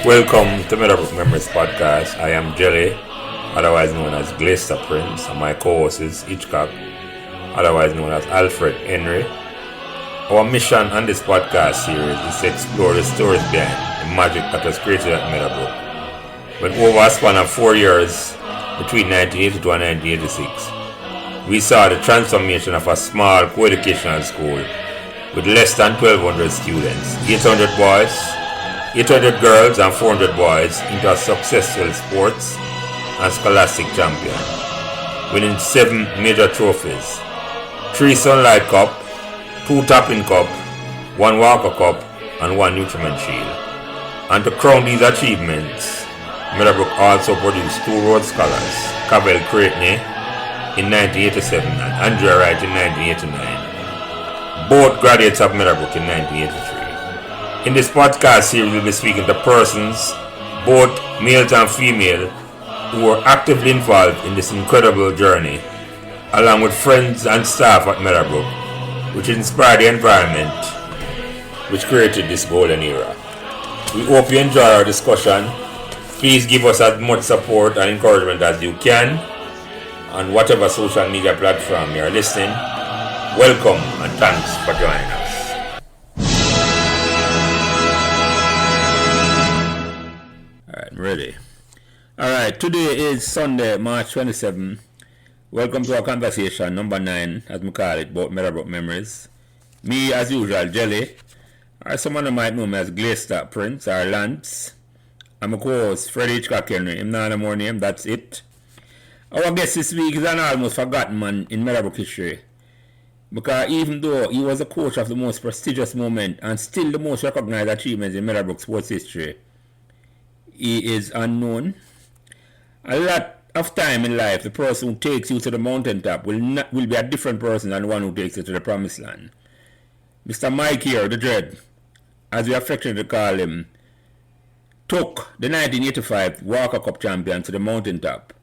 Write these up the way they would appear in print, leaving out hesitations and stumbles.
Welcome to Meadowbrook Memories Podcast. I am Jelly, otherwise known as Glacier Prince, and my co-host is Hitchcock, otherwise known as Alfred Henry. Our mission on this podcast series is to explore the stories behind the magic that was created at Meadowbrook. When over a span of 4 years, between 1982 and 1986, we saw the transformation of a small co-educational school with less than 1,200 students, 800 boys, 800 girls and 400 boys into a successful sports and scholastic champion, winning 7 major trophies, 3 Sunlight Cup, 2 Topping Cup, 1 Walker Cup and 1 Nutriment Shield. And to crown these achievements, Meadowbrook also produced 2 Rhodes Scholars, Cavell Creighton in 1987 and Andrea Wright in 1989, both graduates of Meadowbrook in 1983. In this podcast series, we'll be speaking to persons, both male and female, who are actively involved in this incredible journey, along with friends and staff at Meadowbrook, which inspired the environment which created this golden era. We hope you enjoy our discussion. Please give us as much support and encouragement as you can on whatever social media platform you are listening. Welcome and thanks for joining us. Ready. Alright, today is Sunday, March 27. Welcome to our conversation, number 9, as we call it, about Meadowbrook Memories. Me, as usual, Jelly, or someone might know me as Glacier Prince, or Lance. I'm a co-host, Freddie Hitchcock Henry. I'm not more name, that's it. Our guest this week is an almost forgotten man in Meadowbrook history. Because even though he was a coach of the most prestigious moment and still the most recognized achievements in Meadowbrook sports history, he is unknown. A lot of time in life, the person who takes you to the mountaintop will be a different person than the one who takes you to the promised land. Mr. Mike here, the Dread, as we affectionately call him, took the 1985 Walker Cup champion to the mountaintop.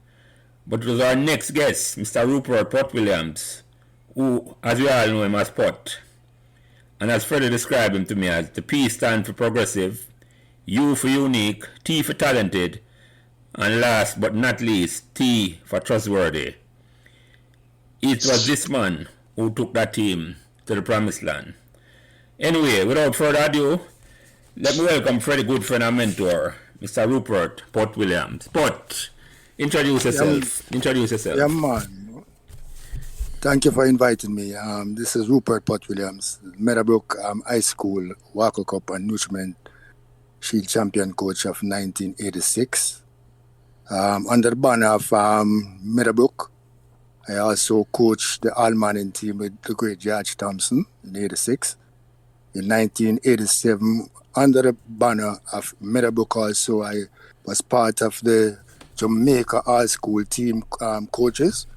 But it was our next guest, Mr. Rupert Putt Williams, who, as we all know him as Putt, and as Freddie described him to me as, the P stand for progressive, U for unique, T for talented, and last but not least, T for trustworthy. It was this man who took that team to the promised land. Anyway, without further ado, let me welcome Freddie, good friend and mentor, Mr. Rupert Putt Williams. Putt, introduce yourself. Yeah, man. Thank you for inviting me. This is Rupert Putt Williams, Meadowbrook High School Walker Cup and Nutriment Shield champion coach of 1986. Under the banner of Meadowbrook, I also coached the all-manning team with the great George Thompson in 86. In 1987, under the banner of Meadowbrook also, I was part of the Jamaica all-school team coaches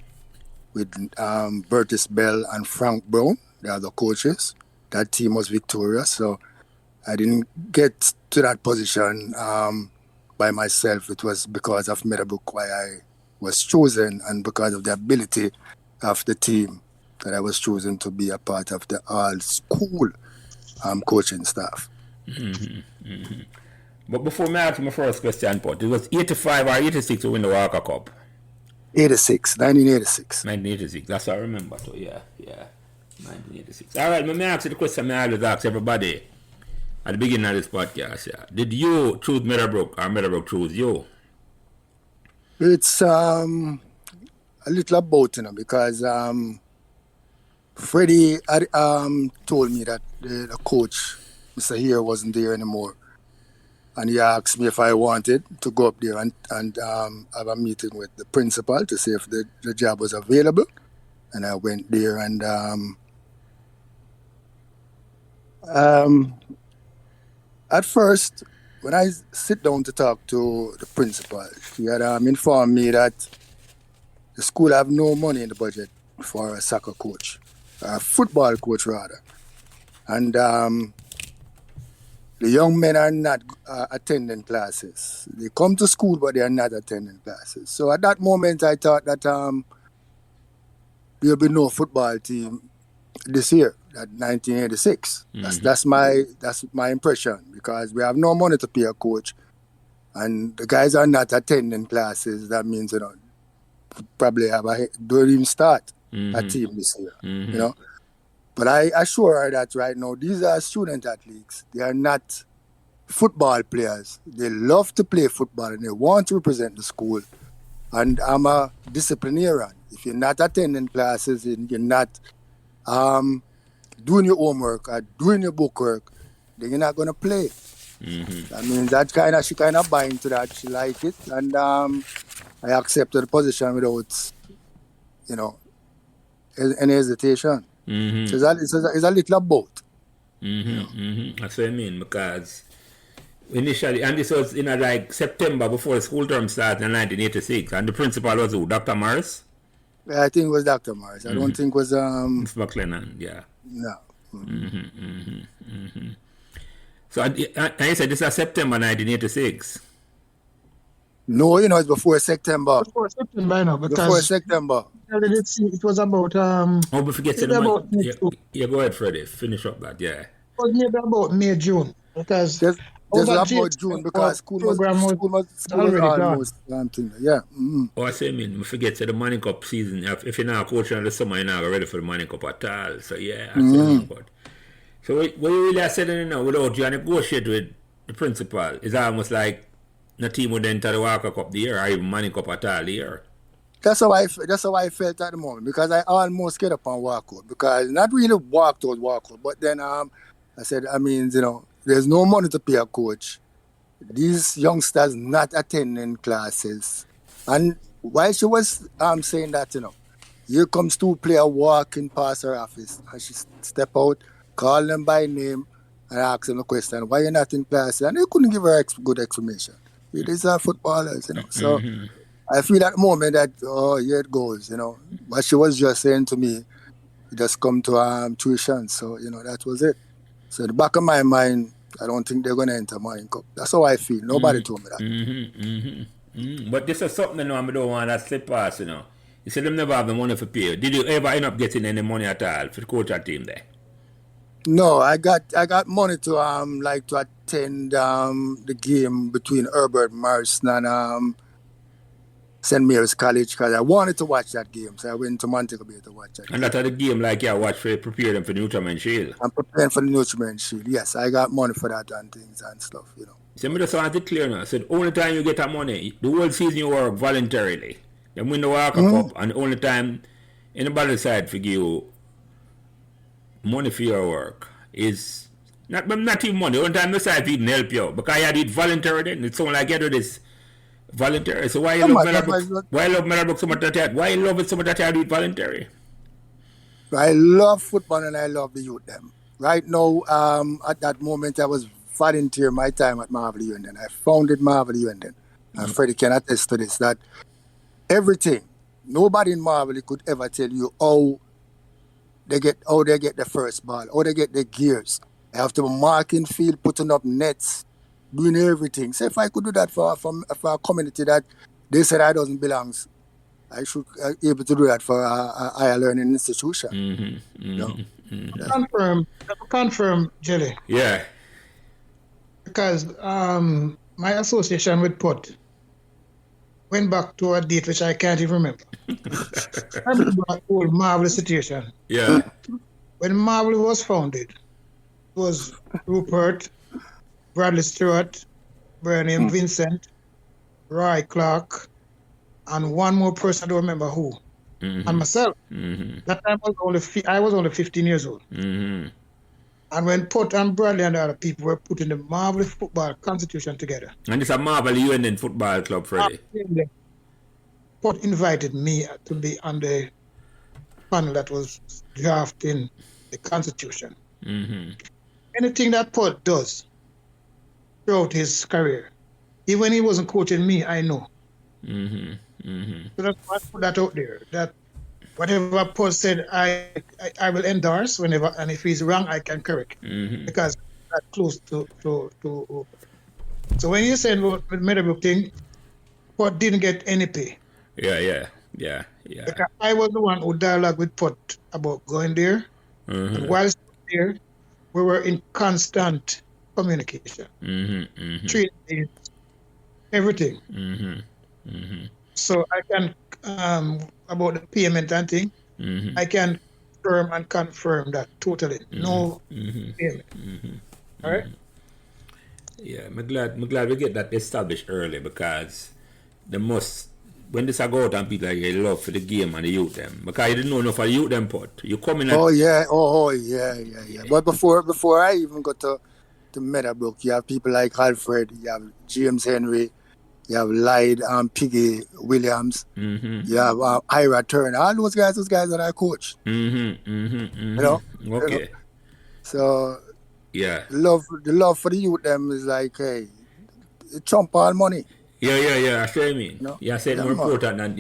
with Bertis Bell and Frank Brown, the other coaches. That team was victorious, so I didn't get to that position by myself. It was because of Meadowbrook why I was chosen, and because of the ability of the team that I was chosen to be a part of the all-school coaching staff. Mm-hmm. Mm-hmm. But before me ask my first question, Putt, it was 85 or 86 to win the Walker Cup? 1986. That's what I remember. So yeah. 1986. All right, let me ask you the question I always ask everybody at the beginning of this podcast. Yeah. Did you choose Meadowbrook or Meadowbrook choose you? It's a little about, because Freddie had, told me that the coach, Mr. Here, wasn't there anymore. And he asked me if I wanted to go up there and have a meeting with the principal to see if the job was available. And I went there and at first, when I sit down to talk to the principal, he had informed me that the school have no money in the budget for a soccer coach, a football coach rather. And the young men are not attending classes. They come to school, but they are not attending classes. So at that moment, I thought that there will be no football team this year, at 1986. Mm-hmm. That's my impression, because we have no money to pay a coach. and the guys are not attending classes, that means, probably don't even start a team this year, But I assure her that right now, these are student athletes. They are not football players. They love to play football and they want to represent the school. And I'm a disciplinarian. If you're not attending classes and you're not doing your homework or doing your bookwork, then you're not going to play. I mean, she kind of buy into that. She liked it. And I accepted the position without, any hesitation. So it's a little of both. That's what I mean, because initially, and this was in like September before the school term started in 1986, and the principal was who? Dr. Morris? Yeah, I think it was Dr. Morris. I don't think it was Miss McLennan, yeah. No. So and you said this is September 1986. No, it's before September. Before September, I know, because Before September. it was about we forget to the month. Yeah, go ahead, Freddie. Finish up that, yeah. It was maybe about May, June, because Just about June, because school was almost yeah. Oh, I say, we forget to the Money Cup season. If you're not coaching in the summer, you're not ready for the Money Cup at all. So yeah, I say but. So what you really are saying now, without you negotiate with the principal, it's almost like the team would enter the Walker Cup the year or even Money Cup at all the year. That's how I felt at the moment, because I almost get up and walk out, because not really walk out, but then I said, there's no money to pay a coach. These youngsters not attending classes. And while she was saying that, here comes two players walking past her office, and she step out, call them by name, and ask them a question, why you not in class? And they couldn't give her good explanation. These are footballers, So I feel at the moment that, here it goes, What she was just saying to me, just come to tuition. So, that was it. So in the back of my mind, I don't think they're going to enter Money Cup. That's how I feel. Nobody told me that. But this is something I don't want to slip past, You said them never have the money for pay. Did you ever end up getting any money at all for the coach and team there? No, I got money to to attend the game between Rupert Morrison and St. Mary's College, because I wanted to watch that game, so I went to Montego Bay to watch that. And that's the game I watch for prepare them for the Newtown Shield. I'm preparing for the Newtown Shield. Yes, I got money for that and things and stuff, So I just want to clear now. So the only time you get that money, the whole season you work voluntarily. You win the Walker Cup, and the only time anybody decide to give you money for your work is not even money. The only time they decide to even help you, because you did voluntarily, and it's only like you do this voluntary. So why you love Meadowbrook so much that why you love it so much that you do it voluntary? I love football and I love the youth them. Right now, at that moment, I was volunteering my time at Marvel Union. I founded Marvel Union. And Freddie can attest to this, that everything, nobody in Marvel could ever tell you how they get the first ball, how they get the gears. I have to be marking field, putting up nets, doing everything. So if I could do that for a community that they said I doesn't belong, I should be able to do that for a higher learning institution. Confirm, Jelly. Yeah. Because my association with Putt went back to a date which I can't even remember. I remember the whole Marvel situation. Yeah. When Marvel was founded, it was Rupert, Bradley Stewart, Bernie Vincent, Roy Clark, and one more person, I don't remember who, and myself. That time I was only 15 years old. And when Putt and Bradley and the other people were putting the Marvel Football Constitution together. And it's a Marvel Union Football Club, Freddie. Putt invited me to be on the panel that was drafting the Constitution. Anything that Putt does throughout his career, even when he wasn't coaching me, I know. So that's why I put that out there, that whatever Putt said, I will endorse whenever, and if he's wrong, I can correct, because that's close to. So when you're saying about the Meadowbrook thing, Putt didn't get any pay. Yeah. Because I was the one who dialogued with Putt about going there, and whilst there, we were in constant communication. 3 days, everything. So I can about the payment and thing. I can confirm that totally. No payment. All right. Yeah, I'm glad we get that established early because when this I go out and people like you love for the game and the youth them because you didn't know enough of the youth them Putt. You come in yeah. But before I even got to Meadowbrook, you have people like Alfred, you have James Henry, you have Lyde, Piggy Williams, you have Ira Turner, all those guys that I coach. You know? Okay. So yeah. The love for the youth them is like, hey, chump all money. Yeah, I sure mean. No? Yeah, I said more important than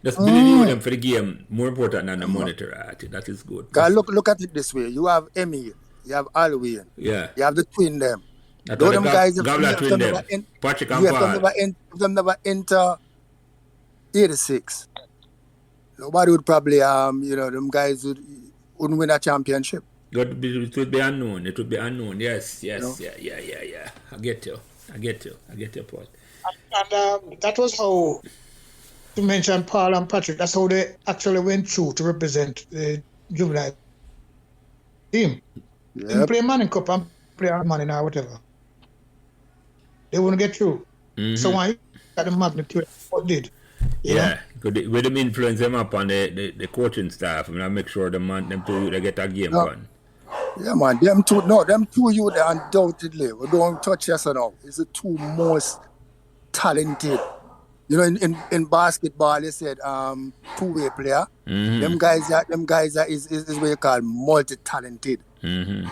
just building with them for the game more important than the monitor. I think that is good. Look at it this way. You have Emmy, you have Alwyn, yeah. You have the twin them. Those them guys twin them. Patrick and Paul. Them never enter 86. Nobody would probably them guys wouldn't win a championship. It would be unknown. Yes. You know? Yeah. I get your point. And that was how, to mention Paul and Patrick, that's how they actually went through to represent the juvenile team. Yep. They didn't play Manning Cup and play Manning or whatever. They wouldn't get through. So when you got the magnitude of what did. Yeah, with them influence them up on the coaching staff, and I make sure them two they get a game done. Yeah, man, them two you there undoubtedly. We don't touch us now. It's the two most talented. You know, in basketball, they said two-way player. Them guys are is what you call multi-talented. You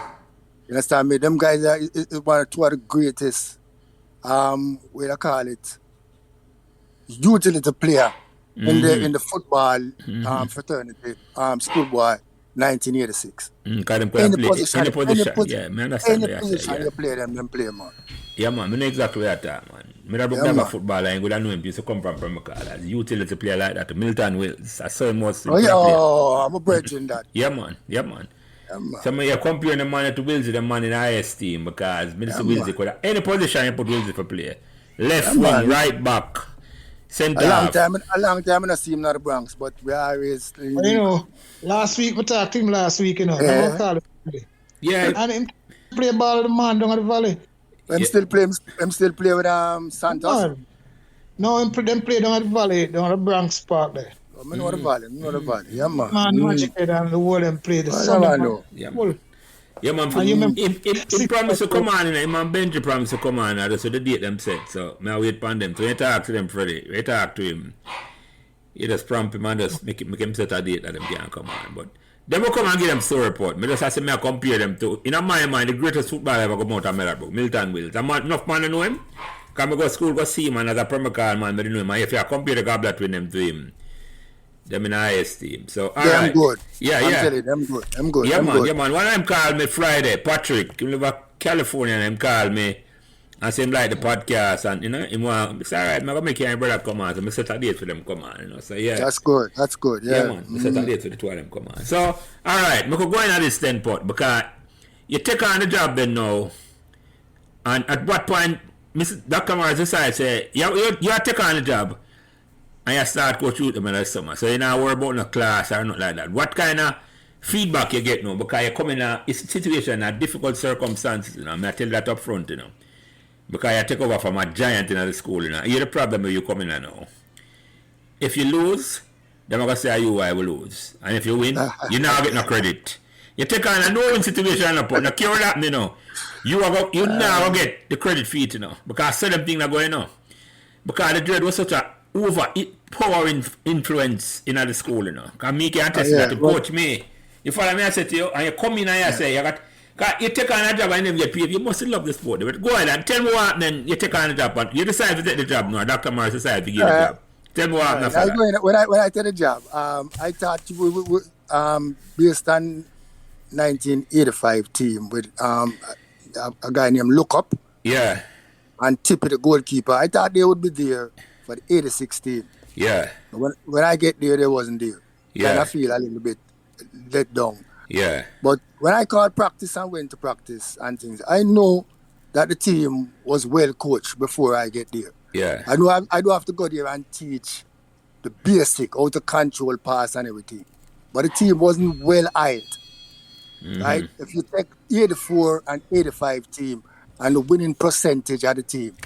understand me? Them guys are is one of two of the greatest. What I call it, utility player in the football fraternity, schoolboy, 1986. Any position, yeah, man, understand any position you play them play, man. Yeah, man, I know exactly that, man. I don't have a footballer, I know him used to come from as a utility player like that. Milton Wills, I saw him most. I'm a bridging that. Yeah, man. So you're comparing the man to Wills, the man in the highest team because Mr. Wills could any position you put Wills for play. Left wing, right back, center. A long time I see him in the Bronx, but we always. Last week we talked to him Yeah. And him play ball the man down at the valley. I'm still play with Santos. No, them play down at the valley, down at the Bronx Park there. I know the valley. Yeah, man. Magic Head and the whole them play the summer. Yeah, man. He promised to come on, him and Benji promised to come on, so the date them set. So I wait for them. So you talk to them, Freddie. You talk to him. You just prompt him and just make him set a date that them can come on. But they will come and give them story report. I just have to compare them to, in my mind, the greatest footballer ever come out of Meadowbrook, Milton Wills. Enough man to know him. Can I go to school, go see him, and as a Premier Call man, I know him. And if you compare the goblet with them to him, them in the highest team. So, all right. Good. Yeah. I'm telling you, them good. Yeah, man. One of them called me Friday, Patrick. He live in California, and him called me and said him like the podcast. And, him want, it's all right, I'm going to make your brother come on. So I set a date for them come on, So, yeah. That's good. Yeah, man. I set a date for the two of them come on. So, all right. I could go into this then, Putt, because you take on the job then now. And at what point, Dr. Morris decided, say, you take on the job. And you start coach with them in the summer. So you don't worry about no class or nothing like that. What kind of feedback you get now? Because you come in a situation in difficult circumstances, I tell you that up front, Because you take over from a giant in the school, Here's the problem when you come in now. If you lose, they're going to say you I will lose. And if you win, you now get no credit. You take on a no-win situation, no care that, You now get the credit for it, Because certain things are going on. Because the dread was such a power influence in the school, Because me can test that to coach me. You follow me, I say to you, and you come in and you say, you take on a job and never get paid, you must love the sport. But go ahead and tell me what, then you take on a job, and you decide to take the job now. Dr. Morris decided to give the job. Tell me what happened. When I take the job, I thought we based on 1985 team with a guy named Lookup. Yeah. And Tippy, the goalkeeper. I thought they would be there for the 86 team. Yeah. When I get there, they wasn't there. Yeah. And I feel a little bit let down. Yeah. But when I called practice and went to practice and things, I know that the team was well coached before I get there. Yeah. I do have to go there and teach the basic, how to control pass and everything. But the team wasn't well eyed. Right? If you take 84 and 85 team and the winning percentage of the team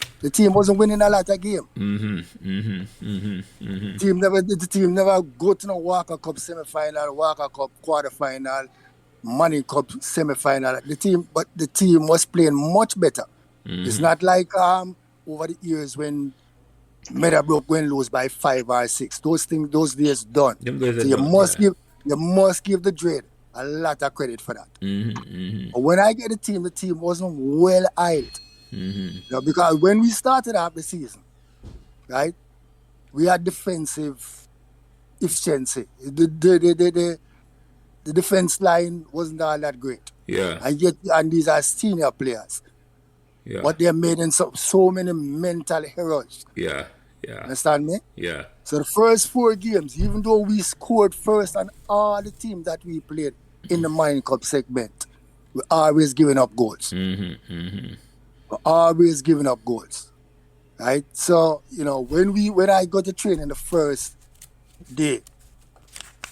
wasn't winning a lot of games. The team never go to no Walker Cup semi-final, Walker Cup quarter-final, Money Cup semi-final. The team was playing much better. It's not like over the years when Meadowbrook went lose by 5 or 6. Those days done. So you must give the Dread a lot of credit for that. But when I get the team wasn't well eyed. Because when we started off the season, right, we had defensive efficiency. The defense line wasn't all that great. Yeah. And these are senior players. Yeah. But they made in so many mental errors. Yeah. Understand me? Yeah. So the first 4 games, even though we scored first on all the teams that we played in the Mine Cup segment, we're always giving up goals. We're always giving up goals. Right? So, when I got to training the first day,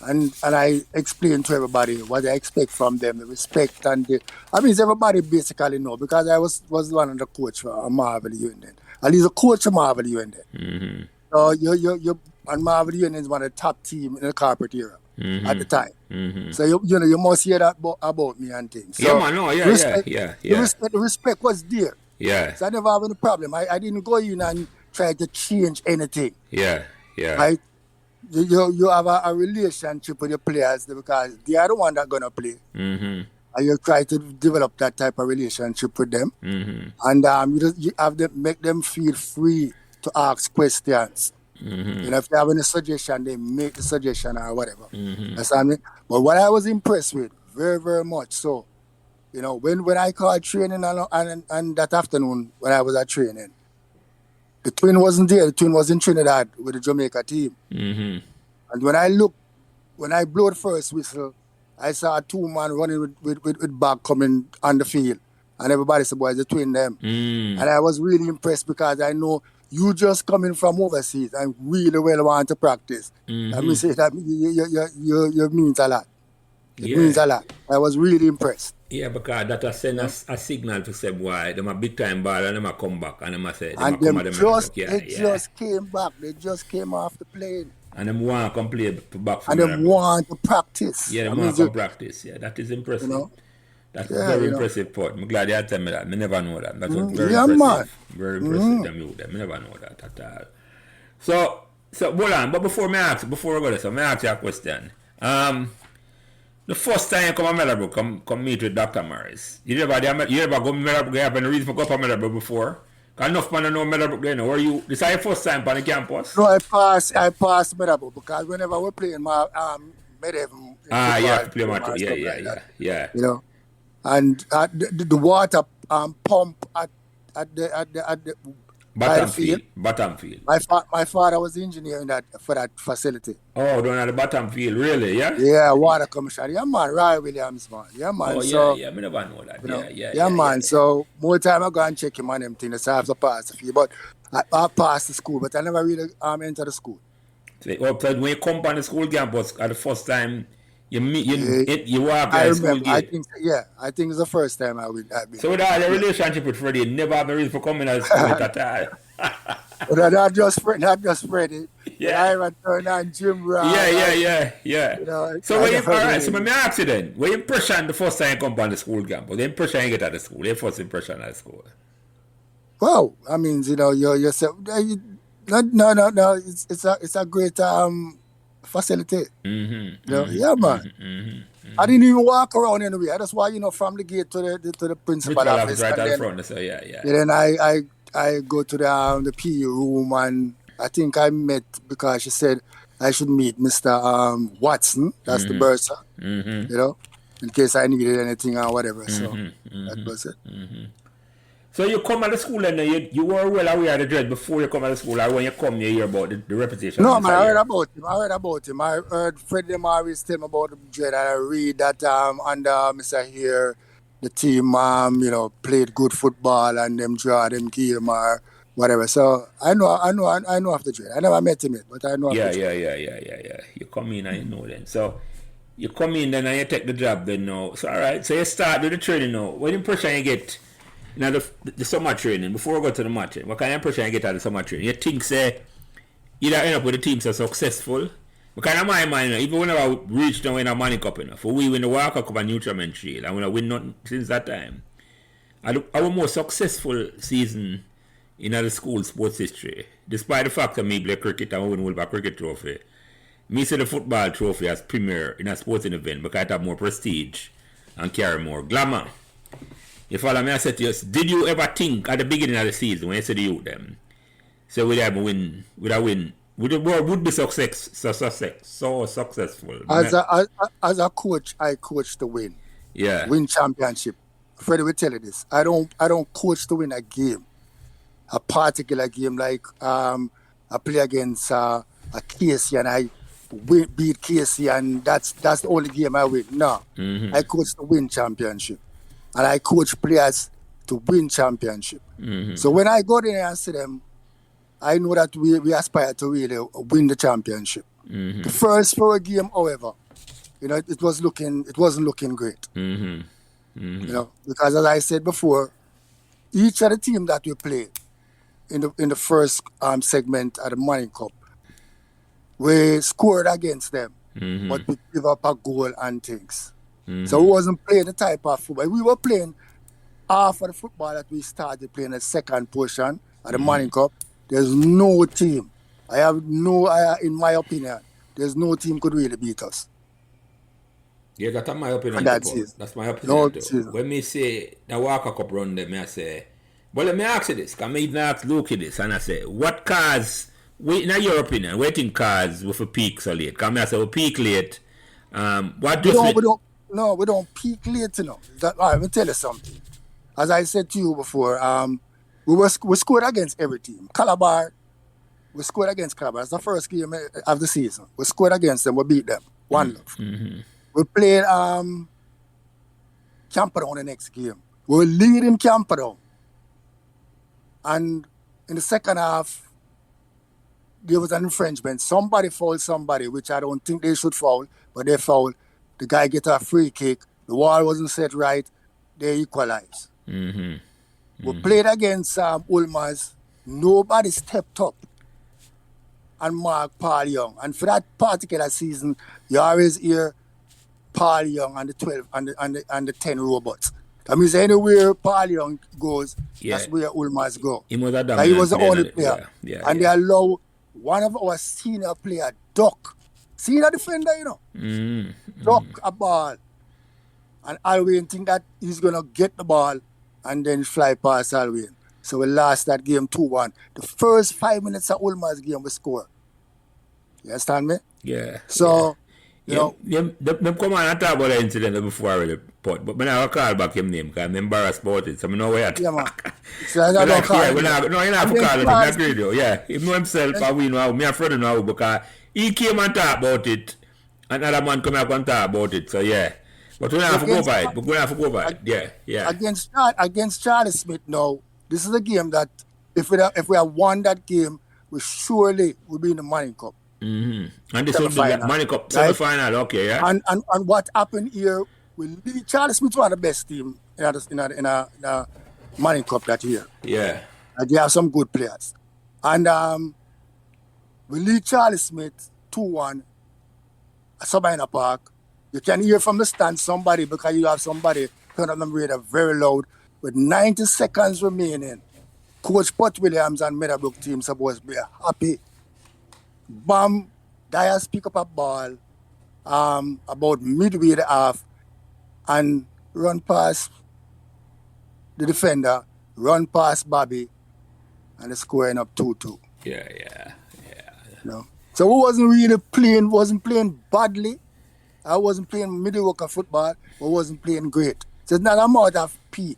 and I explained to everybody what I expect from them, the respect and everybody basically know, because I was one of the coach for Marvel Union. At least a coach of Marvel Union. So you and Marvel Union is one of the top team in the corporate era at the time. So you must hear that about me and things. So the respect was there. Yeah. So I never have any problem. I didn't go in and try to change anything. Yeah. Right? You have a relationship with your players because they are the one that gonna play. And you try to develop that type of relationship with them. And you have to make them feel free to ask questions. If they have any suggestion, they make the suggestion or whatever. That's what I mean. But what I was impressed with, very, very much so, when I called training and that afternoon when I was at training, the twin wasn't there. The twin was in Trinidad with the Jamaica team. And when I blew the first whistle, I saw 2 men running with bag coming on the field. And everybody said, boy, it's the twin them. And I was really impressed because I know you just coming from overseas and really well want to practice. Let me say that you means a lot. It means a lot. I was really impressed. Yeah, because that has sent us a signal to say, boy, them a big time ball and them a come back and them a say, just came back. They just came off the plane. And them want to come play back for and them want to practice. Yeah, they want to practice. Yeah, that is impressive. That's very impressive part. I'm glad you tell me that. I never know that. That was very impressive. Man. Very impressive them you them. I never know that at all. So hold on, but before we go there, may I ask you a question. The first time you come to Meadowbrook, come meet with Dr. Morris. You ever go to Meadowbrook? You have any reason for go to Meadowbrook before? Because enough man know Meadowbrook there now. This is your first time on the campus? No, I passed Meadowbrook because whenever we're playing my Meadowbrook. You have to play match. Yeah. And the water pump at the bottom field. My father was engineering for that facility. Oh, down at the bottom field, really? Yeah. Yeah, water commission. Yeah, man, Roy Williams, man. Yeah, man. Oh, yeah. I never know that. Yeah, man. So more time I go and check him on them things. So I have to pass the field, but I passed the school, but I never really enter the school. So when you come on the school campus at the first time. You walk I remember. I think it's the first time I've been. So with all the relationship with Freddie, you never have a reason for coming at school at all. But not just Freddie. Yeah. I even turned on Jim Brown. Yeah. So let me ask you then. What impression the first time you come on the school campus? The impression you get at the school? Your first impression at the school? Well, I mean, yourself. No. It's a great facility. Yeah, man. I didn't even walk around anyway. That's why, from the gate to the principal office. Right out front, so yeah. And then I go to the PE room, and I think I met because she said I should meet Mr. Watson. That's the bursar. In case I needed anything or whatever. So that was it. So you come at the school and you were well aware of the Dread before you come at the school, or when you come you hear about the reputation? No, man, I heard about him. I heard Freddie Morris tell me about the Dread, and I read that under Mr. Here, the team played good football and them draw them game or whatever. So I know of the trade. I never met him yet, but I know of the trade. Yeah. You come in and you know then. So you come in then and you take the job then now. So all right. So you start with the training now. What impression you get in the summer training before we go to the match? What kind of impression you get out of the summer training? You think say you end up with the team so successful? What kind of my mind, even when I reach down in a money cup enough, for we win the Walker Cup and Nutriment Shield, and when I win nothing since that time. Our most successful season in the school sports history, despite the fact that me play cricket and win World Cricket Trophy. Me see the football trophy as premier in a sporting event because it have more prestige and carry more glamour. You follow me? I said to you, did you ever think at the beginning of the season when you said to you them, so would the world would be so successful? As a coach, I coach to win. Yeah. Win championship. Freddie will tell you this. I don't coach to win a game. A particular game like I play against a Casey and I beat Casey and that's the only game I win. No. I coach to win championship. And I coach players to win championship. So when I go there and see them, I know that we aspire to really win the championship. The first 4 game, however, it wasn't looking great. Because as I said before, each of the team that we played in the first segment at the Money Cup, we scored against them, but we give up a goal and things. So we wasn't playing the type of football. We were playing half of the football that we started playing the second portion at the Money Cup. There's no team. In my opinion, there's no team could really beat us. Yeah, that's my opinion. That's my opinion. No, when me say the Walker Cup run them, I say, well, let me ask you this. Because I even ask Luke this, and I say, what cars, in your opinion, what think cars with a peak so late? Because I say, we peak late. What do you we don't peak late, all right, let me tell you something. As I said to you before, we scored against every team. Calabar, we scored against Calabar. It's the first game of the season. We scored against them. We beat them. 1-0. We played Camperdown the next game. We were leading Camperdown. And in the second half, there was an infringement. Somebody fouled somebody, which I don't think they should foul, but they fouled. The guy get a free kick. The wall wasn't set right. They equalized. We played against Ulmers. Nobody stepped up and marked Paul Young. And for that particular season, you always hear Paul Young and the 12 and the 10 robots. That means anywhere Paul Young goes, that's where Ulmers go. He was the only player. They allow one of our senior player, Duck, senior defender, Duck a ball. And Alwyn think that he's going to get the ball and then fly past Alwyn. So we lost that game 2-1. The first 5 minutes of Ulmer's game, we scored. You understand me? Yeah. So, them come on and talk about the incident before I really put, but when I call back him name because I'm embarrassed about it, so I know where to talk. So I don't call him. No, you're not for calling him, I agree with you. Yeah, he know himself, and we know, me and Freddie know, because he came and talk about it, another man come up and talk about it, so yeah. But we don't have to go by it. We're going to have to go by it. Yeah. Against Charlie Smith now, this is a game that if we have won that game, we surely will be in the Money Cup. And this will be the Money Cup semi-final, okay, yeah? And what happened here, Charlie Smith was the best team in a Money Cup that year. Yeah. And they have some good players. And we lead Charlie Smith 2-1 at Sabina Park. You can hear from the stand somebody, because you have somebody turn on the radio very loud. With 90 seconds remaining, Coach Putt Williams and Meadowbrook team supposed to be happy. Bam, Dias pick up a ball about midway the half and run past the defender, run past Bobby, and they're scoring up 2-2. Yeah. So we wasn't playing badly. I wasn't playing mediocre football, but wasn't playing great. So it's not a matter of peak.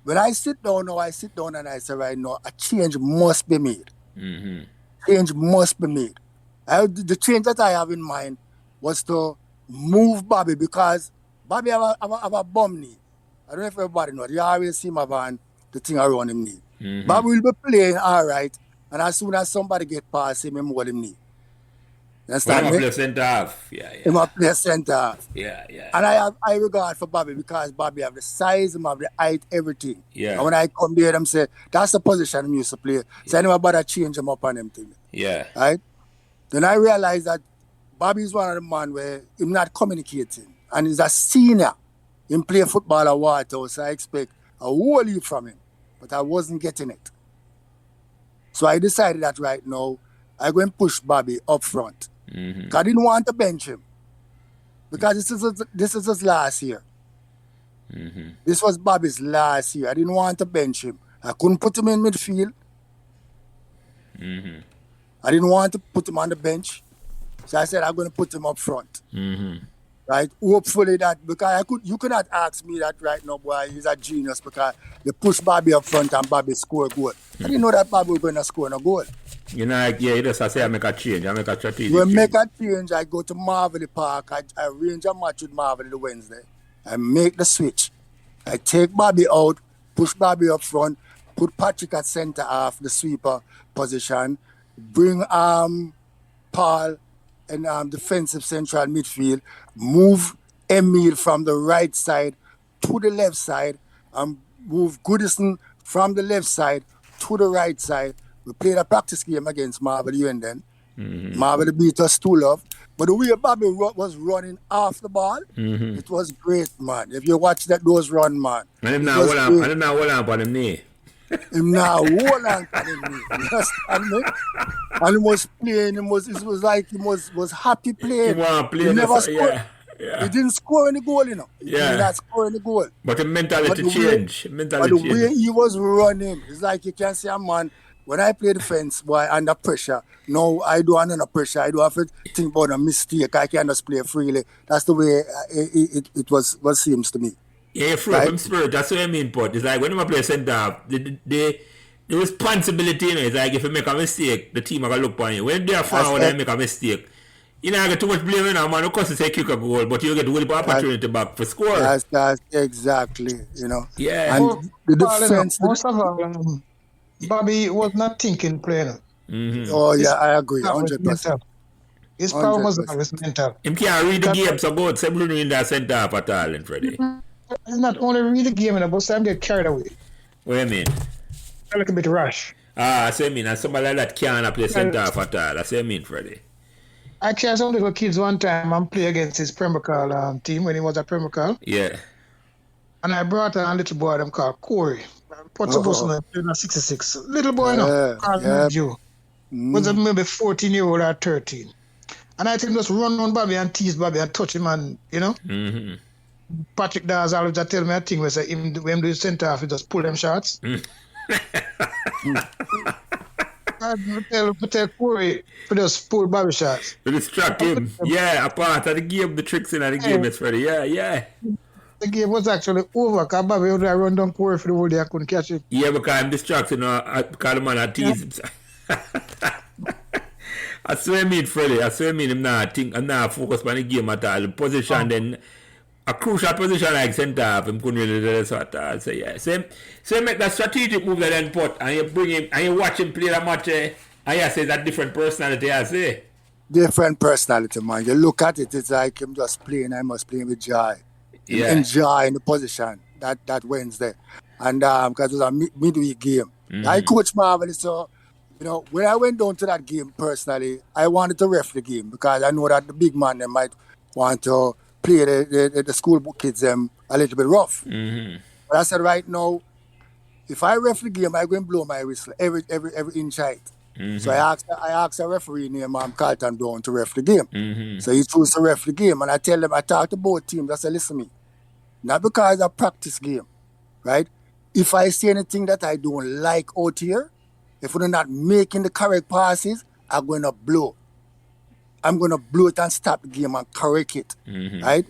When I sit down and I say, right now, a change must be made. Change must be made. The change that I have in mind was to move Bobby, because Bobby have a bum knee. I don't know if everybody knows. You always see him have the thing around him knee. Bobby will be playing all right, and as soon as somebody get past him, hold him knee. You understand Well, me? play centre half. Yeah, He yeah. must play centre half. Yeah, yeah. And I have high regard for Bobby because Bobby have the size, him have the height, everything. Yeah. And when I come there, them say, that's the position him used to play. So I never bother change him up on them thing. Yeah. Right? Then I realize that Bobby is one of the man where him not communicating. And he's a senior. Him play football at Waterhouse, so I expect a whole heap from him. But I wasn't getting it. So I decided that right now, I'm going to push Bobby up front. Because I didn't want to bench him. Because this is his last year. This was Bobby's last year. I didn't want to bench him. I couldn't put him in midfield. I didn't want to put him on the bench. So I said I'm going to put him up front. Right? Hopefully that, because you cannot ask me that right now, boy, he's a genius because you push Bobby up front and Bobby score a goal. I didn't know that Bobby was going to score a goal. You know, like, yeah, you just say I make a change. I make a strategic When change. make a change, I go to Marvel Park. I arrange a match with Marvel the Wednesday. I make the switch. I take Bobby out, push Bobby up front, put Patrick at centre half, the sweeper position, bring Paul in defensive central midfield, move Emil from the right side to the left side, and move Goodison from the left side to the right side. We played a practice game against Marvel UN then. Marvel beat us 2-0. But the way Bobby was running off the ball, it was great, man. If you watch those run, man. And him now hold on on him knee. Him now hold on to him knee. You understand me? And he was playing. It was like he was happy playing. He want to play. He never scored. Yeah. He didn't score any goal, you know. He did not score any goal. But the mentality change. But the way he was running, it's like you can see a man. When I play defense, boy, under pressure, no, I don't under pressure. I don't have to think about a mistake. I can just play freely. That's the way it was. What seems to me. Yeah, from spirit. That's what I mean, Putt. It's like when I play centre, the responsibility, you know, is like if you make a mistake, the team are gonna look on you. When they are forward and make a mistake, you know, I get too much blame, you know, man. Of course, it's a kick a goal, but you get the opportunity back for score. That's exactly, you know. Yeah. And the defense. Most of all, Bobby was not thinking playing. Oh yeah, I agree, 100%. His problem was always mental. Him can't read the game so good. Some don't read that centre half at all, in Freddie. He's not only read the game, but some get carried away. What do you mean? A little bit rash. That's what I mean. And somebody like that can't play centre half at all. That's what I mean, Freddie. I carried some little kids one time and play against his Pembroke team when he was at Pembroke. Yeah. And I brought a little boy them called Corey. What's supposed to be 66? Little boy, no. Was maybe 14-year-old or 13. And I think just run on Bobby and tease Bobby and touch him and, you know. Patrick does always tell me a thing where say him when do centre half, he just pull them shots. I tell Corey to just pull Bobby shots. To distract him. Yeah, apart of the game, the tricks in the game is Freddie. Yeah. The game was actually over because Bobby would run down Corey for the whole day. I couldn't catch him. Yeah, because I'm distracted, because the man had teased him. I swear I mean, Freddie. I swear I mean him now. I'm not focused on the game at all. The position then, a crucial position like centre half, him couldn't really do this at all. So yeah. So you make that strategic move that then Putt, and you bring him, and you watch him play that match, and you say that different personality, I say. Different personality, man. You look at it, it's like him just playing, I must play with joy. Yeah. Enjoy the position that Wednesday. And because it was a midweek game. I coach Marvel, so you know, when I went down to that game personally, I wanted to ref the game because I know that the big man they might want to play the school kids a little bit rough. But I said right now, if I ref the game, I'm going to blow my whistle every inch height. So I asked a referee named Carlton Brown to ref the game. So he chose to ref the game, and I talk to both teams. I said, listen to me, not because it's a practice game, right? If I see anything that I don't like out here, if we're not making the correct passes, I'm going to blow. I'm going to blow it and stop the game and correct it, right?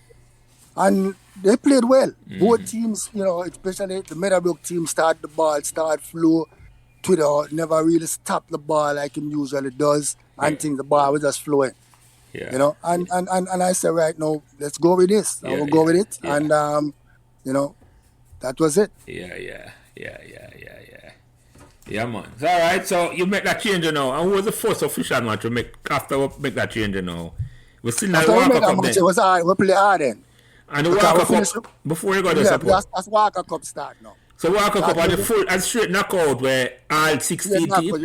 And they played well. Both teams, you know, especially the Meadowbrook team, start the ball, start flow. Twitter never really stop the ball like he usually does. And think the ball was just flowing. Yeah. You know, and I said, right now, let's go with this. I will go with it. Yeah. And, you know, that was it. Yeah. Yeah, man. It's all right. So you make that change now. And who was the first official match to make after we make that change now? We still not After we Walker made that Cup match, then. it was hard. We play hard then. And the Because Walker we finished, Cup before you go to yeah, support. that's Walker Cup start now. So Walker Cup That are the was full and straight knockout where all 16 teams.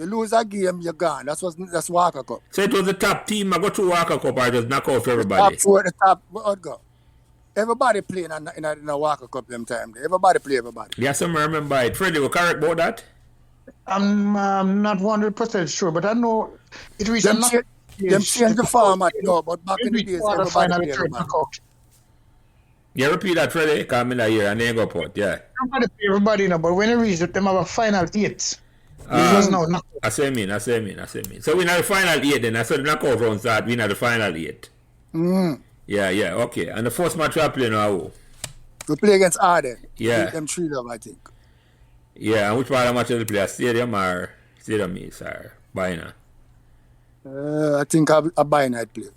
you lose a game, you're gone. That's Walker Cup. So it was the top team. I go through Walker Cup or just knock out for everybody. The top four, the top. Go. Everybody playing in a Walker Cup them time. Everybody play everybody. Yeah, some remember it. Freddie, we correct about that? I'm not 100% sure, but I know it reached Them change the format now, but back in the days, everybody play everybody. Yeah, repeat that, Freddie. Come in here and then go Putt. Yeah. Everybody know, but when it reached them have a final 8. It was now knockout. I say mean. So we not the final 8 then. I said the knockout round start. We not the final 8. Yeah, okay. And the first match we play now. We play against Arden. Yeah. Beat them 3-0, I think. Yeah, and which part of the match do we play? Stadium or Stadium East or Bina? I think a Bina play.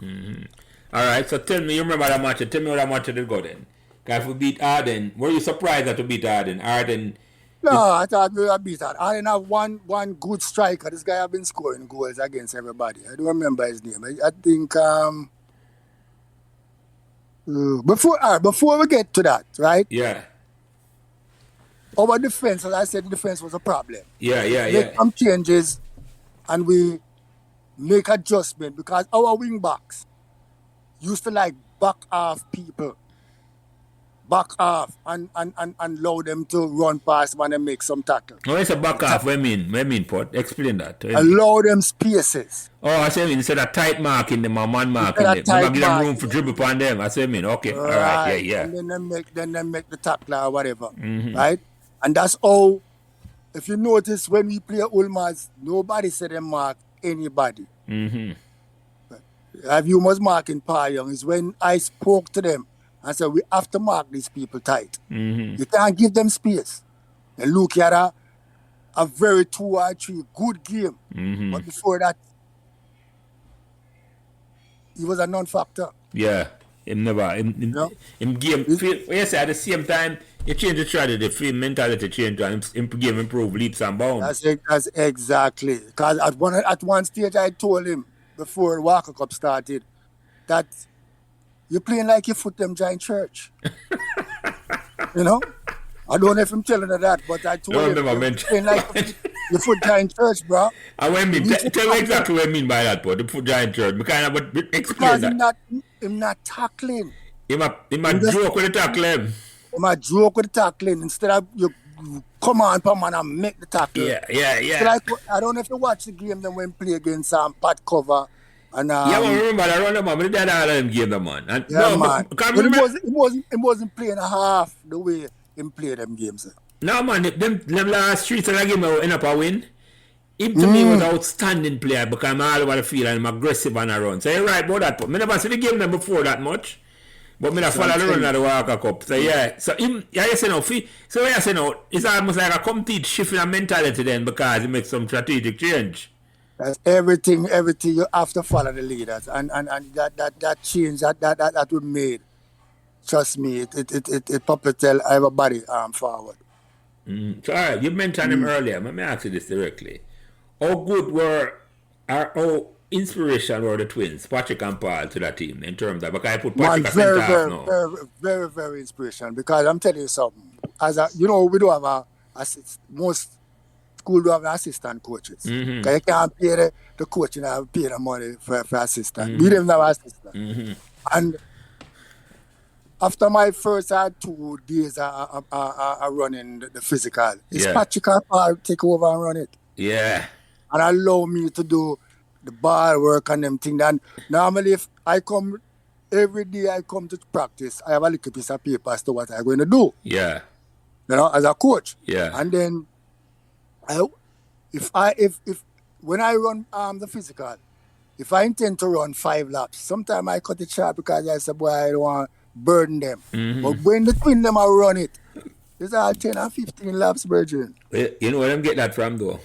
All right, so tell me, you remember that match? Tell me how that match did go then. Because if we beat Arden, were you surprised that we beat Arden? No, I thought we would beat Arden. Arden have one good striker. This guy have been scoring goals against everybody. I don't remember his name. I think before we get to that, right? Yeah. Our defense, as I said, the defense was a problem. Yeah. Make some changes and we make adjustment because our wing backs used to like back off people. Back off and allow them to run past when they make some tackle. Oh, it's a back off. What mean, Putt? Explain that. Allow them spaces. Oh, I say instead of tight marking them or man marking them. Never give them room for dribble upon them. I say okay. All right, yeah. And then they make the tackle or whatever. Right? And that's all. If you notice when we play Ulmaz, nobody said they mark anybody. If you was marking Pa Young is when I spoke to them. I said, we have to mark these people tight. You can't give them space. And Luke had a very 2 or 3 good game. But before that, he was a non-factor. Yeah. Him game. Yes, at the same time, you change the strategy, field mentality change, and game improve leaps and bounds. That's exactly. Because at one stage, I told him before Walker Cup started that you're playing like you foot them giant church. You know? I don't know if I'm telling her that, but I told him you're playing like you foot giant church, bro. And what I mean, tell me exactly what I mean by that, bro. The foot giant church. Explain that. I'm not tackling. He might joke with the tackling. He might joke with the tackling instead of you come on, man, and make the tackle. Yeah. So like, I don't know if you watch the game then when play against Pat Cover. And, I remember that. I remember they did all of them game, man. And, man. But it wasn't playing a half the way he played them games. No, man. Them last 3 of the game end up a win. Him to me was an outstanding player because I'm all over the field and I'm aggressive and around. So you're right about that. But I never see the game them before that much. But I never follow the run of the Walker Cup. So yeah. So him, you say now, it's almost like a complete shift in mentality then because he makes some strategic change. That's everything you have to follow the leaders and that change that we made. Trust me, it propel everybody forward. So all right, you mentioned him earlier. Let me ask you this directly. How good how inspiration were the twins, Patrick and Paul, to that team in terms of because I put Patrick as center half now. Very, very inspirational because I'm telling you something. We do have most school do have assistant coaches. Because you can't pay the coach and pay the money for assistant. We didn't have assistant. And after my first 2 days of running the physical, it's Patrick and Paul take over and run it. Yeah. And allow me to do the ball work and them things. And normally if I come, every day I come to practice, I have a little piece of paper as to what I'm going to do. Yeah. As a coach. Yeah. And then when I run the physical, if I intend to run 5 laps, sometimes I cut it short because I say, boy, I don't want to burden them. But when the twin them I run it, it's all 10 or 15 laps, Virgin. You know where them get that from, though?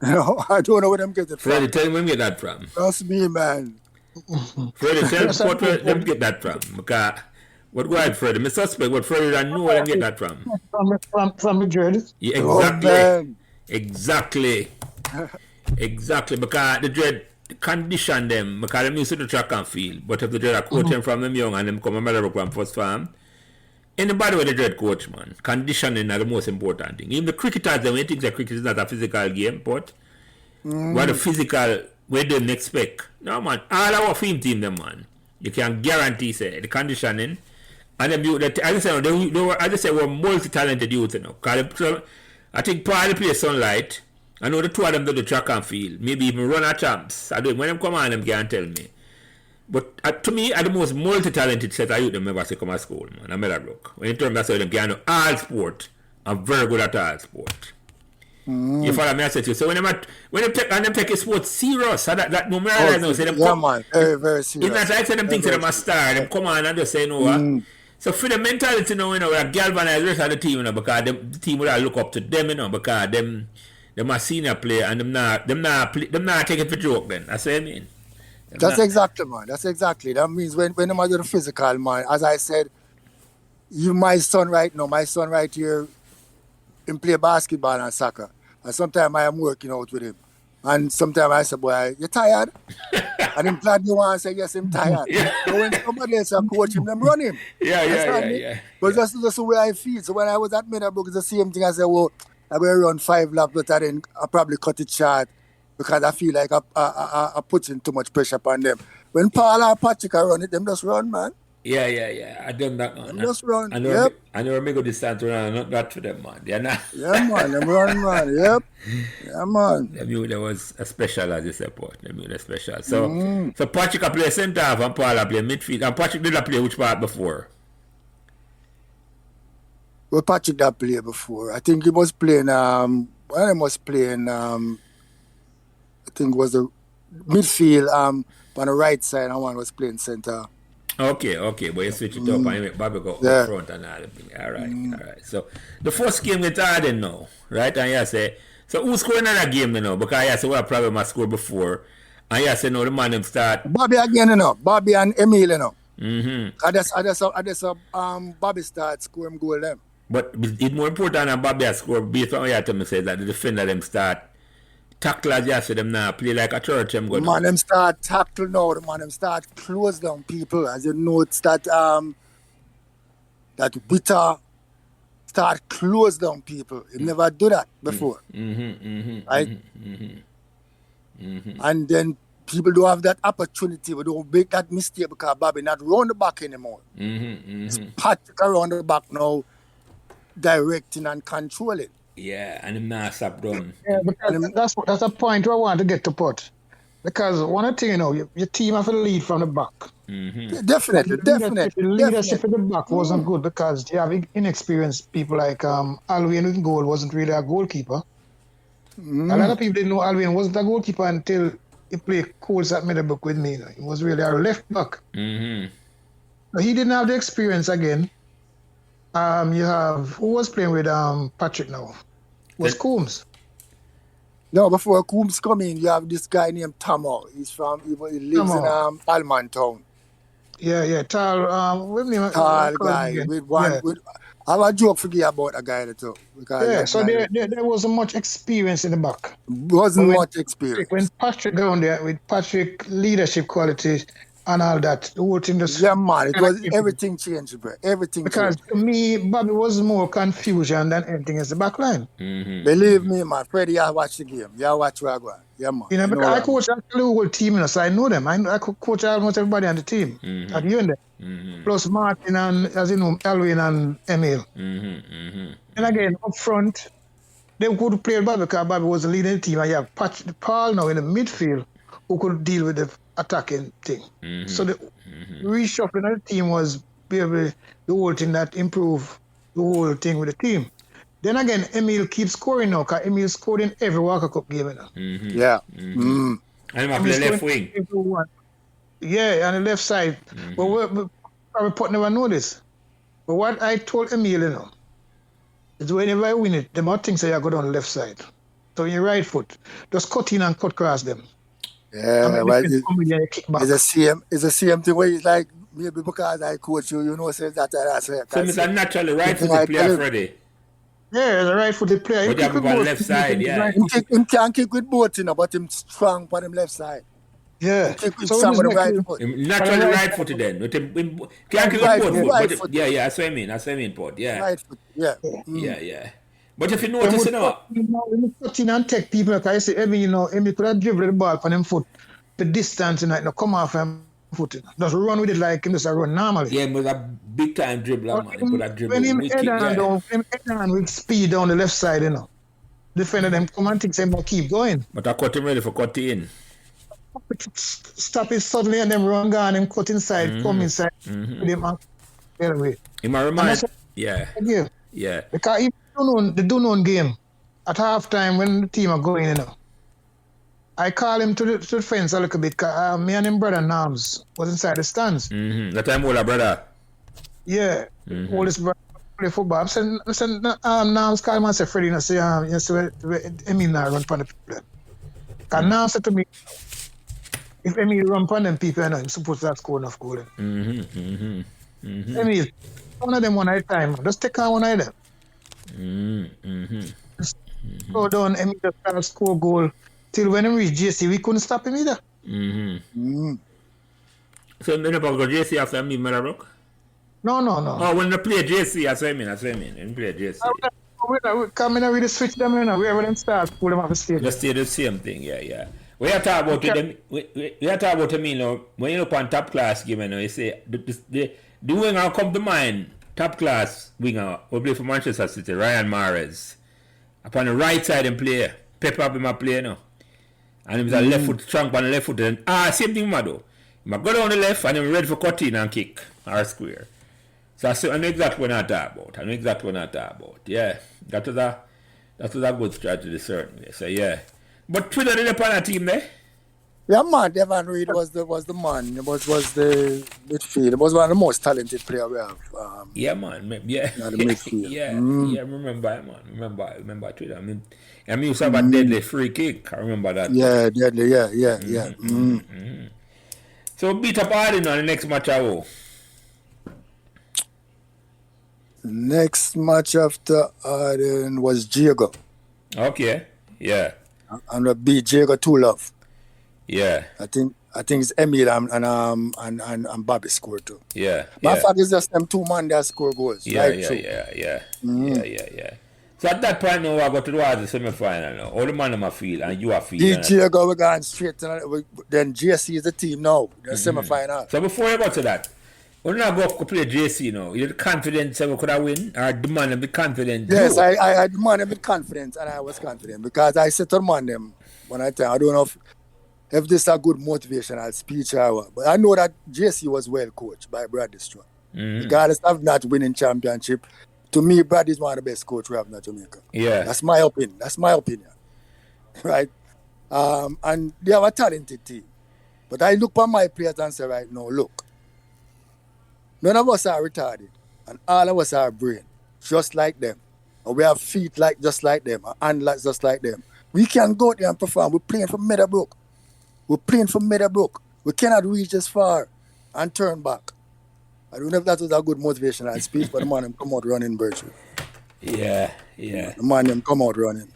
I don't know where them get it from. Freddie, tell me where them get that from. Trust me, man. Freddie, tell me where them get that from. Because, what go ahead, Freddie? I suspect what Freddie don't know where them get that from. From Madrid. Yeah, exactly. Exactly. Exactly. Because the dread condition them, because them used to the track and field. But if the dread are coaching from them young and them come a Meadowbrook from first farm, anybody with the dread coach, man, conditioning are the most important thing. Even the cricketers, them, when you think that cricket is not a physical game, but what the physical, where they expect. No, man, all our film team, them, man, you can guarantee, say, the conditioning. And them, as I said, we're multi-talented youth, you know. I think probably play Sunlight. I know the two of them do the track and field. Maybe even run a champs. I don't. When them come on, them can't tell me. But to me, are the most multi-talented set of youth them ever see come to school, man. I Meadowbrook. When you turn that's how them can do all sport. I'm very good at all sport. You follow me? I said to you. So when them take a sport serious, so that no matter no say them come. Man, very, very serious. It's not like say them think them a star. Them come on and just say no. So for the mentality, you know, we are galvanized the rest of the team, you know, because the team will look up to them, you know, because them are senior player and them not take it for joke then. That's what I mean. That's exactly, man. That's exactly. That means when them are doing physical, man, as I said, my son right here, him play basketball and soccer. And sometimes I am working out with him. And sometimes I say, boy, you tired? And him glad you want to say, yes, I'm tired. So when somebody else coach him, them run him. Yeah. But that's the way I feel. So when I was at Meadowbrook, it's the same thing. I said, well, I will run 5 laps, but then I probably cut it short because I feel like I put in too much pressure upon them. When Paul or Patrick are run it, them just run, man. Yeah. I done that, man. Them just run. I know a go distance run, not that for them, man. They're not. Yeah, man. Them run, man. Yep. Yeah, man. There was a special as you support. A special. So Patrick play center half and Paul play midfield. And Patrick did play which part before? Well, Patrick did play before. I think he was playing. When he was playing, I think it was the midfield. On the right side, and one was playing center. Okay, but you switch it up and Bobby go up front and all that thing. All right. So the first game with Arden now, right? And you say, so who's scoring another game now? Because you say, well, probably must score before. And you say, no, the man them start. Bobby again, you know. Bobby and Emil, you know. I just Bobby start scoring goal them. But it's more important than Bobby score based on what you tell me say that the defender them start tackle as you say them now play like a church them go. Man them start tackle now, the man them start close down people. As you know, it's that bitter start close down people. You never do that before. Right? And then people don't have that opportunity. We don't make that mistake because Bobby not round the back anymore. It's Patrick around the back now, directing and controlling. Yeah, and him not stop done. Yeah, because that's a point where I want to get to Putt. Because one thing, you know, your team have to lead from the back. Yeah, definitely. The leadership in the back wasn't good because you have inexperienced people like Alwyn in goal wasn't really a goalkeeper. A lot of people didn't know Alwyn wasn't a goalkeeper until he played Coles at Meadowbrook with me. He was really a left back. But he didn't have the experience again. You have who was playing with Patrick now? Was Coombs? No, before Coombs come in, you have this guy named Tomo. He lives in Almantown. Yeah, tall. What name? Tall guy with one. Yeah. I have a joke for you about a guy too. So there wasn't much experience in the back. Wasn't much experience. When Patrick got on there with Patrick leadership qualities and all that, the whole thing just... Yeah, man, it was everything changed, bro. Everything because changed. To me, Bobby was more confusion than anything as the back line. Believe me, man. Freddie, you watch the game. You watch where I go. Yeah, man. You know, because I coach actually the whole team, you know, so I know them. I coach almost everybody on the team. At you and them. Plus Martin and, as you know, Alwyn and Emil. And again, up front, they could play Bobby because Bobby was the leading the team. And you have Paul now in the midfield who could deal with the attacking thing. So the reshuffling of the team was the whole thing that improved the whole thing with the team. Then again, Emil keeps scoring now because Emil scored in every Walker Cup game. You know? Yeah. And I'm on the left wing. Yeah, on the left side. But probably Putt never know this. But what I told Emil, you know, is whenever I win it, the more things say I go down the left side. So your right foot, just cut in and cut across them. Yeah, well, it's the same thing where it's like, maybe because I coach you, you know, says that. So it's a naturally right foot player, Freddie. Yeah, the right-footed player. But you have him on left side, yeah. Him can kick with both, but him strong for him left side. Yeah. Him kick with So strong we with just the right make foot. Naturally right-footed then. With him, can't kick with both foot. Right But foot. yeah, that's what I mean. That's what I mean, Port. Yeah. Right foot, yeah. Yeah. But if you Them notice, would you know, cut in and take people. Like I say, Emi could have dribbled the ball from them foot the distance, come off him foot. Just run with it like him just run normally. yeah, he was a big time dribbler, man. He could have dribbled When him wicked, head on with speed down the left side, defender them come and think him keep going. But I cut him ready for cut in. Stop it suddenly and them run gone, him cut inside, come inside with him and get away. He might remind, yeah. Because even the Dunoon game, at halftime when the team are going, I call him to the fence a little bit because me and him brother Nams was inside the stands. That time older brother. Yeah. Oldest brother play football. I said Nams call him and say, Freddie, I say, Emil not run for the people. Because Nams said to me, if Emil run for them people, he's supposed to score enough goal. Emil, one of them one at a time. Just take on one of them. Go down, Emil just try to score goal. Till when he reached JC, we couldn't stop him either. So you never go JC after me, Meadowbrook? No. Oh, when they play JC, that's what I mean. When play JC. We come in and really switch them in. Wherever them start, pull them off the stage. Just stay the same thing, yeah. We are talking about them. We are talking about them, when you look on top class game, you say the winger come to mind. Top class winger who play for Manchester City, Ryan Mahrez. Upon the right side, him play. Pep up him a play, and he was a left foot strong on the left foot. And same thing, Mado. He might go down the left and he's ready for cut in and kick or square. So I know exactly what I'm talking about. Yeah, that was a good strategy, certainly. So yeah, but Twitter did upon a team there. Yeah, man, Devon Reed was the man. It was the midfield. It was one of the most talented players we have. Yeah, man. Yeah. The midfield. Yeah. Remember Twitter. I mean, you used to have a deadly free kick. I remember that. Yeah, deadly. Yeah. So beat up Arden on the next match. Next match after Arden was Jago. Okay. Yeah. And we beat Jago 2-0. Yeah. I think it's Emil and Bobby scored too. Yeah. But in fact, it's just them two men that score goals. Yeah. So at that point now, I got to the semi-final now. All the man in my field and you are feeling. Jago, we're going straight to then JC is the team now, the semi-final. So before you got to that, when I go up to play JC now, you're confident that we could have win or demand a bit confident? Yes, I demand a bit confidence and I was confident because I said to man them when I don't know if this is a good motivational speech or what. But I know that JC was well coached by Brad Strong. Regardless of not winning championship, to me, Brad is one of the best coaches we have in Jamaica. Yeah. That's my opinion. Right? And they have a talented team. But I look at my players and say right now, look, none of us are retarded. And all of us are brain, just like them. And we have feet just like them, and hands just like them. We can go there and perform. We're playing for Meadowbrook. We cannot reach this far and turn back. I don't know if that was a good motivational speech, but the man them come out running, Bertrand. Yeah. The man them come out running,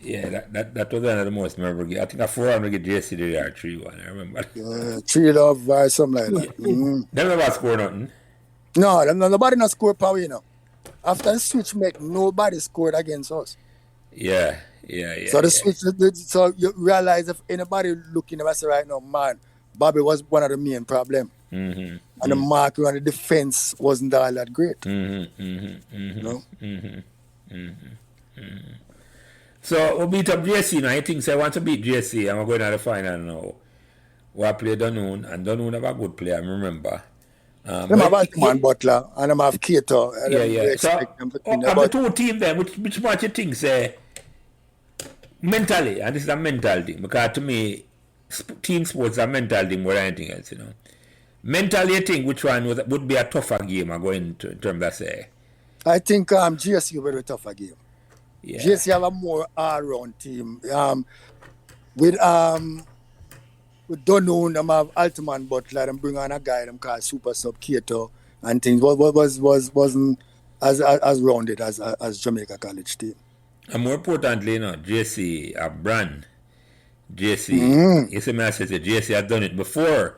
Yeah, that was one of the most memorable games. I think a 400 JC did or 3-1, I remember. 3-0 or something like that. They never scored nothing. No, nobody not scored power, After the switch make, nobody scored against us. Yeah. So the switch, so you realize if anybody looking at us right now, man, Bobby was one of the main problems. And the marking and the defense wasn't all that great. So we beat up JC now. I think I want to beat JC and we're going to the final now. We play Dunoon and Dunoon have a good player, I remember. Them have Altman Butler and them have Cato. Yeah. So of the two teams then, which much you think say mentally, and this is a mental thing, because to me team sports are mental thing more than anything else, Mentally, I think which one would be a tougher game in terms of say? I think GSU will be a tougher game. Yeah. GSU have a more all-round team. With Dunoon, them have Altman Butler, them bring on a guy them called Super Sub Cato and things. Wasn't as rounded as Jamaica College team. And more importantly, JC, a brand. JC, you see me, I said JC has done it before.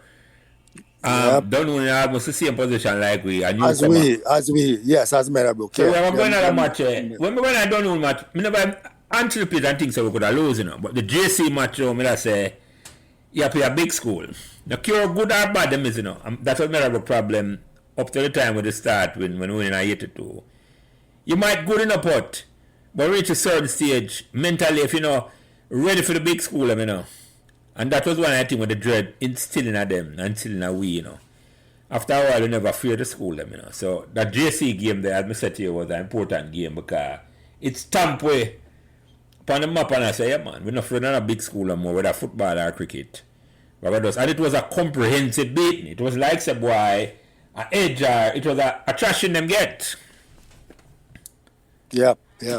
Done almost the same position like we. And as Meadowbrook. So when we're going to a match, when we're going to Dunwoody match, I never anticipate and think so we could have lose, But the JC match, I say, you play a big school. Now, cure good or bad, them is, that's what Meadowbrook problem up to the time with the start when we were in 82. You might good in a Putt, but reach a certain stage mentally, if ready for the big school, And that was one I think with the dread instilling at them and instilling at we, After a while, you never fear the school, them, So that JC game there, as I said to you, was an important game because it's stamped way upon the map, and I say, yeah, man, we're not afraid of a big school anymore, whether football or cricket. And it was a comprehensive beating. It was like, say, boy, an edge, it was a trashing them get. Yeah.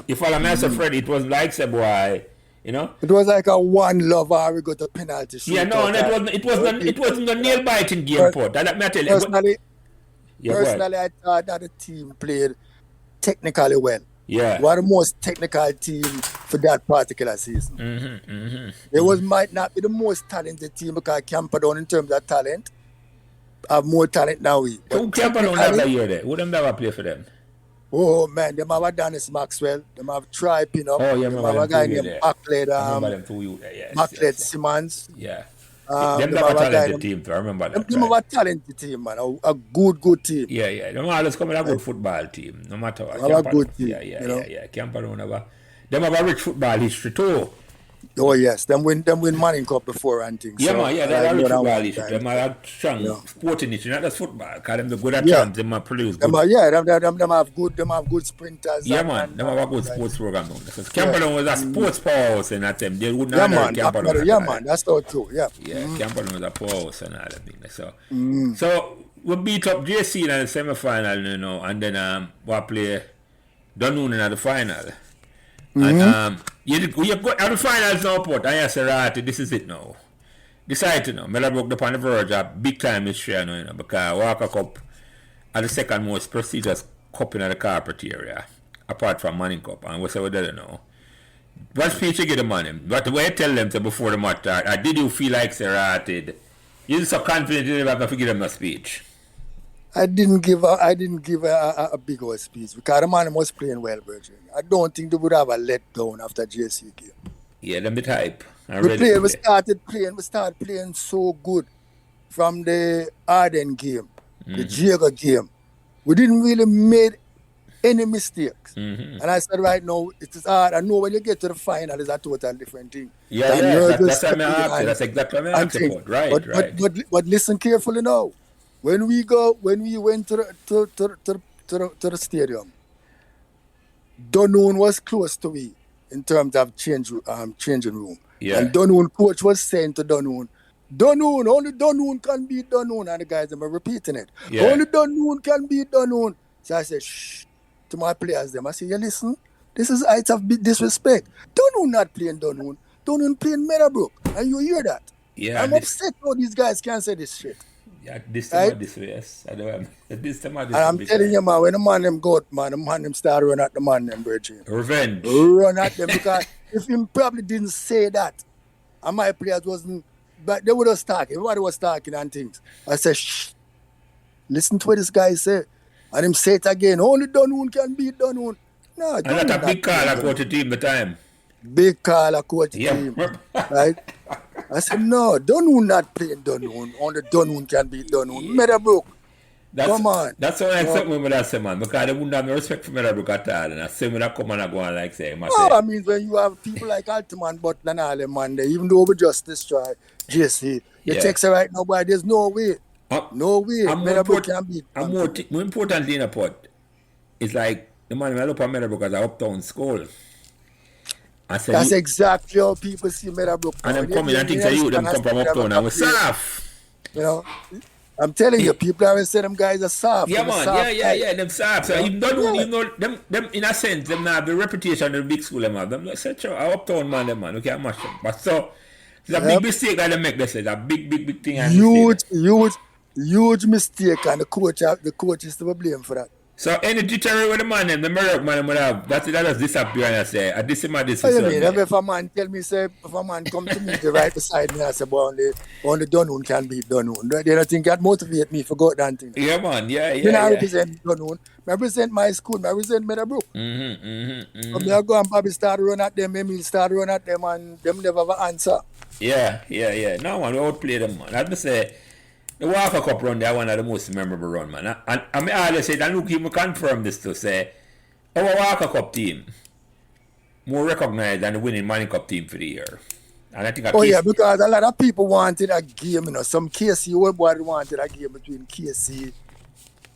You follow me, Fred, it was like, say, boy, It was like a one love or we got a penalty shoot. Yeah, no, and it wasn't a nail biting game, Putt. That me tell you. Personally, I thought that the team played technically well. Yeah. We were the most technical team for that particular season. It might not be the most talented team because Camperdown in terms of talent have more talent now. Who Camperdown have that year there? Who them never play for them? Oh man, them have a Dennis Maxwell, them have Tribe, Oh, yeah, them have a guy named Mackled Simmons. Yeah. Them have a talented team too, I remember that. Them have a talented team, man. A good team. Yeah. Them always come with a good football team, no matter what. Have a good team. Yeah. Camperdown them have a rich football history too. Oh yes, them win Manning Cup before and things. Yeah, man, they have a rich football history. Them have a strong sporting history, not just football. Because them the good at times, them have produced good. Them have good sprinters. Yeah, man, them have a good sports program. Camperdown was a sports powerhouse in that time. They would not know Camperdown. Yeah, man, that's so true. Yeah. Camperdown was a powerhouse and all that thing. So we beat up JC in the semi-final, and then we play Dunwoody in the final. And you go at the finals now, Putt, and you say, right, this is it now. Decide Meadowbrook upon the verge of big time history, because Walker Cup are the second most prestigious cup in the corporate area, apart from Manning Cup, and we say we didn't know. What speech you get the money? But the way you tell them before the match, did you feel like say, you're so confident you didn't have to give them a speech? I didn't give a big old speech because the man was playing well, Virgin. I don't think they would have a letdown after JC game. Yeah, them bit hype. We started playing so good from the Arden game, the Jaeger game. We didn't really make any mistakes. And I said, right now, it is hard. I know when you get to the final, it's a total different thing. That's what that's exactly what I'm asking about. Right. But listen carefully now. When we went to the stadium, Dunwoody was close to me in terms of changing room. Yeah. And Dunwoody coach was saying to Dunwoody, only Dunwoody can beat Dunwoody. And the guys are repeating it. Yeah. Only Dunwoody can beat Dunwoody. So I said, shh, to my players. I said, you listen, this is heights of disrespect. Dunwoody not playing Dunwoody. Dunwoody playing Meadowbrook. And you hear that. Yeah, I'm upset how these guys can't say this shit. Yeah, this time this way, yes. This time and I'm telling you, man, when the man them go out, man, the man them start run at the man them, Virgin. Revenge. Run at them because if him probably didn't say that, and my players wasn't, but they would have talking. Everybody was talking and things. I said, shh, listen to what this guy say. And him say it again, only Dunwoody can beat Dunwoody. No, and that's a big call I coach the team the time. Big call I coach the team. Right? I said, no, Dunwoody not playing Dunwoody. Only Dunwoody can beat Dunwoody. Meadowbrook. Come on. That's what I accept when I say, man, because they wouldn't have no respect for Meadowbrook at all. And I say when I come and I go and like say, I mean, when you have people like Altman, Butler and all them, man, even though we just destroy JC, it takes it right now, but there's no way. No way. Meadowbrook can beat. More importantly in a Putt, it's like the man I look at Meadowbrook as an uptown school. That's exactly how people see Meadowbrook. And them coming and things that you them come from uptown and we're soft. I'm telling you, people always say them guys are soft. Yeah, man. Yeah, them soft. So you don't know them in a sense, them have the reputation of the big school them have. Them like such a uptown man, them man. We can't match them. But so it's a big mistake that they make. They say a big thing. Huge mistake, and the coach is to be blamed for that. So any jittery with the man and the murder man would have that just disappear and I say, I this my this What is you mean? Sunday. If a man tell me, say, if a man come to me to right beside me, I say, boy, only Dunoon can beat Dunoon. They don't think that motivate me for go that thing. Yeah man, yeah. I represent Dunoon. I represent my school. I represent Meadowbrook. So me I go and probably start run at them, Emil start run at them, and them never have an answer. Yeah. No man, we outplay them man. I'd say the Walker Cup run there one of the most memorable run man. And I mean I always say and look him confirm this to say our Walker Cup team more recognized than the winning Manning Cup team for the year. And I think yeah, because a lot of people wanted a game, you know. Some KC old boy wanted a game between KC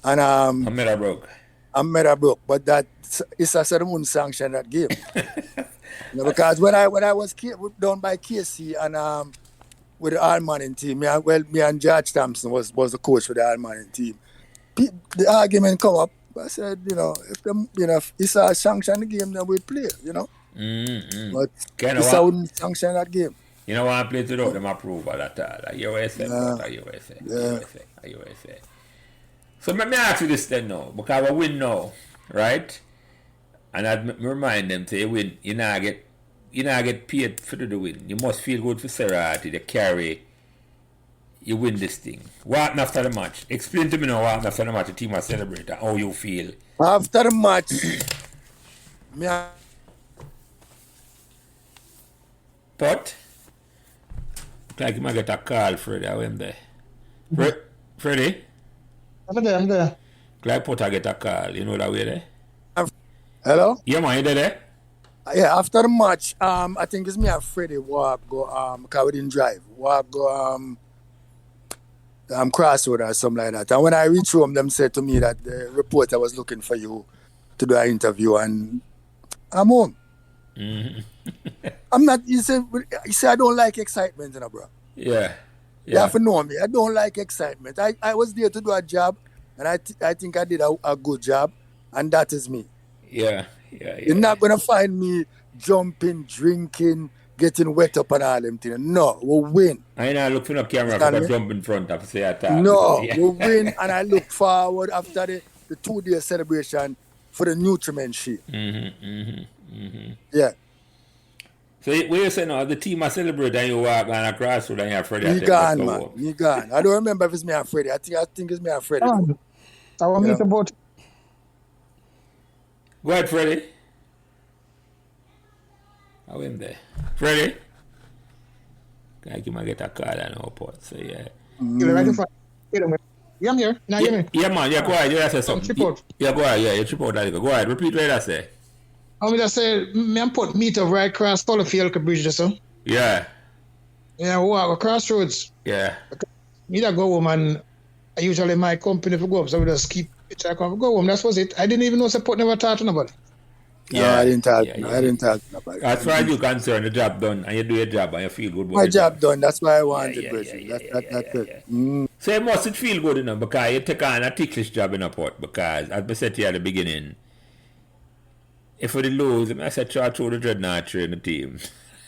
and Meadowbrook. But that is a certain sanction that game. Because when I was down by KC and with the All-Manning team, me and George Thompson was the coach for the All-Manning team. The argument come up. I said, if it's a sanction the game, then we play, But it's a wouldn't sanction that game. You know what I play without them approval at all. You say. So let me ask you this then now, because we win now, right? And I remind them to win, you not get paid for the win. You must feel good for Serati, the carry. You win this thing. What happened after the match? Explain to me now what happened after the match. The team was celebrating. How you feel? After the match, Putt? Like you might get a call, Freddie. I went there. Freddie? I'm there. Like Putt, I get a call. You know that way there? Hello? Yeah, man, you there? Yeah, after the match, I think it's me and Freddie walk go, because we didn't drive. Walk go, crossroad or something like that. And when I reached home, them said to me that the reporter was looking for you to do an interview, and I'm home. I'm not, you say I don't like excitement, bro. Yeah. You have to know me. I don't like excitement. I was there to do a job, and I think I did a good job, and that is me. Yeah. You're not going to find me jumping, drinking, getting wet up and all them things. No, we'll win. I know I look for no camera for I jump in front of say attack. No, we'll win, and I look forward after the 2-day celebration for the nutriment sheet. Yeah. So what you say now, the team are celebrating and you walk on across road and you're Freddie. Me gone, man. Me gone. I don't remember if it's me and Freddie. I think it's me and Freddie. I want me to vote. Go ahead, Freddie. I went there. Freddie? You might get a call and no port, so yeah. Yeah, I'm here. Now hear me. Yeah, man. Yeah, go ahead. You say something. Yeah, go ahead. Yeah, you trip out that. Go ahead. Repeat what I say. I'm just say, me and Putt meet up right across Tullefield Bridge, just so. Yeah. Yeah, walk across roads. Yeah. Me that go home, and usually my company if go up, so we just keep check on go home. That was it. I didn't even know Putt never talked to nobody. Yeah, no, I didn't talk. I didn't talk to nobody. As far as you're concerned, the job done, and you do your job, and you feel good. My job done. That's why I wanted Bridget. That's it. So you must feel good enough because you take on a ticklish job in a port. Because as I said to you at the beginning, if we lose, I said try through the dreadnought in the team.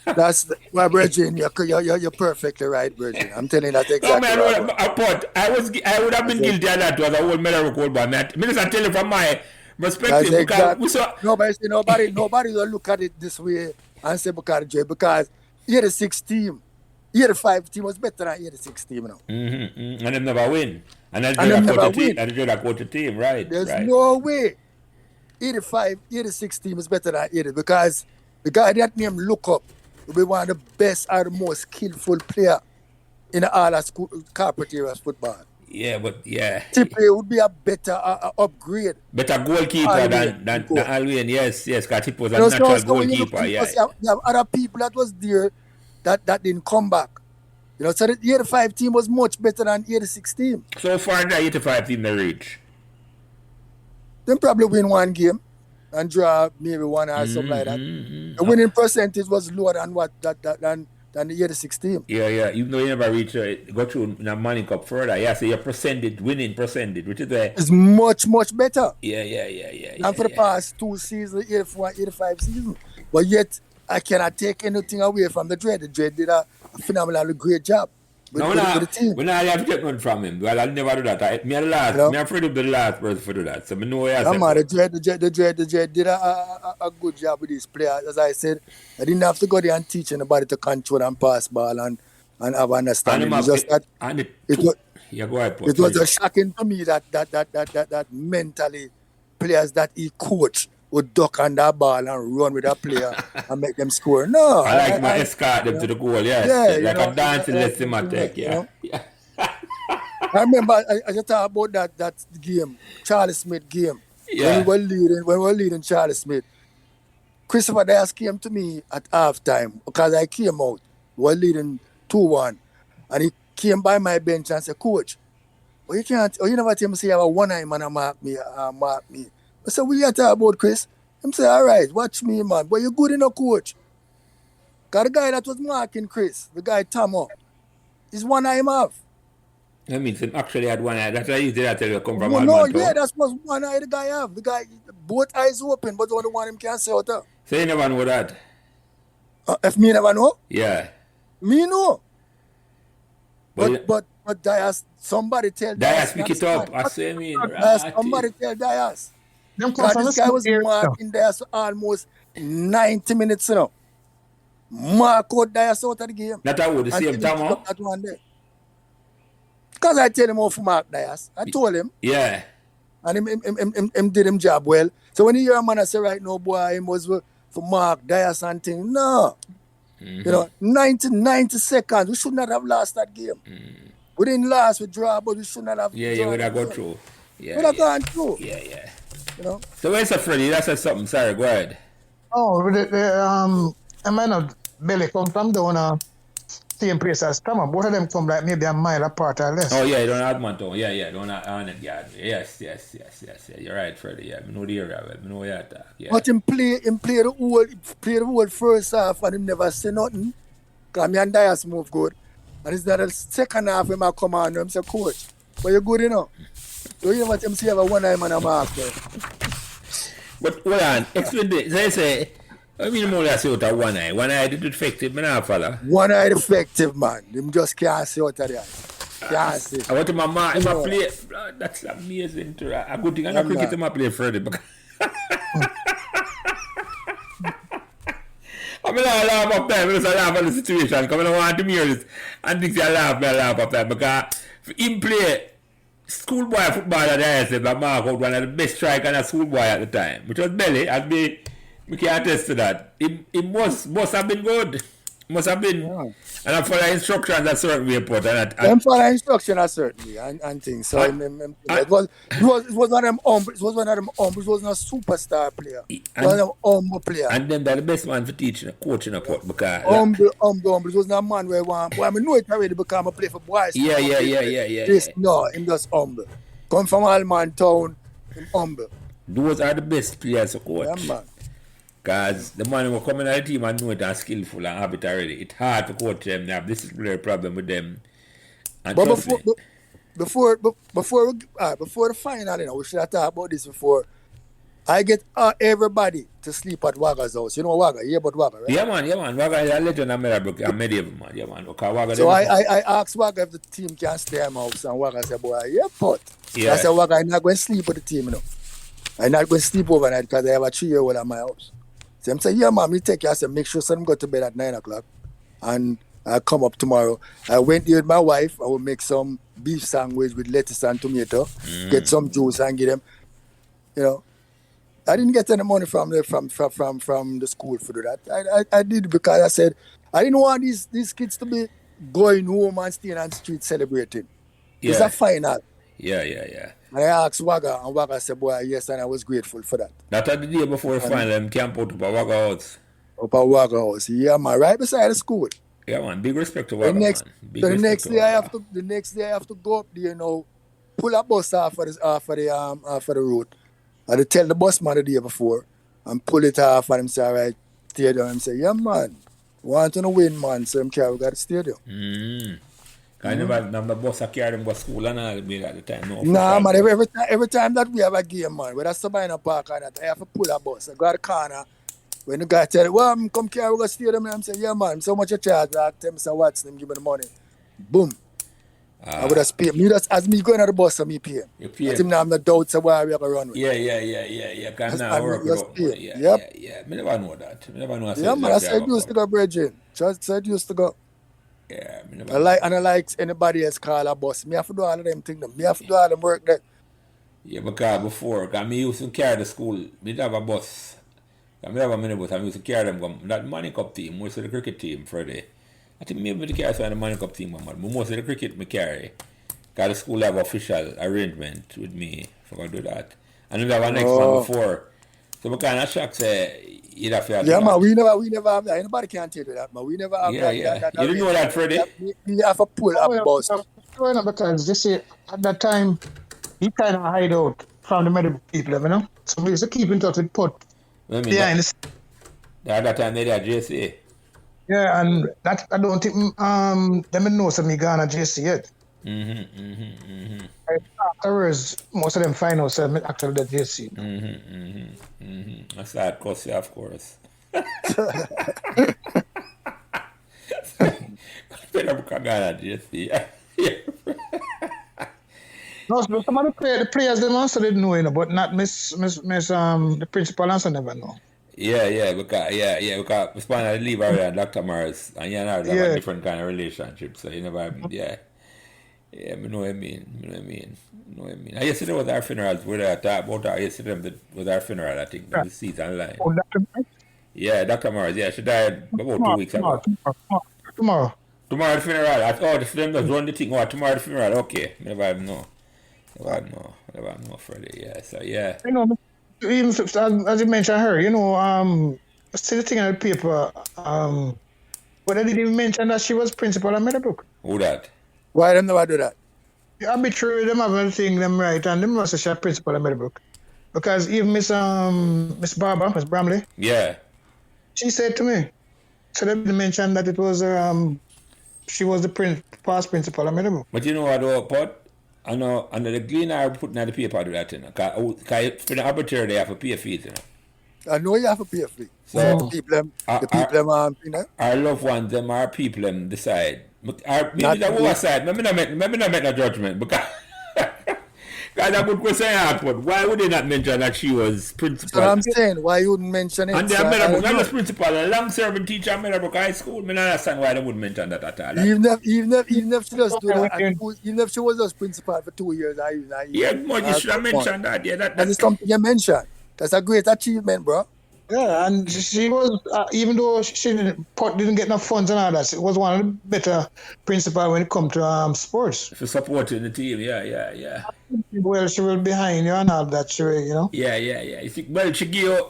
That's well, Bridget. You're perfectly right, Bridget. I'm telling you that exactly. No, man, I would have been guilty of that. Was a whole medal goal, but I tell you from my perspective, because nobody will look at it this way and say because 86 team, 85 team was better than 86 team now. And them never win. And they coach a team, right? There's no way 86 team is better than 80 because the guy that name Look Up will be one of the best or the most skillful player in all of school corporate areas football. Yeah, but yeah. Tippy would be a better upgrade. Better goalkeeper than Alwyn. Yes, because Tippy was a natural goalkeeper. You have other people that was there that didn't come back. So the 85 team was much better than 86 team. So far, the 85 team they reach. They probably win one game and draw maybe one or something like that. The winning percentage was lower than than the 86 team. Yeah. Even though you never reach go through the Manning Cup further, so your winning percentage, which is it's much better. Yeah. And for the past 2 seasons, 84, 85 seasons. But yet I cannot take anything away from the Dread. The Dread did a phenomenally great job. with, No, with, with the team. we not have to take one from him. Well, I'll never do that. Me afraid of the last person to do that. So I know what Yeah, man, the Dread did a good job with these players. As I said, I didn't have to go there and teach anybody to control and pass ball and have understanding. It's just that it was a shocking to me that mentally players that he coached would duck on that ball and run with that player and make them score. No. I like my escort them to the goal, yes. Like a dancing lesson I take, yeah. I remember I just talked about that game, Charlie Smith game. Yeah. When we were leading Charlie Smith. Christopher Dias came to me at halftime because I came out. We were leading 2-1. And he came by my bench and said, Coach, you never tell me say you have a one-eye man and mark me. I said, what you talking about, Chris? He said, all right, watch me, man. But you're good enough, coach. Because the guy that was marking Chris, the guy Tomo, is one eye off. That means he actually had one eye. That's why you did that tell you come from that's what one eye the guy have. The guy, both eyes open, but the only one him can't see out of. So you never know that? If me never know? Yeah. Me know. But Dias, somebody tell Dias pick it up. I say me. Somebody tell Dias. This guy was marking Dias for almost 90 minutes, you know. Mark out Dias out of the game. Not all the same time, huh? That one there. Because I tell him how to mark Dias. I told him. Yeah. And him did him job well. So when you hear a man say right now, boy, him was for mark Dias and things. No. Mm-hmm. You know, 90 seconds. We should not have lost that game. We didn't last with draw, but we should not have. Yeah, we'd have gone through. Yeah, we'd have gone through. Yeah. You know. So where's the Freddie? That's something. Sorry, go ahead. Oh, I might not Billy come from down same place as Tama. Both of them come like maybe a mile apart or less. Oh yeah, you don't have Monto. Yeah, don't have on it. Yeah. Yes. You're right, Freddie. Yeah, I know the area. I know where that. Yeah. But him play the whole first half and him never say nothing. Cause me and Dias move good. And it's not the second half when I come on him say, Coach, but you're good enough. So you know what him say about one eye man a mark there. But hold on, explain this. I say, I mean more than say out one eye. One eye did effective, man, fella. One eye effective, man. Him just can't see out of there. Can't see. I want him to play. That's amazing. A good thing. I'm not cricket him play further. I'm going to laugh up there. I'm going to laugh at the situation. I'm going to want to hear this. And think I laugh up there. Because him play schoolboy football at the ISF, I mark out one of the best strikers and a schoolboy at the time. Which was Belly. And we can attest to that. It must have been good. Must have been. Yeah. And I follow instructions a certain way, Putt. And follow instructions a certain way and things. So it was one of them humble. It was one of them humble. It wasn't a superstar player. One of them humble player. And then they're the best man for teaching, coaching a Putt. Because humble. It wasn't a man where one. Boy, I know it already because I play for boys. Yeah. No, him just humble. Come from Allman town, him humble. Those are the best players to coach. Yeah, man. Because the man who come in the team and know it and skillful and have it already. It's hard to coach them. They have this disciplinary problem with them. And but before the final, you know, we should have talked about this before. I get everybody to sleep at Waga's house. You know Waga? You hear about Waga, right? Yeah, man. Waga is a legend in Meadowbrook. A medieval man. Yeah, man. Okay, Waga so I asked Waga if the team can stay at my house. And Waga said, boy, yeah, Putt. Yeah. I said, Waga, I'm not going to sleep with the team, you know. I'm not going to sleep overnight because I have a 3-year-old at my house. So I'm saying, yeah, man, me take you. I said, make sure son go to bed at 9 o'clock. And I'll come up tomorrow. I went there with my wife. I will make some beef sandwich with lettuce and tomato. Get some juice and get them. You know, I didn't get any money from the school for that. I did because I said, I didn't want these kids to be going home and staying on the street celebrating. Yeah. It's a final. Yeah. And I asked Waga, and Waga said, boy, yes, and I was grateful for that. That was the day before the final, camp out up at Waga House. Up at Waga House, yeah, man, right beside the school. Yeah, man, big respect to Waga, The next day I have to go up there, you know, pull a bus off of the road. I tell the bus man the day before, and pull it off, and him say, all right, stay down. And say, yeah, man, want to win, man, so I'm carrying got to stay there. I never bus I carry them to school and all be at the time. Nah, man, every time that we have a game, man, whether Sabina Park or not, I have to pull a bus. I go to the corner. When the guy tell me, well, come carry, we go stay there, I'm saying, yeah, man, so much a charge. I tell him, so what's them, give me the money. Boom. I would have paid. Me just as me going at the bus, so me pay him. You pay As him now have no doubts of where we are going to run with. Yeah. Because now And me work just without pay. money. Yep. Yeah. Me never know that. Me never know I Yeah, man. That's how it used to go, Bridget. Just said used to go. Yeah, me I never like anybody else call a bus. Me have to do all of them things. Me have to do all them work there. Yeah, because me used to carry the school. Me have a bus. I have a minibus. I used to carry them. That Money Cup team, most of the cricket team, Friday. I think maybe the carry some of the Money Cup team, but most of the cricket me carry. Because the school have official arrangement with me if I can do that. And we have a next one before. So I kind of shocked say you'd have to have Yeah, that. man, we never have that. Anybody can't tell you that, man. We never have that. Yeah. You didn't know that, Freddie? We have to pull a bus. Because you see, at that time, he kind of hide out from the medical people, you know? So we used to keep in touch with Putt. Behind that time they had JC. Yeah, and that I don't think them know some me gone at JC yet. Afterwards, most of them find out some actually the JC. That's that cost you, of course. No, so some of the players them also didn't know, you know, but not miss the principal also never know. Yeah, because Spanish leave already and Dr. Morris and you and I have a different kind of relationship, so you never Yeah, I know what I mean. I yesterday was our funeral, we talked about her yesterday with our funeral, I think, the season line. Oh, Dr. Morris? Yeah, Dr. Morris, yeah, she died about 2 weeks ago. Tomorrow the funeral. The film just run the thing. Tomorrow the funeral. Okay. Never know, Freddie. Yeah. So yeah. You know, even as you mentioned her, you know, see the thing on the paper. But I didn't even mention that she was principal at Meadowbrook. Who that? Why them never do that? Yeah, arbitrary them have everything them right, and them must say principal at Meadowbrook. Because even Miss Barbara, Miss Bramley. Yeah. She said to me, so they didn't mention that it was she was the past principal at Meadowbrook. But you know what, though, Putt? I know, and the cleaner putting on the paper do that, you know. Because for the arbitrary, they have to pay fees, you know. I know you have to pay a fee. So the people, you know. Our loved ones, them, our people, them decide. Maybe the oversight, maybe not make no judgment, because that's a good question, but why would they not mention that she was principal? So I'm saying, why you wouldn't mention it? And they are Meadowbrook, not just principal, a long-serving teacher at Meadowbrook High School. I don't understand why they wouldn't mention that at all. Even if she just do that, even if she was just principal for 2 years, yeah, but you should have mentioned that. Yeah, that's something you mentioned. That's a great achievement, bro. Yeah, and she was, even though she didn't get enough funds and all that, it was one of the better principal when it comes to sports. For supporting the team, yeah. Well, she was behind you and all that, you know? Yeah. You think, well, she give you,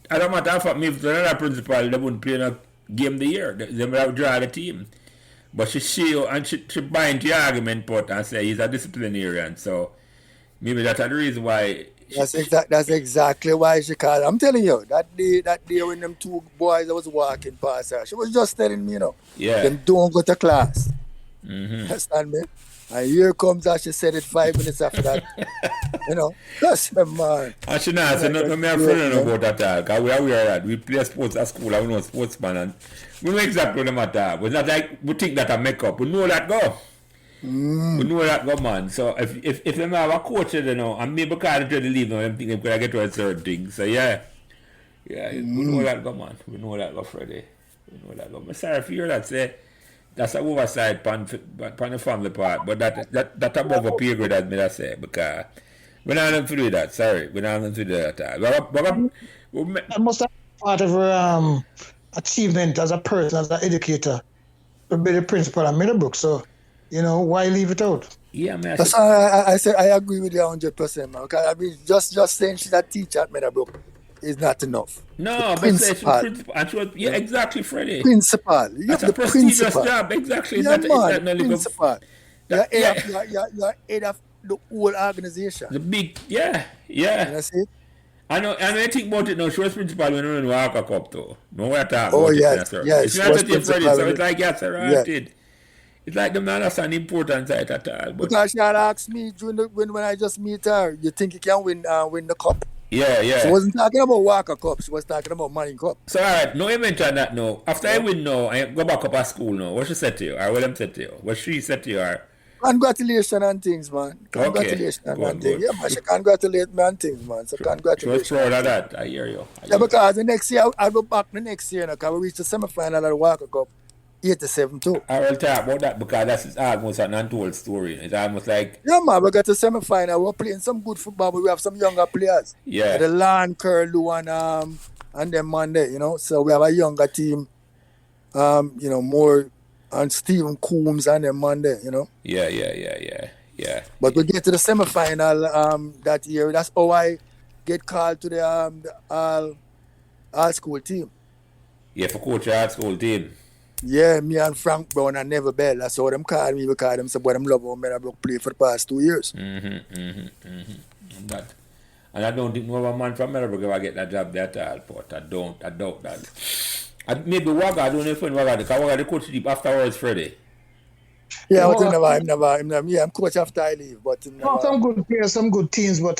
I don't matter if me for another principal, they wouldn't play a game of the year. They would have draw the team. But she see you and she bind to your argument, Putt, and say he's a disciplinarian. So maybe that's the reason why. That's exactly why she called. I'm telling you, that day when them two boys that was walking past her, she was just telling me, you know, them don't go to class. Understand me? And here comes her, she said it 5 minutes after that. You know, that's the man. And she not say nothing me about that all, because we are aware of that. We play sports at school and we know sportsman and we know exactly what them at all. It's not like we think that a make up. We know that go. We know that go, man. So if them have a coach, you know, and maybe because they try to leave now, them think they get to a certain thing. So yeah, we know that go, man. We know that go, Freddie. We know that go. I'm sorry if you hear that, say, that's an oversight on the family part, but that above a pay grade, as me say, because we're not going to do that. Sorry, we're not going to do that at all. That must have been part of her achievement as a person, as an educator, to be the principal at Meadowbrook. So, you know, why leave it out? Yeah, man. That's I said I agree with you 100%, man. Because I mean, just saying she's a teacher at Meadowbrook is not enough. No, but she's principal. And she was, exactly, Freddie. Principal. That's a prestigious job, exactly. Yeah, man, principal. You're head of the whole organization. The big, yeah. You see it? I know, and I think about it now, she was principal when we were in the Walker Cup, though. No, we're talking about it. Yes, it's not that you're Freddie, so it's like, yes, sir, I did. It's like them not understand the importance at all. Because she had asked me when I just meet her, you think you can win the cup? Yeah. She wasn't talking about Walker Cup. She was talking about Manning Cup. So alright, no you mentioned that now. After I win now, I go back up at school now. What she said to you? Or what them said to you? What she said to you? Or... Congratulations and things, man. Congratulations and things. Yeah, man, she congratulate me and things, man. So congratulations. She was proud of that. I hear you. Yeah, because the next year, I'll be back the next year, because we reached the semi-final of the Walker Cup, 87 too. I will talk about that because that's almost an untold story. It's almost like... Yeah, man, we got to semi-final. We're playing some good football, but we have some younger players. Yeah. The Lan, Curlew, and them man there, you know. So we have a younger team, you know, more... and Stephen Coombs and them man there, you know. Yeah. But we get to the semi-final that year. That's how I get called to the all-school team. Yeah, for coach your all-school team. Yeah, me and Frank Brown and Never Bell. That's how them call me, because them say, boy, them love how Meadowbrook play for the past 2 years. But, and I don't think no other man from Meadowbrook ever get that job there at all, but I doubt that. Maybe Waga, I don't know if Waga, because Waga the coach deep afterwards, Freddie. Yeah, but him never, yeah, I'm coach after I leave, but him never. Some good players, some good teams, but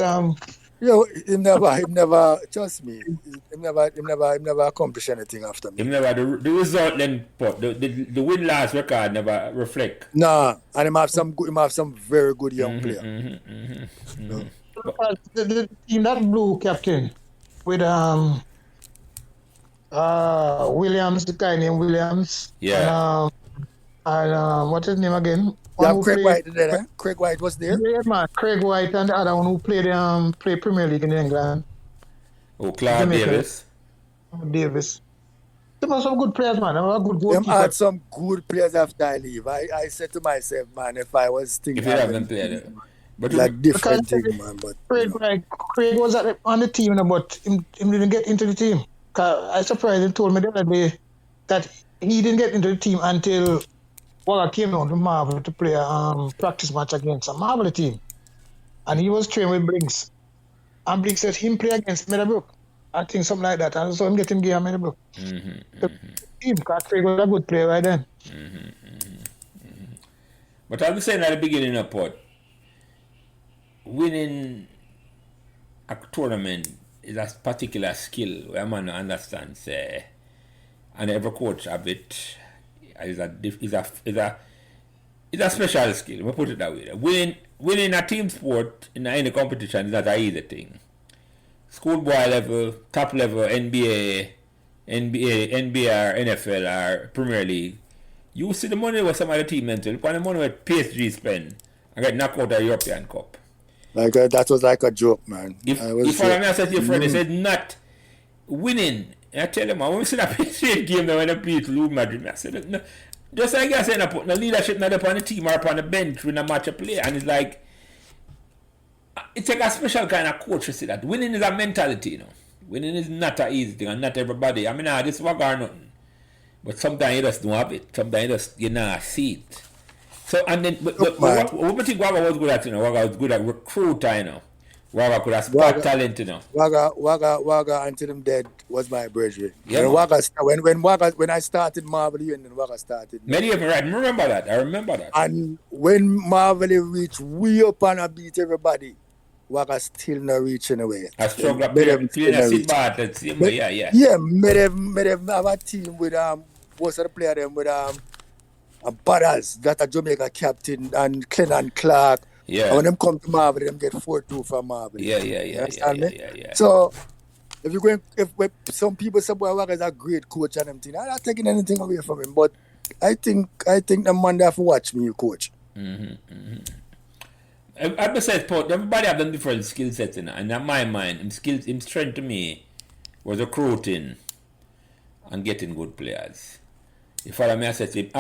yeah, him never, trust me, him never accomplish anything after me. Him never, the result then, but the win-loss record never reflect. Nah, and him have some very good young player. The team that blue captain with Williams, the guy named Williams. Yeah. And what's his name again? Yeah, Craig White there. Eh? Craig White was there. Yeah, man. Craig White and the other one who played Premier League in England. Oh, Clark Davis. Davis. There were some good players, man. There were good goalkeepers. Them had some good players after I leave. I said to myself, man, if I was thinking, if you haven't played it, but like different thing, man. But Craig was on the team, but him didn't get into the team. I surprised him, told me the other day that he didn't get into the team until Waller came down to Marvel to play a practice match against a Marvel team. And he was trained with Brinks. And Brinks said him play against Meadowbrook. I think something like that. And so him get him game at Meadowbrook. The team, because Craig was a good player right then. But I was saying at the beginning of Putt, winning a tournament is a particular skill where man understands, and every coach have it. Is a special skill. We put it that way. Winning a team sport in any competition is not an easy thing. Schoolboy level, top level, NBA, NFL, or Premier League. You see the money where some of the team mental. Look at the money where PSG spend and get knocked out of the European Cup. Like that was like a joke, man. If I said to your friend, they said not winning. I tell them, when we see that PSG game when they beat Real Madrid, I said, no, just like I said, I put the leadership not up on the team or up on the bench when a match a play, and it's like it's like a special kind of coach to see that. Winning is a mentality, you know. Winning is not an easy thing, and not everybody. I mean, this work or nothing, but sometimes you just don't have it. Sometimes you not see it. So and then, but what I think Waga was good at, you know, Waga was good at recruiter, you know. Waga could have spot talent, you know. Waga until him dead was my brethren. Yeah, when I started Marvel, and then Waga started. Many of them, right? I remember that. And when Marvel reached way up and I beat everybody, Waga still not reaching away. I struggled clean a seat bar that same way, yeah. Yeah, made them have a team with most of the players them with Butters, that a Jamaica captain, and Kenan Clark. Yeah. And when them come to Marvel, them get 4-2 from Marvel. Yeah. So if some people say boy Waga is a great coach and everything, I'm not taking anything away from him, but I think the man there for watch me, coach. I said, Putt, everybody have them different skill sets, and in my mind, his strength to me was recruiting and getting good players. If I said to him,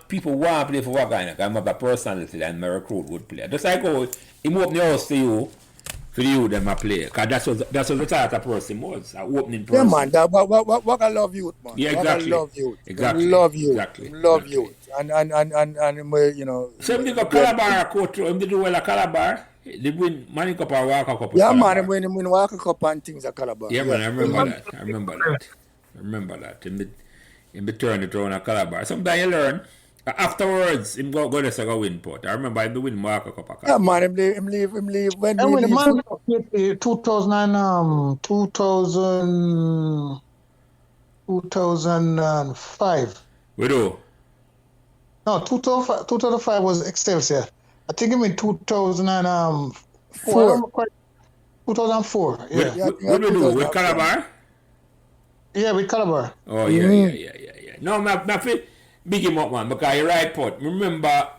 people want to play for Waga, I'm a personality and I recruit good players. Just like how he opened the house to you, for you them a play. Because that's what the type of person was, an opening person. Yeah, man, Waga love youth, man. Yeah, exactly. Waga love youth. Exactly. Love youth. Exactly. Love youth. And you know. So they got Calabar coach, they do well at Calabar. They win Money Cup or Walker Cup. Yeah, man, when win Walker Cup and things at Calabar. Yeah, man, I remember that. In the turn it around a Calabar. Sometimes you learn. Afterwards, him go there so go win Putt. I remember him win Walker Cup. Yeah, man, him leave when And we when the leave. man 2005. We do. No, 2005 was Excelsior. I think it mean 2004. Four. 2004. Yeah. Yeah, I think What we do? With 2004. Calabar? Yeah, with Calabar. Oh, yeah. No, I feel big him up, man, because you're right, Putt. Remember,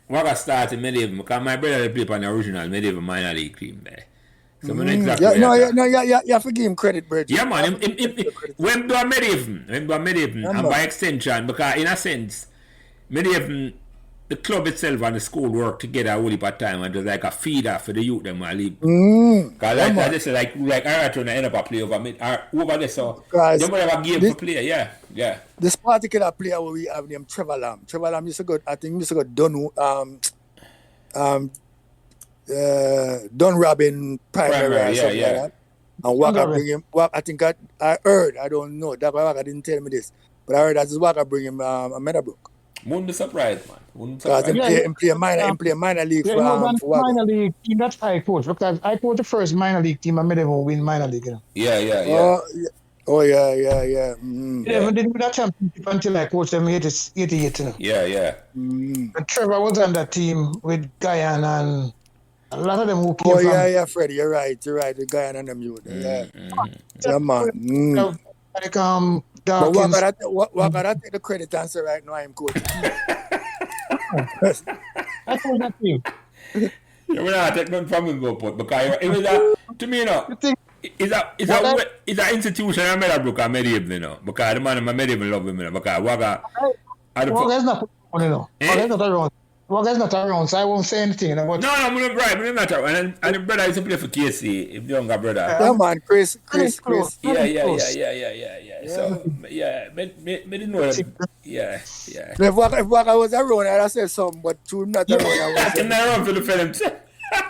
when I started medieval, because my brother played on the original medieval minor league team there. So I'm not exactly Yeah, forgive him credit, Bridge. Yeah, man. When do a medieval, and by extension, because in a sense, medieval, the club itself and the school work together a whole heap of time, and there's like a feeder for the youth them I leave. Because like I just say, like I turn end up a play over there, so they don't have a game to play. Yeah. This particular player we have named Trevor Lamb. Trevor Lamb used to go, I think, used to go Don Robin primary or something like that. And Waka bring him. I think I heard. I don't know. That Waka didn't tell me this, but I heard that this Waka bring him a Meadowbrook. Wouldn't be surprised, man. Because he play minor league for Waka. Minor league team. That's I coach, because I coached the first minor league team. I made them win minor league. You know? Yeah. They didn't win that championship until I coached them 88. You know? Yeah. And Trevor was on that team with Guyan and a lot of them who came from. Yeah, Freddie, you're right. The Guyan and them youth. Yeah, man. Like Dawkins. But Waka take the credit and say right now I'm coaching. I told that team. Yeah, we're not taking nothing from him, go Putt, because it was to me, you know, it's a institution in Meadowbrook and medieval, you know, because the man in my medieval love him, you know, because Waka Waga's not you know. Waga's not around, so I won't say anything, you know. But No, I'm not around. And the brother used to play for KC, if the younger brother. Yeah, man, Chris. Yeah. So, yeah, me didn't know that. Yeah. If Waka was around, I'd have said something, but to him not around. I'm not around for the film.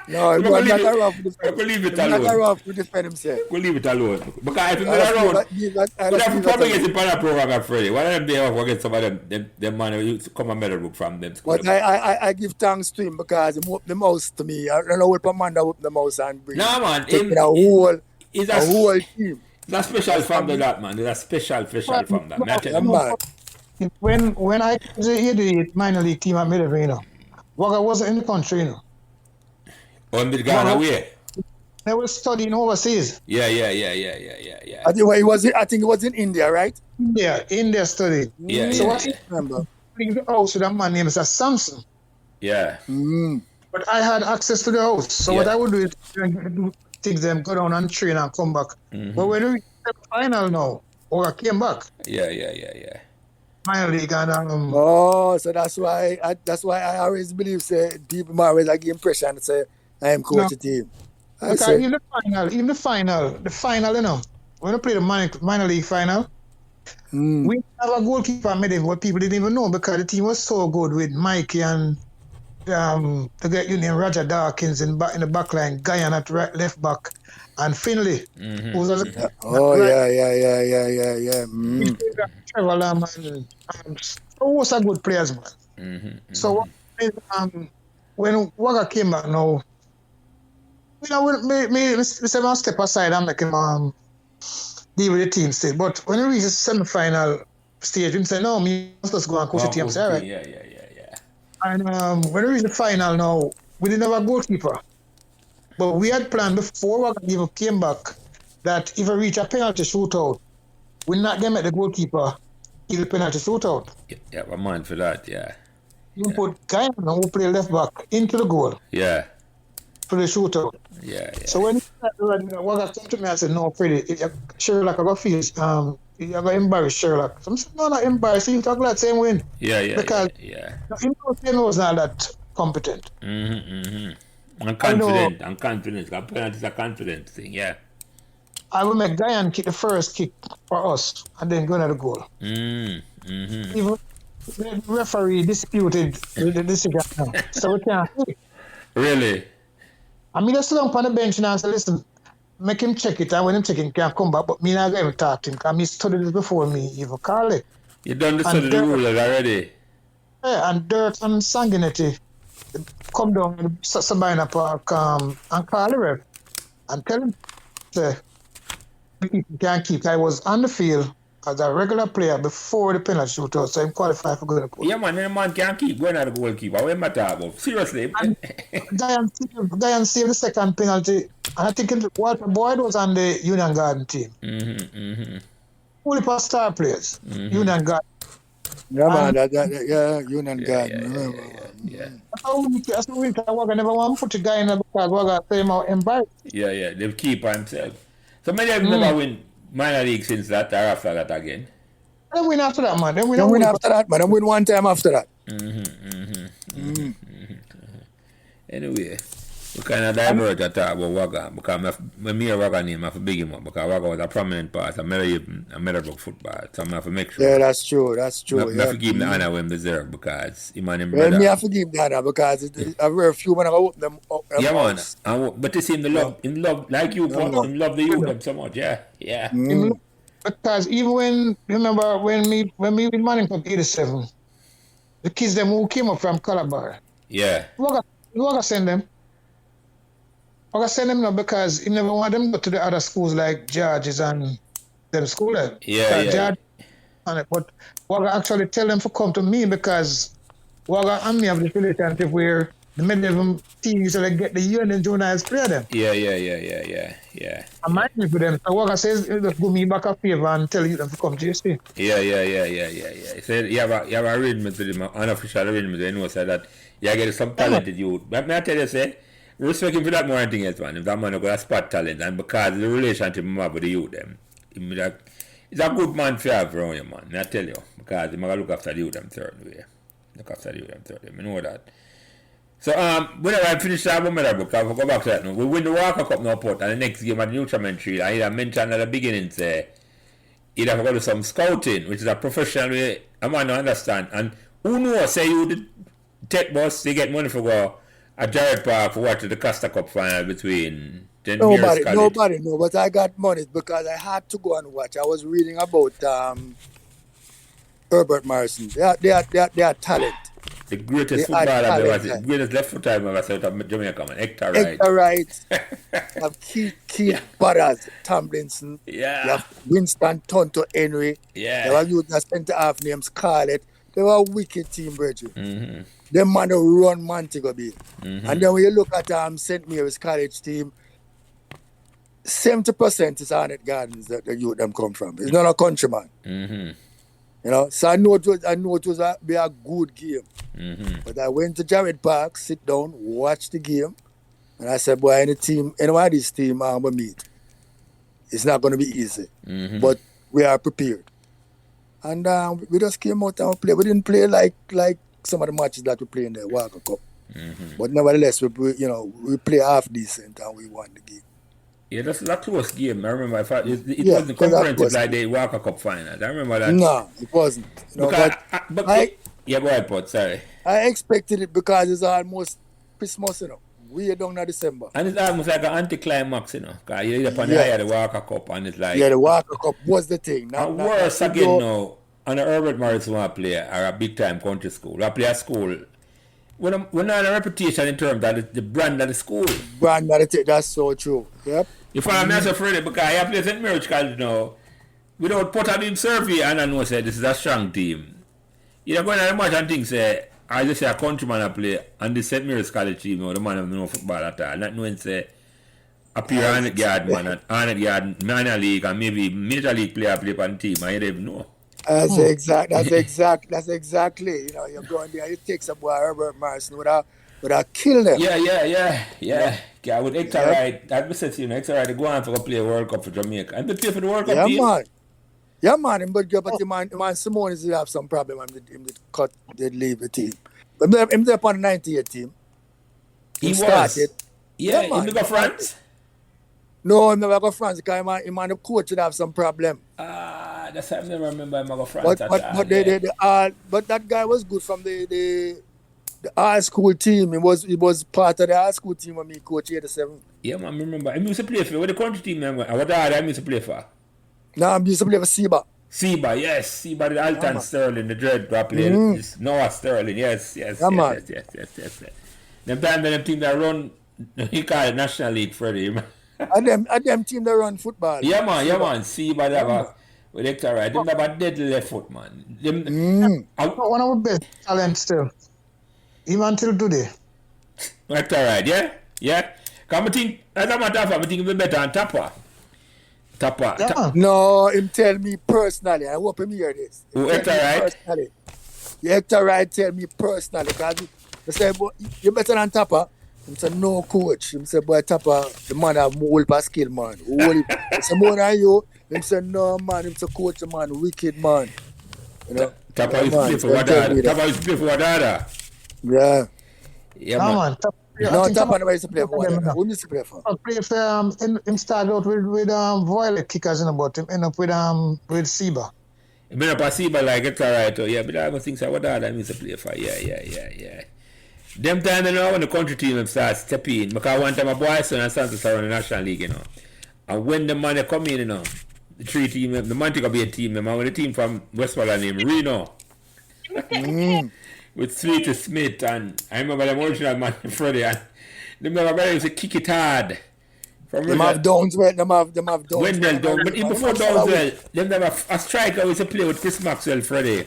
No, he was not around for defend We'll leave it himself. alone. Not around for defend himself. We'll leave it alone. Because if he's not around, we'll have to probably get the panel program at Friday. One of them day off, we'll get some of them man who come a Meadowbrook from them. But I give thanks to him because he opened the mouse to me. I don't know what Pamanda opened the mouse and bring No, man. a whole team. It's a special family, that, man. It's a special from that. When I was the minor league team at Meadowbrook, you know, Waga wasn't in the country, you know. On the Ghana away. They were studying overseas. Yeah. I think it was in India, right? India studied. Yeah. So what I remember, the house with a man named Samson. Yeah. But I had access to the house. So what I would do is take them, go down and train and come back. But when we reached the final now, or I came back. Yeah. Minor league and so that's why I always believe say people always like impression say I am coach a team. Because in the final, you know, when we play the minor league final, we have a goalkeeper made what people didn't even know because the team was so good with Mikey and the guy you named Roger Dawkins in the back line, Guyan at left back, and Finley. Who was yeah. Trevor Lamb and was a good players, man. So when Wagga came back now, you know, me step aside and make him deal with the team state. But when we reached the semi-final stage, we said, no, me must go and coach the team. Say, all right. Yeah. And when we reached the final now, we didn't have a goalkeeper. But we had planned before Wagga even came back that if we reach a penalty shootout, we're not going to make the goalkeeper kill the penalty shootout. Yeah, I'm mind for that, yeah. You put Guyan who play left back into the goal. Yeah. For the shootout. Yeah. So when Wagga came to me, I said, no, Freddie, Sherlock, I got feels, you got embarrass Sherlock. So I said, no, not embarrass, you talk that same win. Yeah. Because he was not that competent. I'm confident. Penalty is a confident thing, yeah. I will make Guyan kick the first kick for us and then go to the goal. Even the referee disputed the decision now. So we can't see it. Really? I mean, I sit down on the bench and I said, listen, make him check it, and when him check it, he can come back. But me not going to talk to him because he studied it before me even call it. You done the study the rule already? Yeah, and Dirt and Sanguinity come down to Sabina Park and call the ref and tell him say, he can't keep. I was on the field as a regular player before the penalty shootout, so I'm qualified for going to put. Yeah, man, the man can't keep going at the goalkeeper. What am I talking about? Seriously. And Giant saved the second penalty. And I think Walter Boyd was on the Union Garden team. Only for star players. Union Garden. Yeah, man. Union Garden. Yeah. That's how we never want to put a guy in because Waga say him out embarrassed. Yeah, the keeper himself. So many of them never win minor league since that or after that again. Then win after that, man. Then win after that, man. Then win one time after that. Anyway, we kind of divert to talk about Waga because when me Waga name, I have to big him up because Waga was a prominent part of Meadowbrook football. So I have to make sure. Yeah, that's true. I have to give him the honor when deserve because him and him brother. Well, me have to give him the honor because I very few when I open them up. Yeah, man. But you see him love like you, him love the youth them so much. Yeah. Because even when we with Manning Cup 87, the kids them who came up from Calabar. Yeah. Waga send them. Waga send them now because he never want them to go to the other schools like George's and them school. Yeah. But Waga actually tell them to come to me because Waga and me have this relationship where the many of them teams usually get the union juniors play them. Yeah. I might be for them. So Waga says, just do me back a favor and tell you them to come to JC. Yeah. So you have a arrangement with him, unofficial arrangement, you know, so that you get some talented youth. But may I tell you, say, respect him for that more than anything else, man. If that man got a spot talent, and because the relationship he have with the youth, them, he's a good man to have around you, man. May I tell you, because he might look after the youth them certain way. I know that. So, whenever I finish that one book, I'll go back to that now. We win the Walker Cup now, Putt, and the next game at the Nutriment Tree, I mentioned at the beginning, say, you'd have to go to some scouting, which is a professional way, I might not understand. And who knows, say you the tech bus, they get money for go at Jared Park for watching the Costa Cup final between Nobody know, but I got money because I had to go and watch. I was reading about Herbert Morrison. They are talent. The greatest footballer ever, the greatest left foot time ever out of Jamaica, man. Hector Wright. You have Keith Butters, Tomlinson. Yeah. You have Winston Tonto Henry. Yeah. You have youth that centre half named Scarlett. They were a wicked team, Bridget. Them man run Montego Bay. And then when you look at St. Mary's College team, 70% is Arnett Gardens that the youth them come from. It's not a countryman. You know, so I know it was be a good game. But I went to Jared Park, sit down, watch the game, and I said, boy, any of this team we meet, it's not going to be easy. But we are prepared. And we just came out and played. We didn't play like some of the matches that we play in the Walker Cup. But nevertheless, we play half decent and we won the game. Yeah, that's a close game. I remember it wasn't comprehensive like the Walker Cup final. I remember that. No, it wasn't. You know, but go ahead, Putt, sorry. I expected it because it's almost Christmas, you know. We're down in December. And it's almost like an anticlimax, you know. Because you're up on the higher the Walker Cup and it's like... Yeah, the Walker Cup was the thing. And worse again now, on a Herbert Morrison want to play or a big-time country school. I play a school... We're not a reputation in terms of the brand of the school. That's so true. Yep. If I'm not afraid because I play St. Mary's College now, without Putt on him survey, and I know say this is a strong team. You're going to match and think say, I just say a countryman I play, and the St. Mary's College team, the man have no football at all. Not knowing say, appear on the yard, man, and on the yard, minor league, and maybe major league player play on the team, and you don't even know. That's exactly. You know, you're going there, you take some boy Herbert Morrison would have killed them. Yeah, with Hector Wright, I'd be saying, you know, Hector Wright, go on for play a World Cup for Jamaica. And they play for the World Cup team. Yeah, man. But the man Simone is have some problem and they leave the team. But him there upon the 98 team. He started. Yeah, he go France? No, he never go France because him and the coach would have some problem. That's why I never remember him go France. But that guy was good from the high school team. He was part of the high school team when me coach 87. Yeah, man, I remember. I used to play for the country team. What I used to play for? No, I used to play for Seba. Seba, yes. Seba, the Alton man. Sterling, the dread got played. Noah Sterling, yes. Man. Them time them team that run, he call it National League, Freddie. And them team that run football. Yeah, man. Seba, they have a, with Hector Wright, them have a deadly left foot, man. One of our best talents still. Even until today. Hector Wright, yeah. Come think, as a matter of fact, I think we're better than Tapper. Yeah, man. No, him tell me personally. I hope him hear this. Who, Hector Wright? Personally. Hector Wright tell me personally. Because he say, you better than Tapper. He said, no, coach. He said, boy, Tapper, the man have more skill, man. He said, more than you. He said, no, man. He said, coach, man, wicked, man. You know? Tapper used to play for Wadada. Tapper used to play for Wadada. Yeah. Yeah, man. No, Tapper never used to play for Wadada. Who used to play for? Play for, him started out with Violet kickers in the bottom, end up with Seba. He been up a Seba like Hector Wright, yeah, but I don't think so. Wadada he used to play for, yeah. Them time, you know, when the country team start stepping in, because one time a boy son and Santos are on the National League, you know. And when the man come in, you know, the three team, the man take a be a team, and when the team from Westmoreland named Reno. With Sweet Smith, and I remember the original man, Freddie, and they remember used to kick it hard. Them have Downswell, them have Downswell. Wendell down, but even before Downswell, them have a striker who used to play with Chris Maxwell, Freddie.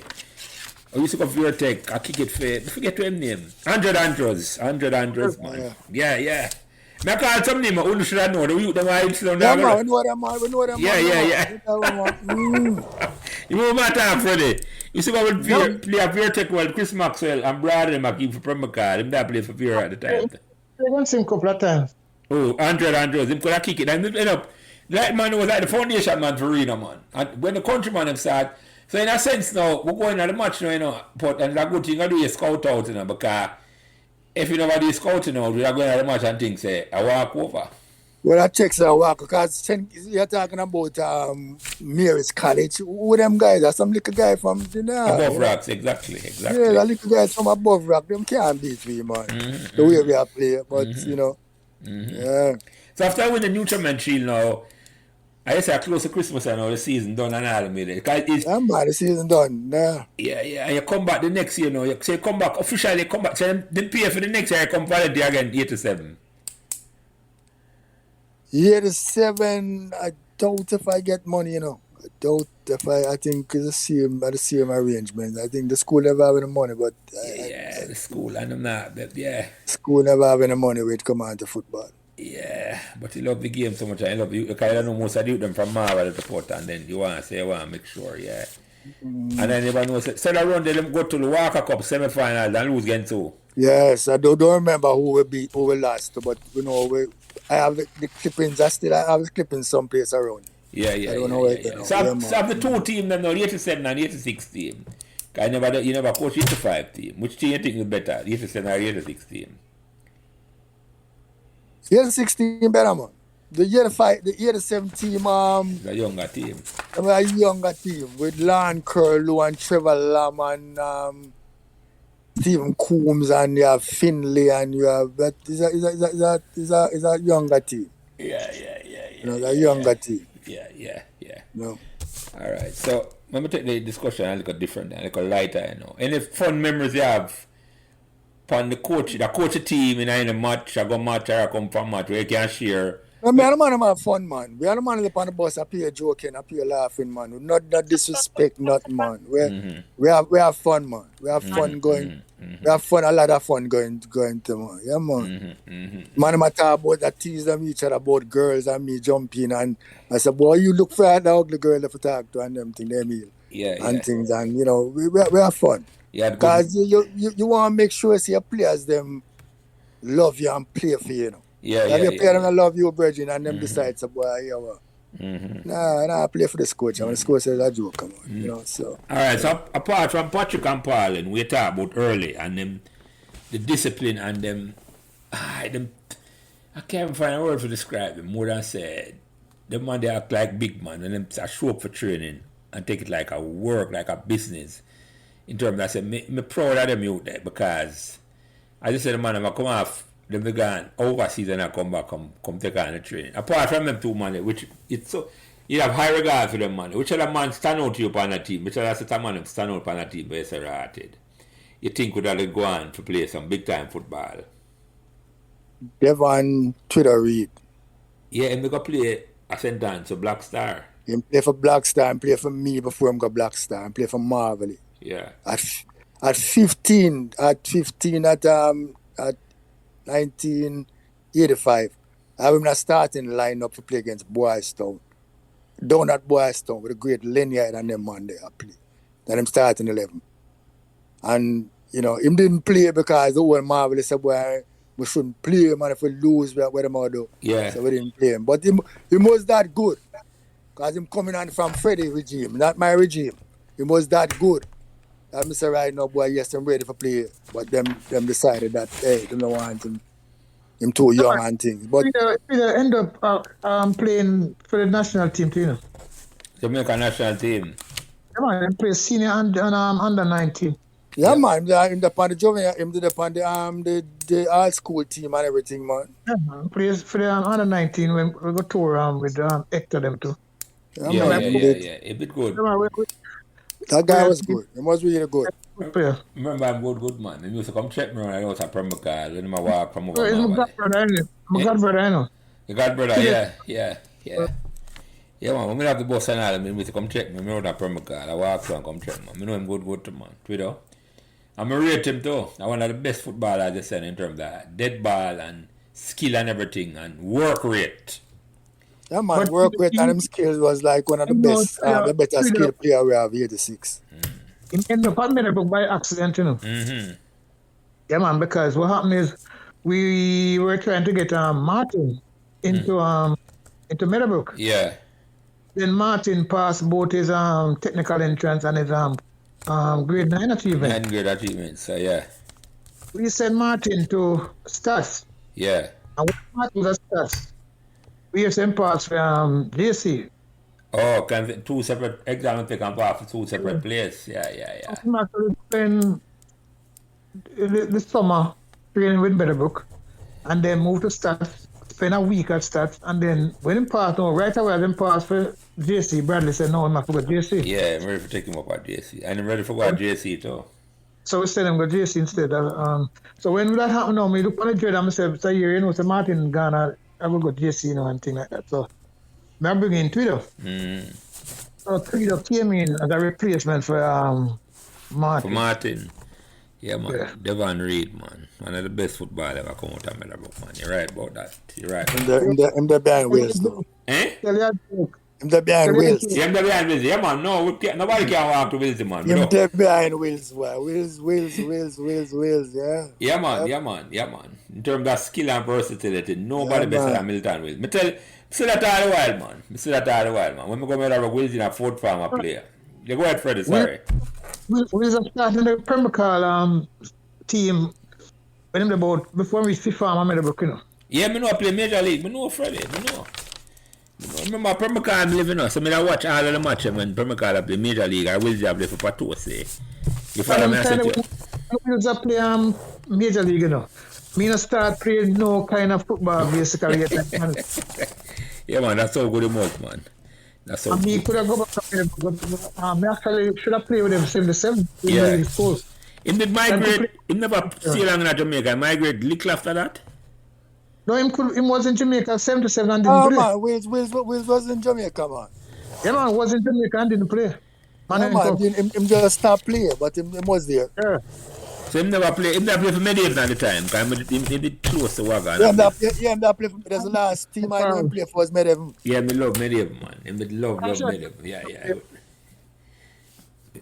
I used to go for your tech, I kick it fair. I forget his name. 100 Andros, man. Yeah. I call some name, I should have known. We know them, man. Yeah. You know my time, Freddie. You see what play a Veer Tech with Chris Maxwell and Bradley McKee for Premier Card. Him that play for Veer at the time. I went to him a couple of times. Oh, 100 Andros. Him could have kick it. And end up, that man was like the foundation man for Reno, man. And when the countryman him start, so in a sense now, we're going at the match now, you know, but and a good thing I do is scout out, you know, because if you never do scouting out, we are going at the match and think, say, I walk over. Well, that checks a walk, because you're talking about Mary's College. Who them guys are? Some little guy from Above Rocks, exactly. Yeah, the little guys from Above Rock, them can't beat me, man. The way we are playing, but, you know, yeah. So after I win the Nutriment Shield now, I just say close to Christmas and now the season done and all of it. Yeah, man, the season done. Yeah. And you come back the next year now. You say come back, officially come back. So then pay for the next year, you come volunteer again, 87. 87, I doubt if I get money, you know. I think it's the same arrangement. I think the school never have any money, but... the school, and I'm not, but yeah. School never have any money when it come on to football. Yeah, but you love the game so much. I love you because I know most of them from Marvel at the port, and then you want to make sure, yeah. And then everyone knows. So the round they go to the Walker Cup semi-final and lose again too. Yes, I don't remember who we lost, but you know I have the clippings. I have the clippings someplace around. Yeah. I don't know where they are. So have the two teams then, the 87 and 86 team. You never coach 85 team. Which team you think is better, 87 or 86 team? The 16 better, man. The 87 team, the younger team. A younger team with Lon Curlew and Trevor Lamb and Stephen Coombs, and you have Finlay, and you have that is a younger team. Yeah. You know, a younger team. Yeah. No. All right. So let me take the discussion a little different, a little lighter, you know. Any fun memories you have from the coach team in a match, I go match or I come from match where you can share? No, me and the man have fun, man. We are the man on the bus, I play joking, I play laughing, man. Not disrespect, not man. We have fun, man. We have fun going. We have fun, a lot of fun going to, man. Yeah, man. Man, I talk about that, tease them each other about girls and me jumping, and I said, boy, you look for that ugly girl to talk to, and them thing, them meal. And things, and you know, we have fun. Yeah, because you want to make sure your players them love you and play for you, you know. If your players don't love you, Virgin, and them decide to boy, nah, I play for this coach. And the coach says a joke, come on, you know. So all right. So apart from Patrick and Paul, and we talk about early and them, the discipline and them, I can't find a word to describe them more than said. Them man they act like big man, and them show up for training and take it like a work, like a business. In terms of, I said, me proud of them out there because, as I said, the man, I come off, them they gone overseas and I come back, come take on the training. Apart from them two man, which it's so, You have high regard for them, man. Which other man stand out to you on a team? Which other set of man stand out on a team where you're rated? You think would have go on to play some big time football? Devon Twitter Reed. Yeah, and we go play a sentence, so Black Star. He play for Black Star and play for me before him go Black Star and play for Marvel. Yeah. At 15 at 1985, I have him not starting lineup to play against Boys Town. Down at Boys Town with a great Lanyard and them man there play. Then him starting 11. And him didn't play because the whole Marvel said, boy, we shouldn't play him, and if we lose, what am I do? Yeah. So we didn't play him. But he was that good. Because him coming on from Freddie regime, not my regime. He was that good. I say right now, boy, yes, I'm ready for play. But them decided that, hey, they don't want him too young and things. But he end up playing for the national team too, Jamaica national team. Yeah, man, he plays senior and under 19. Yeah, man, him upon the junior, him did upon the all school team and everything, man. Yeah, man, plays for the under 19 when we go tour with Hector them too. Yeah. A bit good. That guy was good. He was really good. Remember, I'm good, man. He used to come check me when I was at Premier Car. When I walk from over. He's my godbrother, I know. Your godbrother, yeah. Yeah, man. When I have the bus and all, he used to come check me. I was at Premier Car. I walk through and come check me. I know him good to man. Twitter. I'm a rate him too. I'm one of the best footballers I just said in terms of dead ball and skill and everything and work rate. Yeah, man, but work rate and him skills was like one of the best, the better skill player we have 86. He ended up at Meadowbrook by accident, Mm-hmm. Yeah, man, because what happened is we were trying to get Martin into Meadowbrook. Yeah. Then Martin passed both his technical entrance and his grade 9 achievement. 9 grade achievement, so yeah. We sent Martin to Stats. Yeah. And when Martin was at Stats, we have sent pass for JC. Oh, can 2 separate exams they can pass for 2 separate players. Yeah. Martin spent the summer training with Meadowbrook and then moved to Stats, spend a week at Stats, and then when he passed, right away, then passed for JC. Bradley said, no, I'm not for JC. Yeah, I'm ready to take him up at JC. And I'm ready for what JC too. So we sent him to JC instead. So when that happened, now, me look on the dread and I said, so here, so Martin gone, I will go to JC, and thing like that. So I'm bringing Twitter. So Twitter came in as a replacement for Martin. For Martin. Yeah, man. Yeah. Devon Reed, man. One of the best footballers ever come out of Meadowbrook, man. You're right about that. You're right. In the behind wheels, though. Eh? In the behind wheels. Yeah, in the behind wheels. Yeah, man. No, nobody can walk to Wilson, man. In the behind wheels, boy. Wheels, yeah. Yeah, man. In terms of skill and versatility, nobody better than Milton Wills. I say that all the while, man. When we go to Meadowbrook, Wills in a fourth farmer player. You go ahead, Freddie, sorry. We was starting the Premier team when him about before we see farm Meadowbrook, Yeah, I play Major League. I know Freddie. I know. Remember Premier I'm living so I watch all of the matches when Premier play Major League. I will play for Pato, say. You follow me? We was play Major League, Me not start playing no kind of football basically. Yeah, man, that's so good enough, man. That's so he could have go back to I actually should have played with him 77 in schools. Him did migrate, him never stay long in Jamaica. Migrate little after that? No, him was in Jamaica 77 and didn't play. Man, Wills was in Jamaica, man. Yeah, man, was in Jamaica and didn't play. Him just stopped playing, but him was there. Yeah. So him never play for Medieval at the time, because he did close to Wagon. Yeah, him play for the last team I didn't play for was Medieval. Yeah, me love Medieval, man. Him love Medieval. Yeah.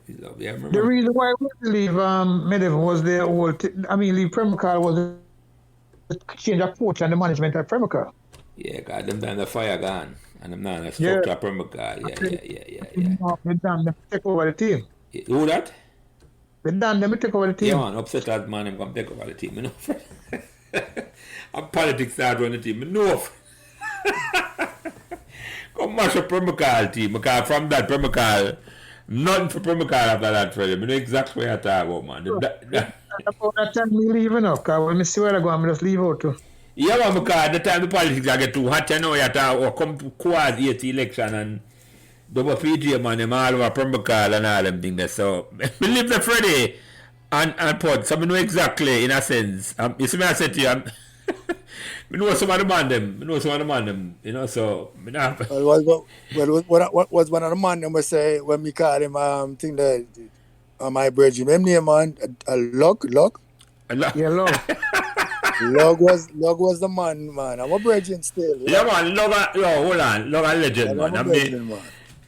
The reason why we leave Medieval was the whole leave Premier was the change of coach and the management at Premier. Yeah, God, them down the fire gone. And them down the structure at Premier. Yeah. They done them take over the team. Who that? They done them take over the team. Yeah, man, upset that man, him come take over the team. You know? And politics start running the team. You know? Come mash up Premier team. Because from that Premier nothing for Premier after that, Freddie. I know exactly what you're talking about, man. About that time me leaving up, because when I see where I go, I'm just leave out too. Yeah, man, because the time the politics get too hot, you know, you have to come to quasi 80 election and double PG man, them all over Pembroke and all them things there. So we live the Friday and Putt. So I know exactly in a sense. You see me I said to you, I know some of the man them. You know, so me not. What was one of the man them we say when we call him thing that my brethren, him name man Log. Yeah, Log. Log was the man. I'm a brethren still. Yeah, man, hold on. Log a legend, man. I mean,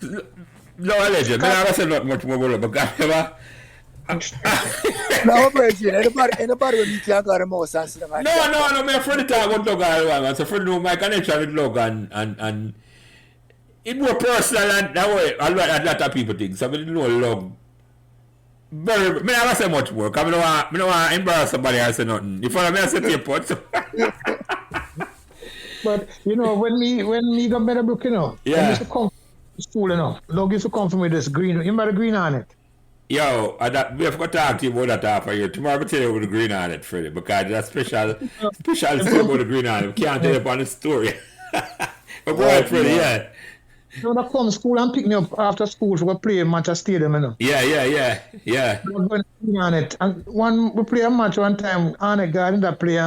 Log a legend. I never said not much more about it, but No, brethren. Anybody when you can't got him out and see them. No, my friend talk about Log all the time. So friend know my connection with Log and it more personal and that way a lot of people think. So I didn't know Log. Very, I never say much more. Cause I don't want to embarrass somebody or say nothing. If I say to your Putt. But you know, when me got Meadowbrook, you know, Yeah. I used to come to school, you know. Log used to come for me this green. You remember the green on it? Yo, we have got to talk to you about that half a year. Tomorrow I'll tell you about the green on it, Freddie, because that's special story about the green on it. We can't tell you about the story. But go ahead, Freddie, yeah. You know, they come to school and pick me up after school for play in Manchester Stadium, you know. Yeah. I'm going to green on it. And we play a match one time, Arnett got in that play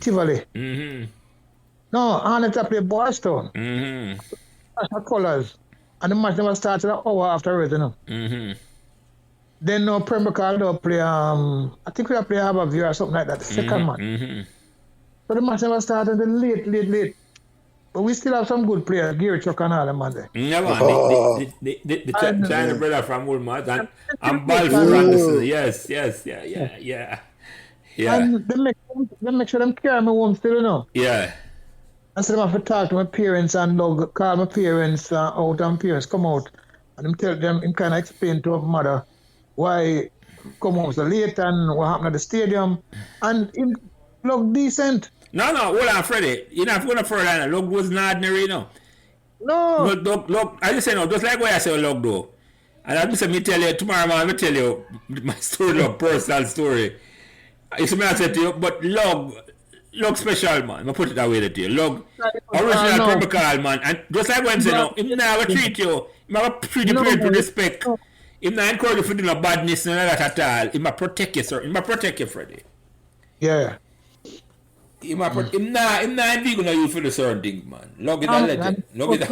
Tivoli. Mm-hmm. No, Arnett play Boston. Mm-hmm. That's the colours. And the match never started an hour after it, you know. Mm-hmm. Then no Pembroke play I think we play Haberview or something like that, the second match. Mm-hmm. But the match never started until late. But we still have some good players, Gary Chuck and all them man there. Yeah, man. The China brother from Woolmouth and Balfour Anderson. Yes. Yeah. And they make sure them carry me home still, you know. Yeah. And so I have to talk to my parents and call my parents out and parents come out. And him tell them, him kind of explain to my mother why come home so late and what happened at the stadium. And him look decent. No, hold on, Freddie. You're not going to further. Log was not ordinary, you know. No. Look, I just say no, just like what I say Log though. And I just say me tell you tomorrow man, I tell you my story, Log, personal story. It's me I said to you, but Log special man. I put it that way to you. Log original Pembroke man. And just like when I say no, him never treat you. He never treat you with respect. He never encourage you for doing no badness and all that at all. He might protect you, sir. He might protect you, Freddie. Yeah. Him not gonna use for the certain things, man. Log is a legend. Log is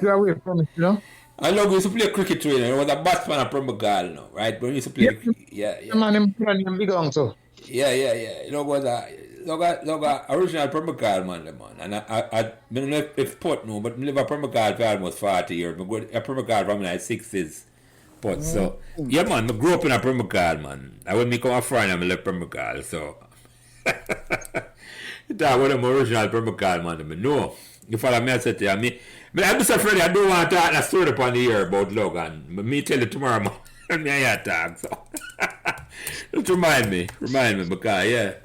away from it, you know. And Log used to play cricket too, you know. He was a batsman at Pembroke, you know, right? When he used to play The man him big on so. Yeah. Log was a original Pembroke man, the man. And I don't know if Putt no, but I live at Pembroke for almost 40 years. I go to Pembroke from like 60s. Putt. So yeah man, I grew up in a Pembroke, man. And when me come a friend, I left Pembroke, so that was the original Pembroke man. No, you follow me, I said to you, I'm just afraid I don't want to talk that story upon the air about Logan. But me tell you tomorrow, man, me I talk, so just remind me, because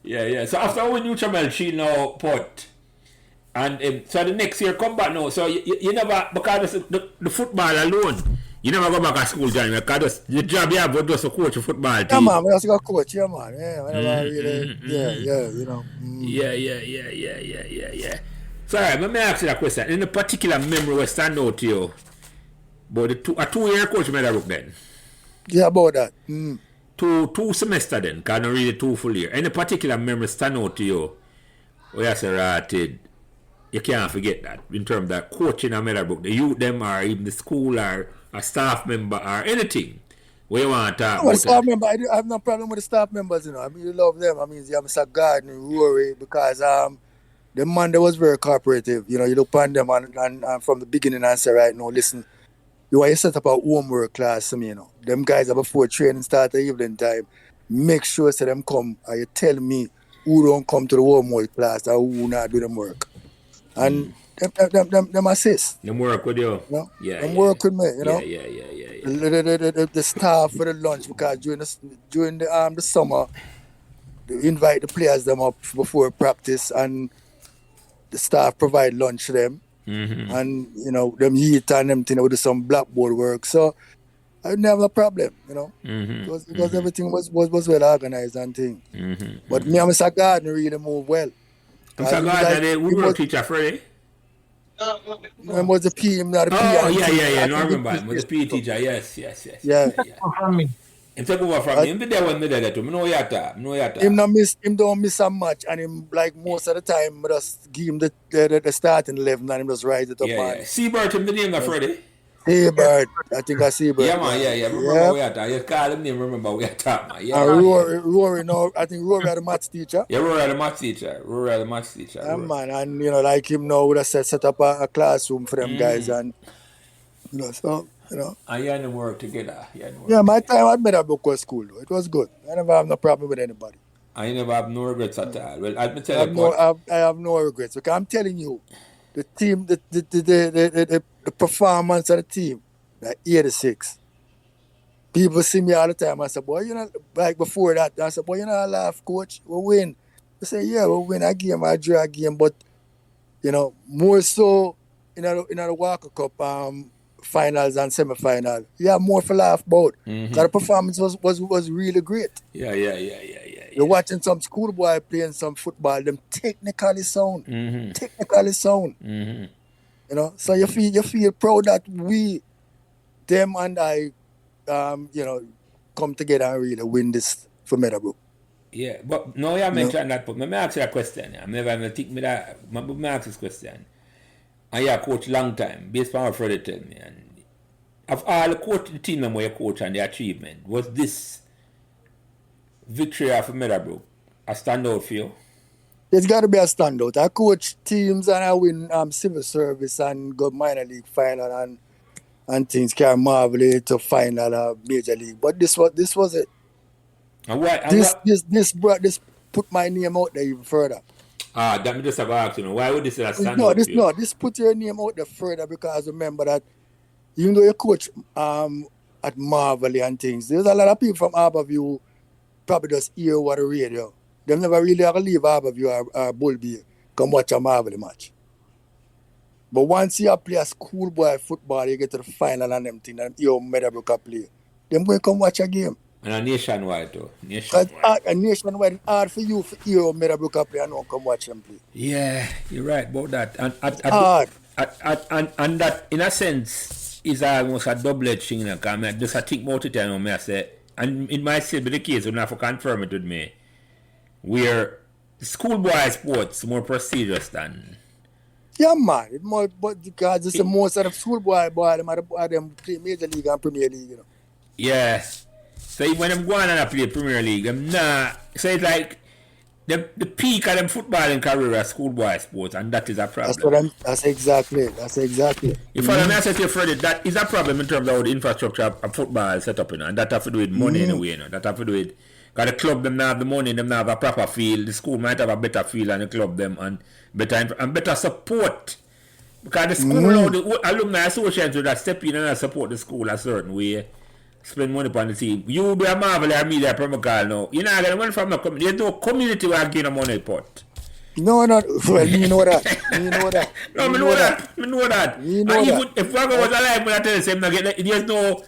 yeah. So after when you Chamel, she now Putt, and so the next year come back now. So you never, because the football alone. You never go back to school, Johnny, because the job you have was just to coach a football team. Yeah, man, I also got coach, yeah, man. You know. Yeah. So, all right, let me ask you that question. In a particular memory what stand out to you about a 2-year coach Meadowbrook then? Yeah, about that. Two semester then, because not really 2 full year. Any particular memory stand out to you where you say, right, you can't forget that in terms of that coaching at Meadowbrook, the youth them or even the school or a staff member or anything where you want to talk about staff member, I have no problem with the staff members, you know. I mean, you love them. I mean, you have Mr. Gardner, Rory, because the man that was very cooperative. You know, you look upon them and from the beginning and say, right now, listen, you want to set up a homework class, you know. Them guys are before training start the evening time. Make sure so them come and you tell me who don't come to the homework class or who not do them work. And them assist. Them work with you. You know? Yeah. Them work with me, you know. Yeah. The staff for the lunch, because during the summer they invite the players them up before practice and the staff provide lunch to them. And you know, them eat and them thing, with some blackboard work. So I didn't have a problem, you know. Because everything was well organized and thing. But me and Mr. Gardner really moved well. Mr. Gardner, the woodwork teacher, Freddie? Was the PM, not the PM. Oh, yeah. No, I remember him. Was the PE teacher. Yes. Yeah. From me. Him take over from me. Him be there when me there too. Me know yata. Him don't miss a match, and him like most of the time just give him the starting 11 and him just rise it up, man. Seabird him the name of Freddie. Seabird, I think I Seabird. Yeah, man, remember we yata. You call him name, remember we yata, man. Yeah. And Rory, no, I think Rory had a maths teacher. Yeah, Rory had a maths teacher. Yeah, man, and like him now would have set up a classroom for them guys, and so. And you and them work together. Yeah, my time at Meadowbrook was cool though. It was good. I never have no problem with anybody. I never have no regrets at all. Well, I have no regrets. Because I'm telling you, the team, the performance of the team, like 86. People see me all the time. I say, boy, like before that, I said, boy, laugh, coach, we win. They say, yeah, we win a game, I draw a game, but more so in the Walker Cup finals and semi-final. Yeah, more for laugh about. Because the performance was really great. Yeah. You're watching some schoolboy playing some football, them technically sound. Technically sound. So you feel proud that them and I, come together and really win this for Meadowbrook. Yeah, but no, you mentioned that, but let me ask you a question. I'm never think me that. Let me ask this question. And you coach long time, based on what Freddie tell me. And of all the team members you coach and the achievement, was this victory of Meadowbrook a standout for you? It's got to be a standout. I coach teams and I win civil service and go minor league final and things carry Marvel to final major league. But this was it. And why? This put my name out there even further. That me just have asked, why would this stand out? This put your name out there further because remember that even though you coach at Marvel and things, there's a lot of people from Harborview probably just hear what the radio. They never really have to leave Harborview or Bullby come watch a Marvel match. But once you play a schoolboy football, you get to the final and them thing, and you Meadowbrook play. Them going to come watch a game. And a nationwide too. Nationwide, it's hard for you to hear Meadowbrook play and not come watch them play. Yeah, you're right about that. It's hard. And that, in a sense, is almost a double-edged thing. I just think about it and I say, and it might still be the case, you don't have to confirm it with me, where schoolboy sports more prestigious than... Yeah, man. It's more, but because it's the most of the schoolboy boy, them play Major League and Premier League, Yeah. So when I'm going and I play Premier League, I'm not... So it's like the peak of them footballing career are schoolboy sports, and that is a problem. That's exactly. If I say to you, Freddie, that is a problem in terms of how the infrastructure of football is set up, and that have to do with money in a way, That have to do with... Because the club, them not have the money, them not have a proper field. The school might have a better field than the club, them, and better support. Because the school, the alumni associations that step in and support the school a certain way, spend money upon the team. You be a Marvel or me there, promo call now. You're not going to from the community. There's no community where I give money pot. No, not. Well, you know that. No, I know that. If Wago was alive, when I tell you,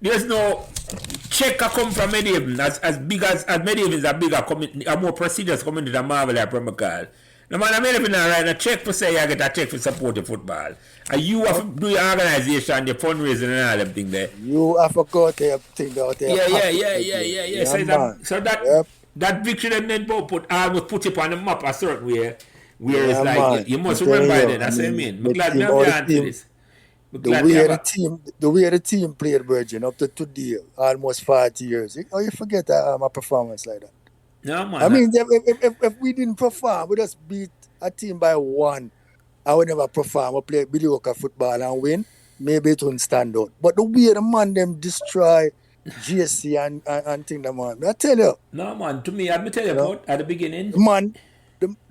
there's no check come from Medieval as big as Medieval is a bigger community, a more prestigious community than Marvel or Premier Call. No man, I'm even write a check for say I get a check for support the football. And you have to do your organization, your fundraising and all them thing there. You have to go to your thing out there. Yeah. So that victory them then put it on the map a certain way. Where it's like you must remember that. That's what I mean. I'm glad I'm to this. The way the team played, Virgin, up to today, almost 40 years. Oh, you forget my performance like that. No, man. I mean, if we didn't perform, we just beat a team by 1. I would never perform. We play mediocre football and win. Maybe it wouldn't stand out. But the way the man them destroy GSC and thing, the man. I tell you. No, man. To me, I tell you about at the beginning. The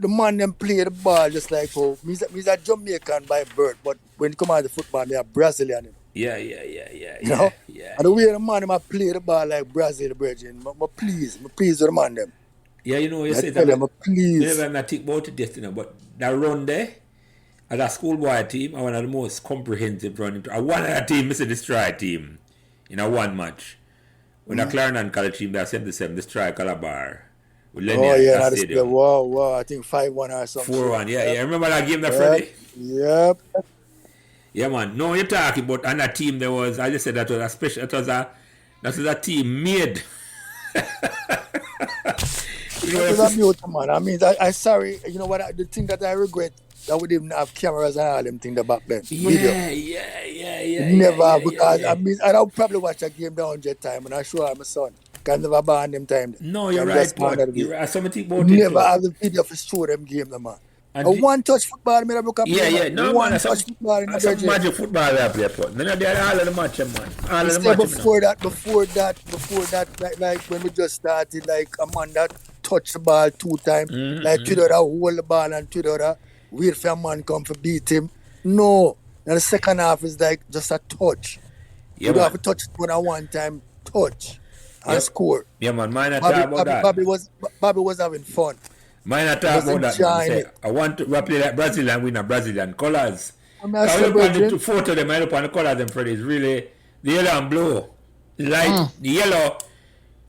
man them play the ball just like me's a Jamaican by birth, but when it come out the football, me a Brazilian. Yeah. And the way the man them play the ball like Brazil, Virgin, me please with the man them. Yeah, you say that. Please. I think about it yesterday, but that run there, as a schoolboy team, I one of the most comprehensive running. I one of the team, Mr. Destroy team, in a one match. When a Clarendon College team, they 77, Destroy Calabar. with Oh, Lenny yeah, at now that this stadium. wow, I think 5-1 or something. 4-1, yeah, yeah. Remember that game, that Yep. Friday? Yep. Yeah, man. No, you're talking about on that team. There was, I just said that was a special. That was a team made. You know, That was a beauty, man. I mean, I sorry. You know what? The thing that I regret that we didn't have cameras and all them things back then. Video. Never have, because I mean, I'll probably watch a game the 100 times and I show my son. Can never ban them time. No, you're I'm right, just born but that you're way. right. Something about it Never too. have the video for show them game, man. And A one-touch football, me look up. yeah. No, man. One-touch football in the Some virgin. magic football I play, but me not there all of the match, man. All of the Say match. before that, like when we just started, like a man that touch the ball 2 times, like Tudor hold the ball and Tudor wait for a man come to beat him. No. Now the second half is like just a touch. Yeah, you don't man. have to touch it more than one time, touch and Yep. score. Yeah, man. Mine not talk about that. Bobby was having fun. Mine not talk Was about that. enjoying Man. Say, it. I want to play like Brazil and win a Brazilian colours. I'm I asking look on the Bridget. photo them, I look on the colours them for this. Really, the yellow and blue. Like the yellow,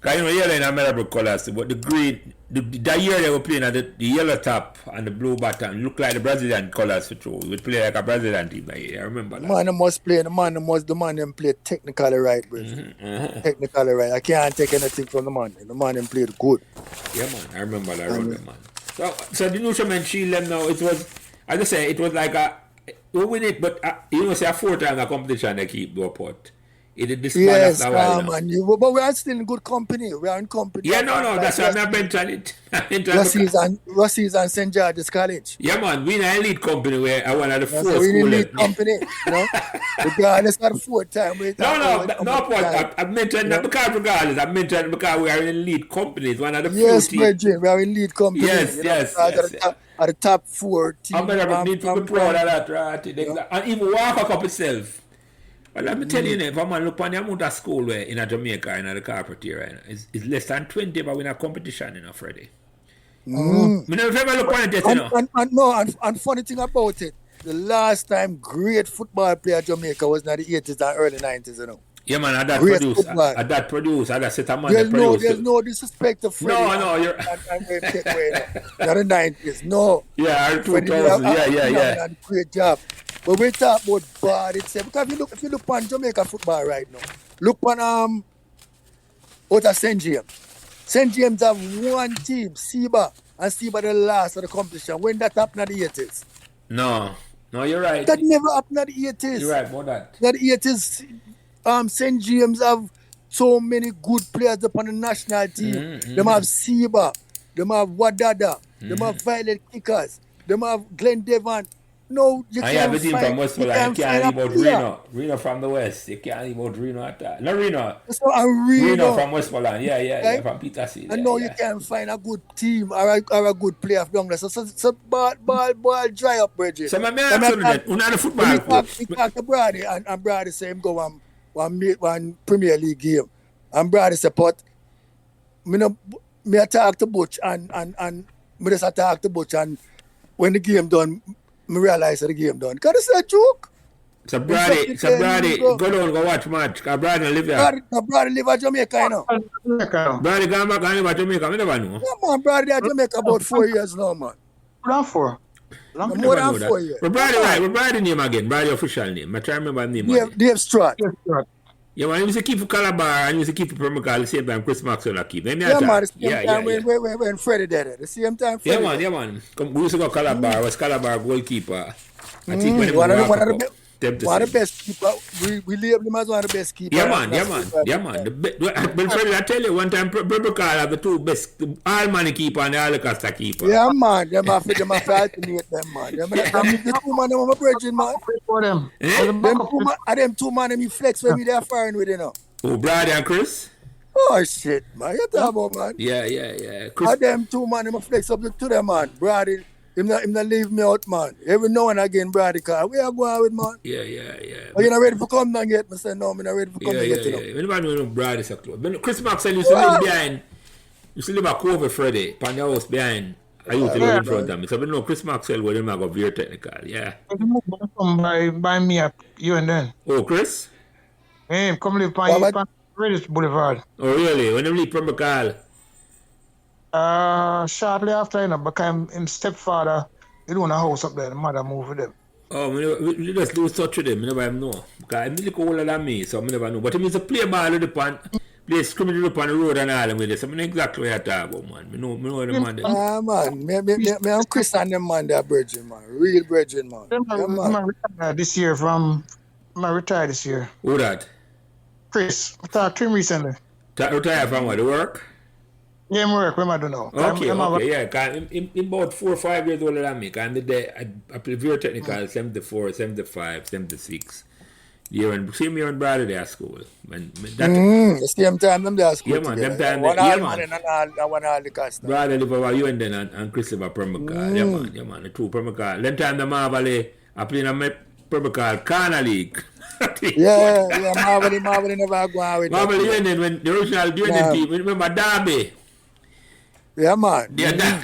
because you know yellow in American colours, but the green, that year they were playing at the yellow top and the blue bottom look like the Brazilian colours for true. We play like a Brazilian team that year. I remember that. The man them play technically right, Bridget. Technically right. I can't take anything from the man. The man them played good. Yeah, man. I remember that round, man. So the Nushaman Shield them now, it was, as I say, it was like we win it, but you know, say a 4-time competition they keep the Putt. It did this Yes, while, man. But we are still in good company. We are in company. Yeah, no, that's why I'm mentioning it. Rossi's and St. George's College. Yeah, man, we in an elite company where I one of the four schools. We in elite company, you know. Regardless of the 4-time. No, Putt. I mentioned that because regardless. I mentioned because we are in elite companies. One of the few yes, teams. Bridget, we are in elite company. Yes. At the top 4 teams. I'm better need to be proud of that, right? Yeah. And even Walker Cup itself. Well, let me tell you, if a man look on the amount of school where in Jamaica, in the carpet here, right, it's less than 20, but we in a competition, you know, Freddie. Me never ever look on it yet, you know. And funny thing about it, the last time great football player Jamaica was in the 80s and early 90s, you know. Yeah, man, at that set of man there's no disrespect to Freddie. No, you're... I'm going to take away, not the 90s, no. Yeah, 2000, yeah. Great job. But we talk about bad itself. Because if you look on Jamaica football right now, look on out of St. James. St. James have one team, Seba, and Seba the last of the competition. When that happened in the 80s? No, you're right. That never happened in the 80s. You're right about that. In the 80s, St. James have so many good players upon the national team. Them have Seba, them have Wadada, them have Violet Kickers, them have Glenn Devon. No, you can't have a team find, from Westmoreland. You can't leave out Reno. Reno from the West. You can't leave out Reno at that. No, Reno. So Reno from Westmoreland. Yeah, from Peterson. I know you can't find a good team or a good player from there. So ball dry up, Bridget. So my man ask you that. Una the football coach. He talk to Brady and Brady say him go one Premier League game. And Brady say, Putt, me talk to Butch and me just talk to Butch, and when the game done, I realize the game done. Because it's a joke. So Brady, go down, go watch match. Because Brady live here. Brady live at Jamaica, you know. Brady gone back and live at Jamaica, I never know. Yeah, man, Brady at Jamaica about 4 years now, man. More than 4 years. But Brady, right? What Brady name again? Brady official name. I try to remember the name. Dave Strat. Yeah, man, he used to keep for Calabar and he used to keep for Premier League the same time Chris Maxwell keep. Yeah, man, the same time when Freddie did it. The same time Freddie did it. Yeah, man. We used to go Calabar, was Calabar goalkeeper. I think when one of the best keeper. We label him as one of the best keepers. Yeah, man. But Freddie, I tell you, one time Premier have the two best, all money keeper and the all Costa keeper. Yeah, man. Them have to alternate them, man. The two man, them are bridging, man. Them two man, them flex when we there firing with, you know. Oh, Brady and Chris? Oh, shit, man. You talk about, man. Yeah. Chris. Them two man, them flex up to them, man. Brady. Him not leave me out, man. Every now and again, Brady car. Where you going with, man? Yeah. Are you not ready for come down yet? I said, no, I'm not ready for come down yet. Yeah. Anybody know Brady so close? But Chris Maxwell used to live behind. Used to live at Cove Freddy, pan the house behind. I used to live in front of me. So we know Chris Maxwell where them go very technical, yeah. Come by me up, you and then. Oh, Chris? Hey, come live by Reddish Boulevard. Oh, really? When them leave from McCall? Shortly after, because him stepfather, they own a house up there. The mother moved with them. Oh, we just lose touch with him. I never even know. Because I'm really older than me, so I never know. But he used to play ball with the pan, play scrimmage up on the road and all with this. I know exactly what you're talking about, man. I know the man. Man. Me and Chris and them man, they're bridging, man. Real bridging, man. Yeah, man. I'm retired this year from. I'm retired this year. Who that? Chris, I talked to him recently. Retire from what? The work? Yeah, him work. What am I doing now? Okay, yeah. Cause I'm about 4 or 5 years older than me. Cause I'm the day I play very technical, 74, 75, 76. Yeah, when same year when brother there at school. The same time them there at school. Yeah, man. Together. Them time. One Yeah, all man. and one all the cast. Brother live over you and then and Chris live at Permacal. Yeah, man. The two Permacal. Them time the Marvel I play in a Permacal Corner League. Yeah, Marvel never go out with Marvel you and then when the original Union team, remember Derby? Yeah, man. Yeah,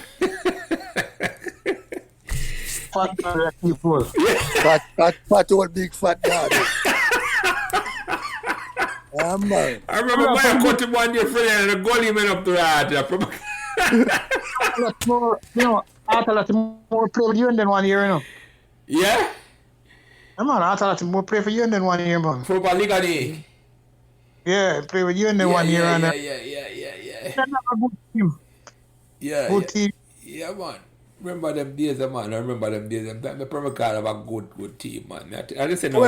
People. Fat old big fat dog. Yeah, man. I remember my cut him one day friend and the goalie went up to that. I thought more play with you than 1 year, Yeah? Man, I thought more play for you than 1 year, man. Football League Day. Yeah, play with you than 1 year. Yeah. Good team. Yeah. Good team. Yeah, man. Remember them days, man. I remember them days. The Permacal have a good team, man. I just say no.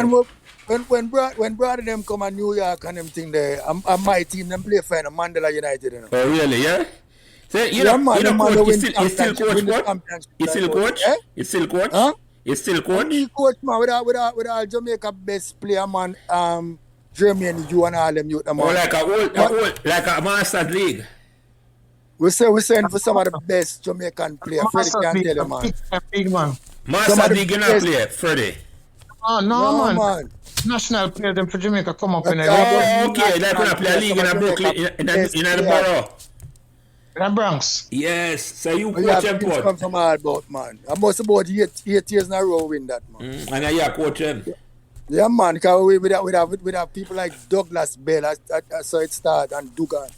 When brother them come to New York and them thing there, and my team them play for Mandela United, you know. Oh, really? Yeah. So you know, coach. You still coach what? You still coach? Eh? You still coach? Huh? You still coach? Me coach, man, with all Jamaica best player, man. Jeremy you and all them youth, man. Oh, like a Masters League. We send for some of the best Jamaican players. Freddie can tell you, man. Big man. Masters League you not play, Freddie. Oh, no, man. National player them for Jamaica come up in there. Oh, okay. Like when I play a league in Brooklyn, in the borough. In the Bronx. Yes. So you But coach yeah, him, things Putt. come from all about, man. I must about 8 years in a row win that, man. And now you coach him. Yeah, man. Because we have people like Douglas Bell, so it start, and Dugan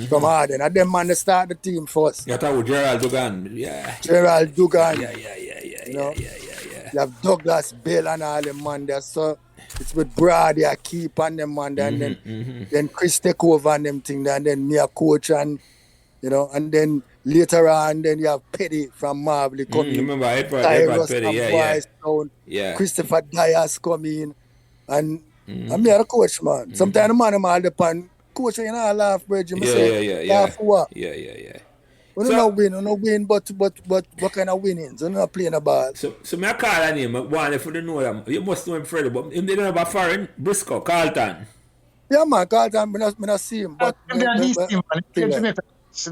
from Harden. And them man they start the team first. You talk with Gerald Dugan. Yeah. Gerald Dugan. Yeah. You know? Yeah. You have Douglas Bell and all them man there. So it's with Brady, I keep on them man there. And then Chris take over and them thing there. And then me a coach and, you know, and then later on, then you have Petty from Marvel coming. Remember Edward Petty, yeah. Christopher Dias coming. And I'm here a coach, man. Sometimes the man I'm all the pan. Coach, you know, laugh, bro. Laugh for what? Yeah. We don't win, but what kind of winnings? We're not playing a ball. So me a call on him, one if you don't know him. You must know him Freddie, but him they don't have a foreign Briscoe, Carlton. Yeah, man, Carlton, I not see him, but They are DC, man.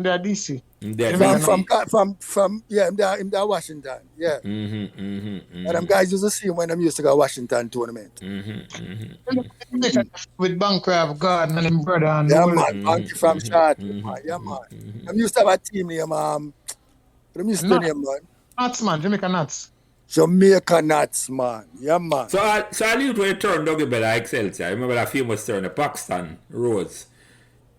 They are DC. From in the Washington, yeah. And them guys used to see him when them used to go Washington tournament. With Bancroft, Gordon, and him brother. And yeah, man, Banky from Short. Yeah, man. Them used to have a team name, them used to name, man. Nuts, man, Jamaica Nuts. Jamaica Nuts, man. Yeah, man. So I leave to a turn Dougie Bell at Excelsior. I remember that famous turn, the Paxton Rose.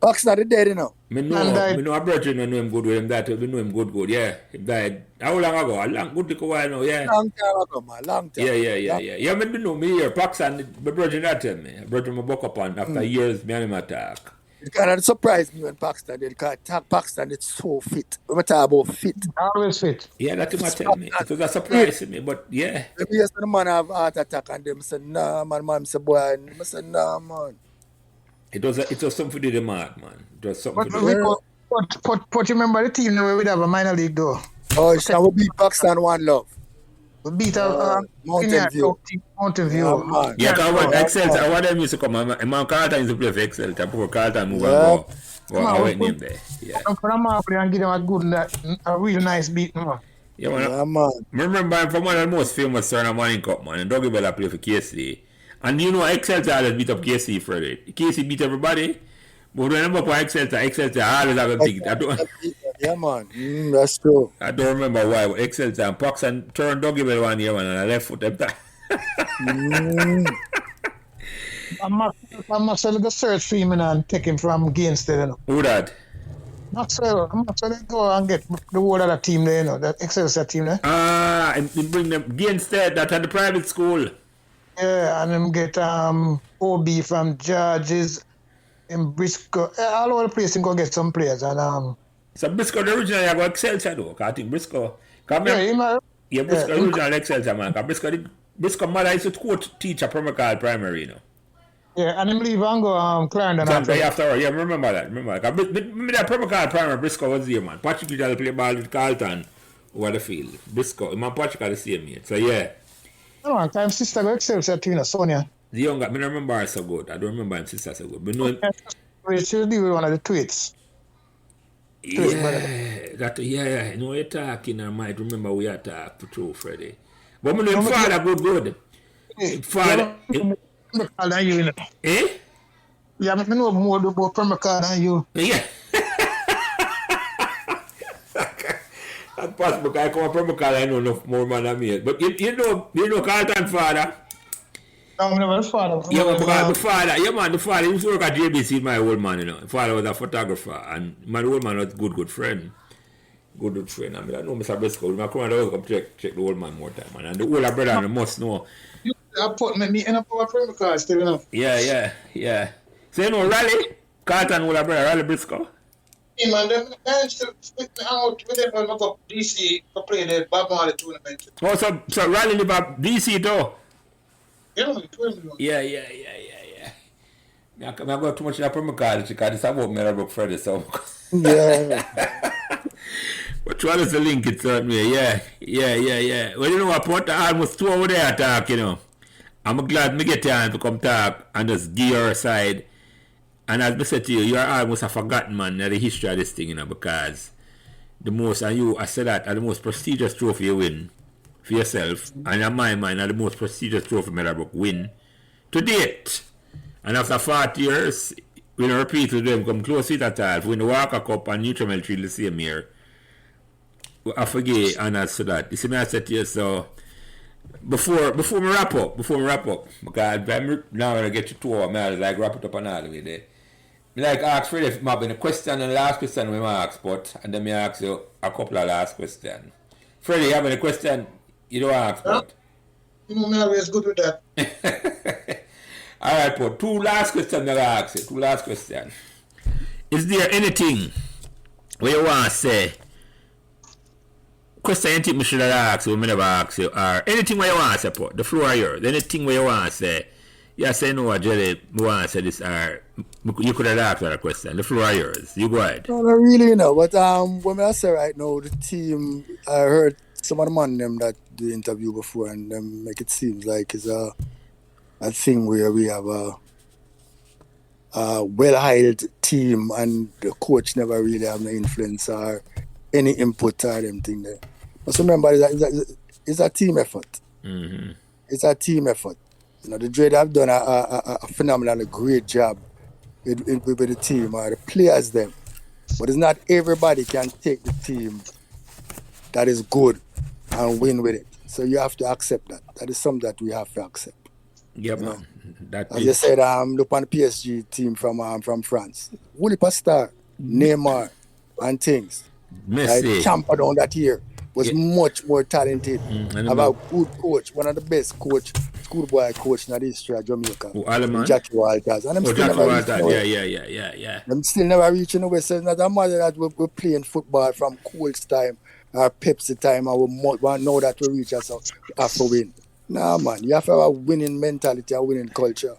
Paxton dead, you know. Me know a brother know him good with him that we know him good, yeah. He died. How long ago? A long good while now, yeah. Long time ago, man. Long time. Yeah. Yeah, me know me here. Paxton, my brother that tell me. Brother me buck up on after years me and him attack. It kind of surprised me when Paxton did, because Paxton is so fit. We talk about fit. Always fit. Yeah, that's what tell me. It was a surprise to me, but yeah. Yes, the man have heart attack and them say, nah, man, say, boy, and I said, nah, man. It was something for the mad, man. It was something for the But you remember the team where we have a minor league though? Oh, shall we beat Paxton 1-0? We beat Mountain View. Mountain View. Yeah, because when Excelsior, what them used to come, man, Carlton used to play for Excelsior before Carlton move and go. I went name there. Yeah. I'm from Marvel and give them a really nice beat, man. Yeah, man. Remember from one of the most famous tournament cup, man, and Dougie Bell played for KC. And you know, Excelsior always beat up KC for it. KC beat everybody. But when I'm up for Excelsior always have a big. Yeah, man. That's true. I don't remember why. But Excelsior and Paxton turned Dougie Bell 1 year, man, and I left foot them back. I must go search for him and take him from Gainesville. Who that? Maxwell go and get the whole other team there, that Excelsior team there. And bring them against that at the private school. Yeah, and them get OB from Georges in Briscoe. All over the place and go get some players. And So Briscoe the original I go Excelsior though. I think Briscoe. Briscoe original Excelsior man. Briscoe mother used to teach a primary, Yeah, and him leave and go Clarendon after. Remember that. Remember that primary Briscoe was there, man. Patrick usually play ball with Carlton over the field. Briscoe, man, Patrick are the same mate. So yeah. No, man, time sister go Excelsior team, Sonia. The younger, I don't remember her so good. I don't remember him sister so good. But no, She'll deal with one of the tweets. You know you're talking, I might remember we are talking through Freddie. But I know father good. Father. Eh? Yeah, I know more about Permacar than you. Yeah. That's possible because I come from Permacar, I know enough more man than me. But you know Carlton father? No, I never father. Yeah, but the father, he used to work at JBC, my old man, The father was a photographer, and my old man was a good friend. Good friend. I mean, I know Mr. Briscoe. I come and always come check the old man more time, man. And the older brother must know. I put me in a power Permacar still, Yeah. So, Raleigh, Carlton older brother, Raleigh Briscoe? Yeah, man, them still hang out with them when I go to DC to play the Bob Marley tournament. Oh, so Raleigh live at DC, though? Yeah. I got too much in a Permacar because it's about Meadowbrook Friday, so. Yeah. But try to link it certainly, yeah. Well, you know what, Putt, I almost 2 over there talk, I'm glad me get time to come talk and just give your side. And as I said to you, you are almost a forgotten man in the history of this thing, because the most, and you, I said that, are the most prestigious trophy you win for yourself, and in my mind, are the most prestigious trophy Meadowbrook win to date. And after 40 years, we don't repeat with them, come close it at all. Win the Walker Cup and Nutrimel Tree the same year. I forget honors to that. You see me, I said to you, so before we wrap up, because I'm now going to get you 2 hours, I like wrap it up and all the way there. Like ask Fred if I have a question, and the last question we ask, but and then I ask you a couple of last questions. Freddie, you have any question you don't ask, but? You know, me always good with that. All right, but 2 last questions I'm going to ask you. 2 last questions. Is there anything where you want to say? Question anything we should have asked you, we never asked you, or anything where you want to say, Putt, the floor is yours. Anything where you want to say, you say no, Jelly, we want to say this, or you could have asked that question. The floor is yours. You go ahead. No, not really, but when I say right now, the team, I heard some of the man them that do the interview before, and them make it seem like it's a thing where we have a well-hired team, and the coach never really have no influence or any input or them thing there. But remember, it's a team effort. Mm-hmm. It's a team effort. The Dread have done a phenomenal, great job with the team or the players them. But it's not everybody can take the team that is good and win with it. So you have to accept that. That is something that we have to accept. Yeah, man. As you said, look on the PSG team from France. Wooly Star, Neymar, and things. Messi. Camper down that year was much more talented. About good coach, one of the best schoolboy coach in the history of Jamaica. Jackie Walters. And them still never reaching the West. So it's not a matter that we're playing football from Colts time or Pepsi time, and we know that we reach us after win. Nah, man, you have to have a winning mentality, a winning culture.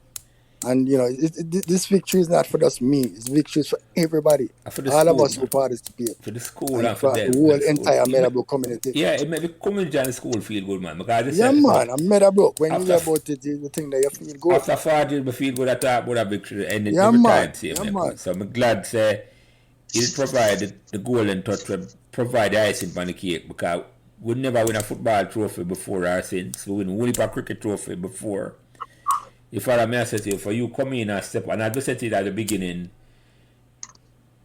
And, this victory is not for just me. It's victory for everybody. For all of us who participate. For the school and for the whole entire Meadowbrook community. Yeah, it made the community and the school feel good, man. Man, I'm Meadowbrook. When you hear about it, you think that you feel good. After 40 years, we feel good at talk about a victory. And every time, so I'm glad to it provided the golden touch to provide the icing on the cake, because we never win a football trophy before or since. We win only a cricket trophy before. If I may say to you, for you come in and step, and I just said it at the beginning,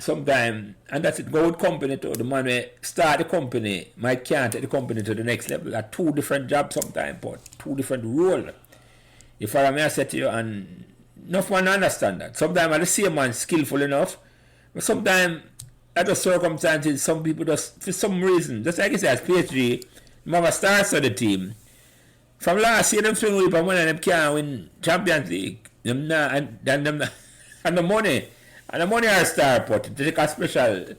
sometime, and that's it, go with company too. The man who start the company might can't take the company to the next level. There are 2 different jobs sometimes, but 2 different roles. If I may say to you, and enough man understand that. Sometimes the same man skillful enough, but sometimes other circumstances, some people just, for some reason, just like I said, as PSG, Mama starts on the team. From last year, them swing with one of them can't win Champions League. Them not, and the money are star put. Take a special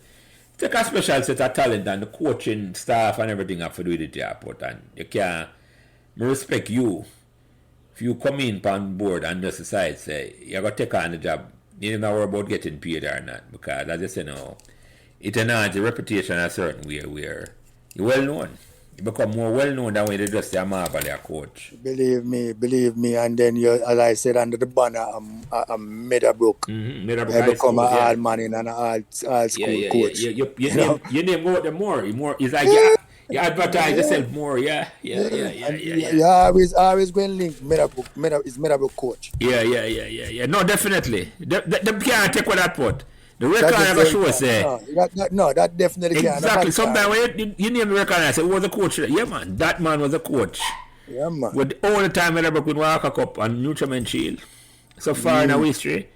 set of talent and the coaching staff and everything have to do with it airport. And you can't, I respect you. If you come in on board and just decide, say, you're going to take on the job, you don't worry about getting paid or not. Because, as I say now, it enhances your reputation a certain way where you're well known. You become more well known than when you just say, I'm a coach. Believe me. And then, you, as I said, under the banner, I'm Meadowbrook. I become an all man in an all school coach. Your name go out there more. It's like, you advertise yourself more. Yeah. Always going link Meadowbrook coach. Yeah. No, definitely. Them can't take what that put. The record never show say. No, that definitely can't. Exactly. Sometimes when you name the record and I say, who was the coach? Yeah, man. That man was a coach. Yeah, man. With all the time Meadowbrook with Walker Cup and Nutriment Shield. So far in our history,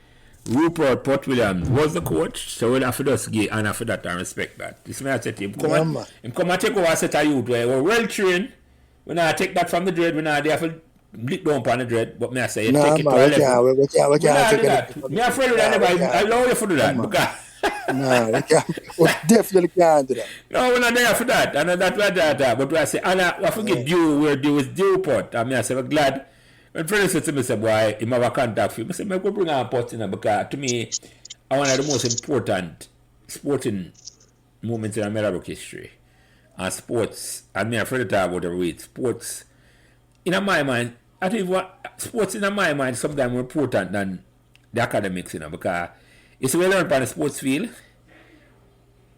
Rupert Putt Williams was the coach. So we'll have to just give honor for that and respect that. This man said to him, come and take over a set of youth where we're well trained. When I take that from the dread, when I have to blick down upon the dread, but me I say, take it to a level. We can't take that. Me afraid of that. I allow you to do that. No, we definitely can't do that. No, we're not there for that. And that's why that. But I say, Anna, I forget due, we're due is due Putt. And I say, I'm glad. When friends said to me, say, boy, he have a contact for you. I say, I go bring on Putt in because to me, one of the most important sporting moments in American history. And sports, and me afraid to talk about every week. Sports, in my mind, I think sports in my mind sometimes more important than the academics, because it's when you learn on the sports field,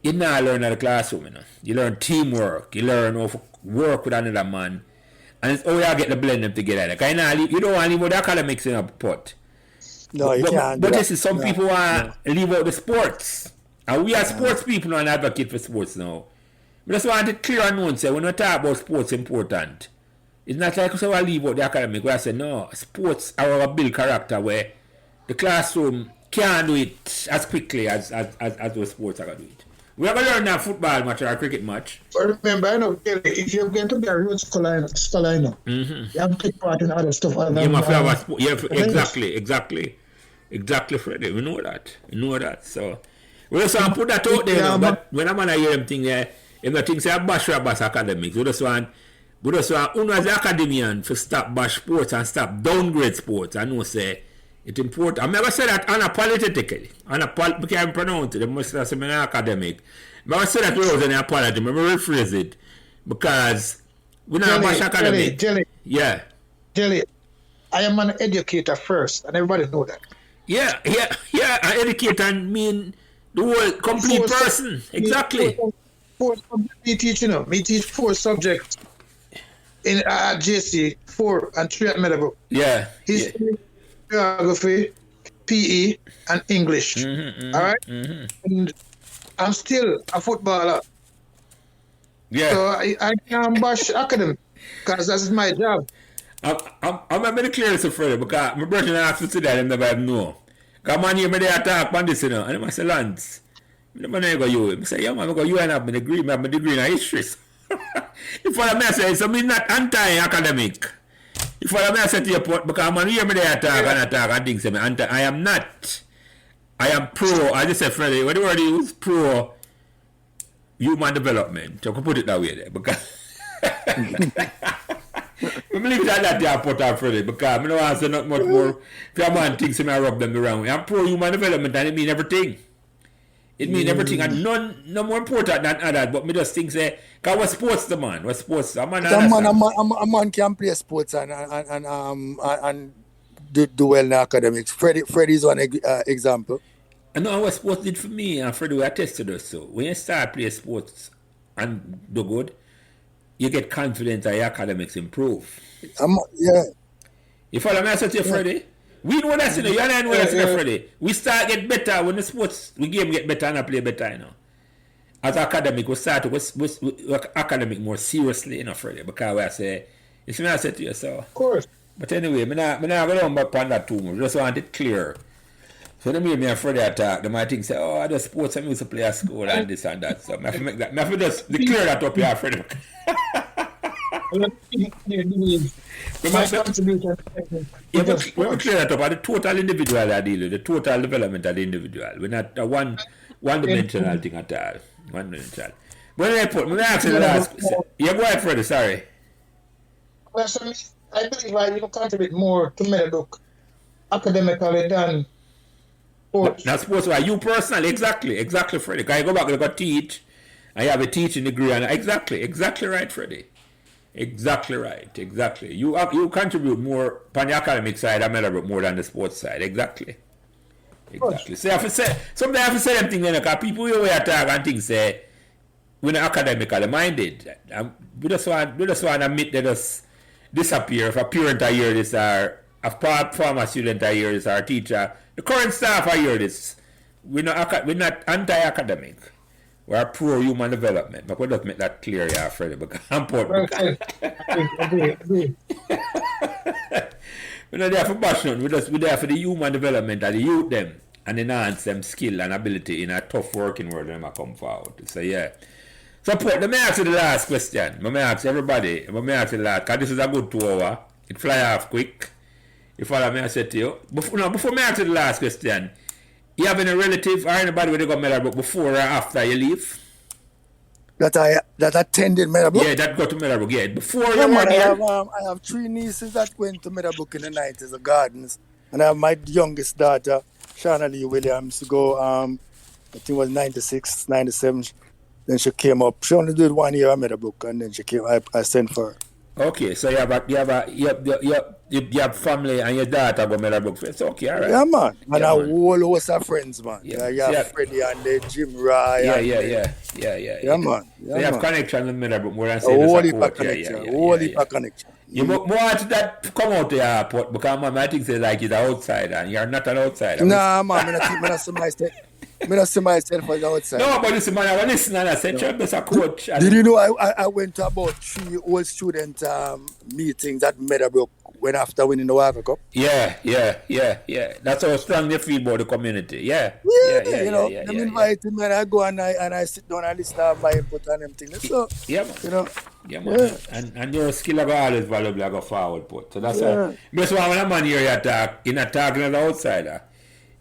you not learn in the classroom, You learn teamwork, you learn how to work with another man, and it's how you get the blend them together. Because you don't want to leave out the academics in a pot. No, you can't. But this is some people want to leave out the sports. And we are sports people and advocate for sports now. We just want it clear and known, say, when we talk about sports important, it's not like so I leave out the academic where I say, no, sports are our build character where the classroom can't do it as quickly as those sports are going to do it. We are going to learn a football match or a cricket match. But remember, if you're going to be a real scholar, you have to take part in other stuff. Exactly, Freddie. We know that. So, we just want to put that out there, but when I'm going to hear them thing there, if the things say bash academics, we just want as an academician to stop bash sports and stop downgrade sports. I know say it's important. I never said that unapologetically. We can't pronounce it. They must have an academic. I never said that without any apology. Let me rephrase it. Because we not bash academic. Jelly, I am an educator first, and everybody know that. Yeah. An educator mean the whole complete person. Exactly. Me teach 4 subjects in JC, 4 and 3 at Meadowbrook. Yeah. History, geography, PE, and English. All right? And I'm still a footballer. Yeah. So I can't bash academic because that's my job. I'm very clear to Freddie because my brother asked me today and never know. Because man hear me there talk about this, and I say, Lance, I go you. I say, yeah, man, I go you and I have my degree. I have my degree in history. If I say, so I'm not anti-academic. If I say to you, because man hear me there talk and things, I am not. I am pro, I just said, Freddie, what the word you use? Pro human development. You can put it that way there. Because I believe that they are put out, Freddie, because I don't want to say not much more. If your man thinks I rub them the wrong way. I'm pro human development and it means everything. It means everything and no more important than others. But me just think say, because we're sports the man. We're sports. A man can play sports and do well in academics. Freddie is one example. I know what sports did for me, and Freddie will attest to this. So when you start playing sports and do good, you get confident that your academics improve. Yeah. You follow me? I said to you, Freddie. We know that's you know that's Freddie. We start get better when the sports we game get better and I play better, you know. As academic, we start to academic more seriously, Freddie, because I say, you see me I said to you, so. Of course. But anyway, I'm not going to back on that too much. Just want it clear. So they made me a Freddie attack. They might think, say, oh, the sports I used to play at school and this and that. So I have to make that. I have to just declare that up here, Freddie. My contribution. When we clear that up, at the total individual I deal with, the total development of the individual. We're not a one-dimensional thing at all. One-dimensional. But let me ask you the last. Yeah, go ahead, Freddie, sorry. Well, so I believe you can contribute more to Meadowbrook academically than sports. Not sports, why? You personally, exactly, Freddie. Can you go back and go teach, and you have a teaching degree, and exactly right, Freddie. Exactly right. You contribute more on the academic side of Meadowbrook more than the sports side. Exactly. So I have to say, sometimes I have to say them things, because people who attack and things say we're not academically minded. We just want to admit they just disappear. If a parent I hear this, or a former student I hear this, or a teacher, the current staff I hear this, we're not anti-academic. We're pro-human development. But we just make that clear, yeah, Freddie, because I'm important. Agree. We're not there for passion. We're there for the human development of the youth them and enhance them skill and ability in a tough working world when they come forward. So, yeah. So, Putt, let me ask you the last question. Let me ask everybody. Let me ask you the last, because this is a good 2 hour. It fly off quick. You follow me, I said to you. Before me ask you the last question, you have any relative or anybody where they got Meadowbrook before or after you leave? That attended Meadowbrook? Yeah, that got to Meadowbrook, yeah. Before Yeah, you man, were here? I have 3 nieces that went to Meadowbrook in the 90s, the gardens. And I have my youngest daughter, Shauna Lee Williams, to go, I think it was 96, 97. Then she came up. She only did 1 year at Meadowbrook, and then she came. I sent for her. Okay, so you have family and your daughter go Meadowbrook. It's okay, all right. Yeah, man. And Yeah, a man. whole host of friends, man. Yeah. You have Freddie and the Jim Ryan. Yeah, Man. So you have connection with Meadowbrook more than A say whole the heap of support. connection. Whole heap of connection. You want that come out to your airport because man, I think say like you're an outsider and you're not an outsider. Nah, man. I not see myself. I not see myself as outside. No, but listen, man, I was listening and I said, you're just a coach. Did you know I went to about 3 old student meetings at Meadowbrook when after winning the World Cup? Yeah. That's how strong they feel about the community. Yeah. You know, them invite me and I go and I sit down and listen to my input and them things. So, Yeah, man. you know. Yeah, man. And your skill are always valuable, I go forward, Putt. So that's why. That's why when a man here you're talking an outsider.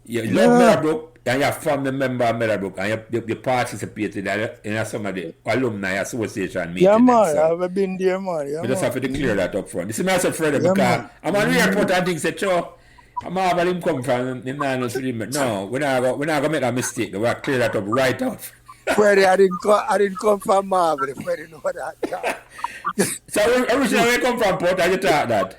You love Meadowbrook and you're from the member of Meadowbrook and you participated in some of the alumni association meetings. Yeah, man. I've been there, man. Yeah, You just have to clear that up front. This is myself, Freddie, Yeah, because man. I'm on the airport and things say, Cho, I'm having him come from him. No, we're not going to make a mistake. We'll clear that up right out. Freddie, I didn't come from Marvel. Freddie know that. So originally where you come from, Putt, and you thought that?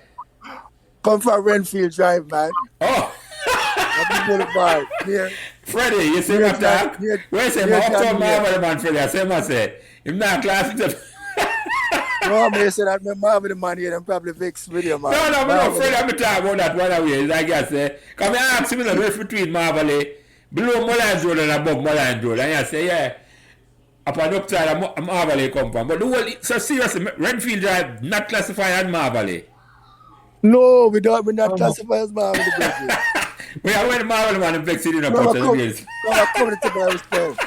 Come from Renfield Drive, man. Oh, Happy Boulevard. Yeah. Freddie, you see what that? Yeah, Where say, yeah, I'm uptown yeah. Marvel man, Freddie. I say, say, him not class. No, I say that my Marvel man here and probably vex video, man. No, Freddie, I'm talking about that one away. Like I say, come here, ask me the difference between Marvel, below Mullines Road and above Mullines Road. And I say, yeah, up and upside Marvel come from. But the whole, so seriously, Renfield Drive not classified as Marvel. No, we not classify as Marvel. We are when Marvel man and vex it in a No, part of come the place. to take my respect.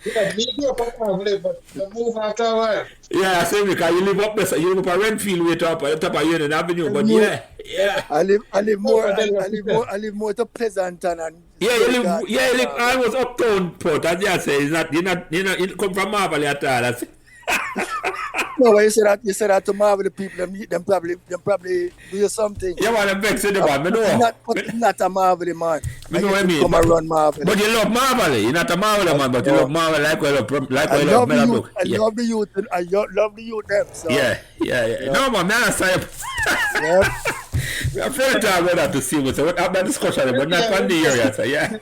Yeah, me grew up at Marvel, but the move after a while. Yeah, I say because you live up there, you live up at Renfield way up at the top of Union Avenue, but yeah. I live more to Pleasanton and You live almost uptown, Port, as you say, you come from Marvel at all. no, when you say that to Marvel, the people them probably do something. You want to vex with the man, I know. Not a Marvel man. You know what I mean? Come and run Marvel. But you love Marvel, you're not a Marvel man, but you love Marvel like you love Meadowbrook. I love the youth them. So. Yeah. No man, I say I'm very talk about that to see what's up that discussion, but not from the area, so yeah.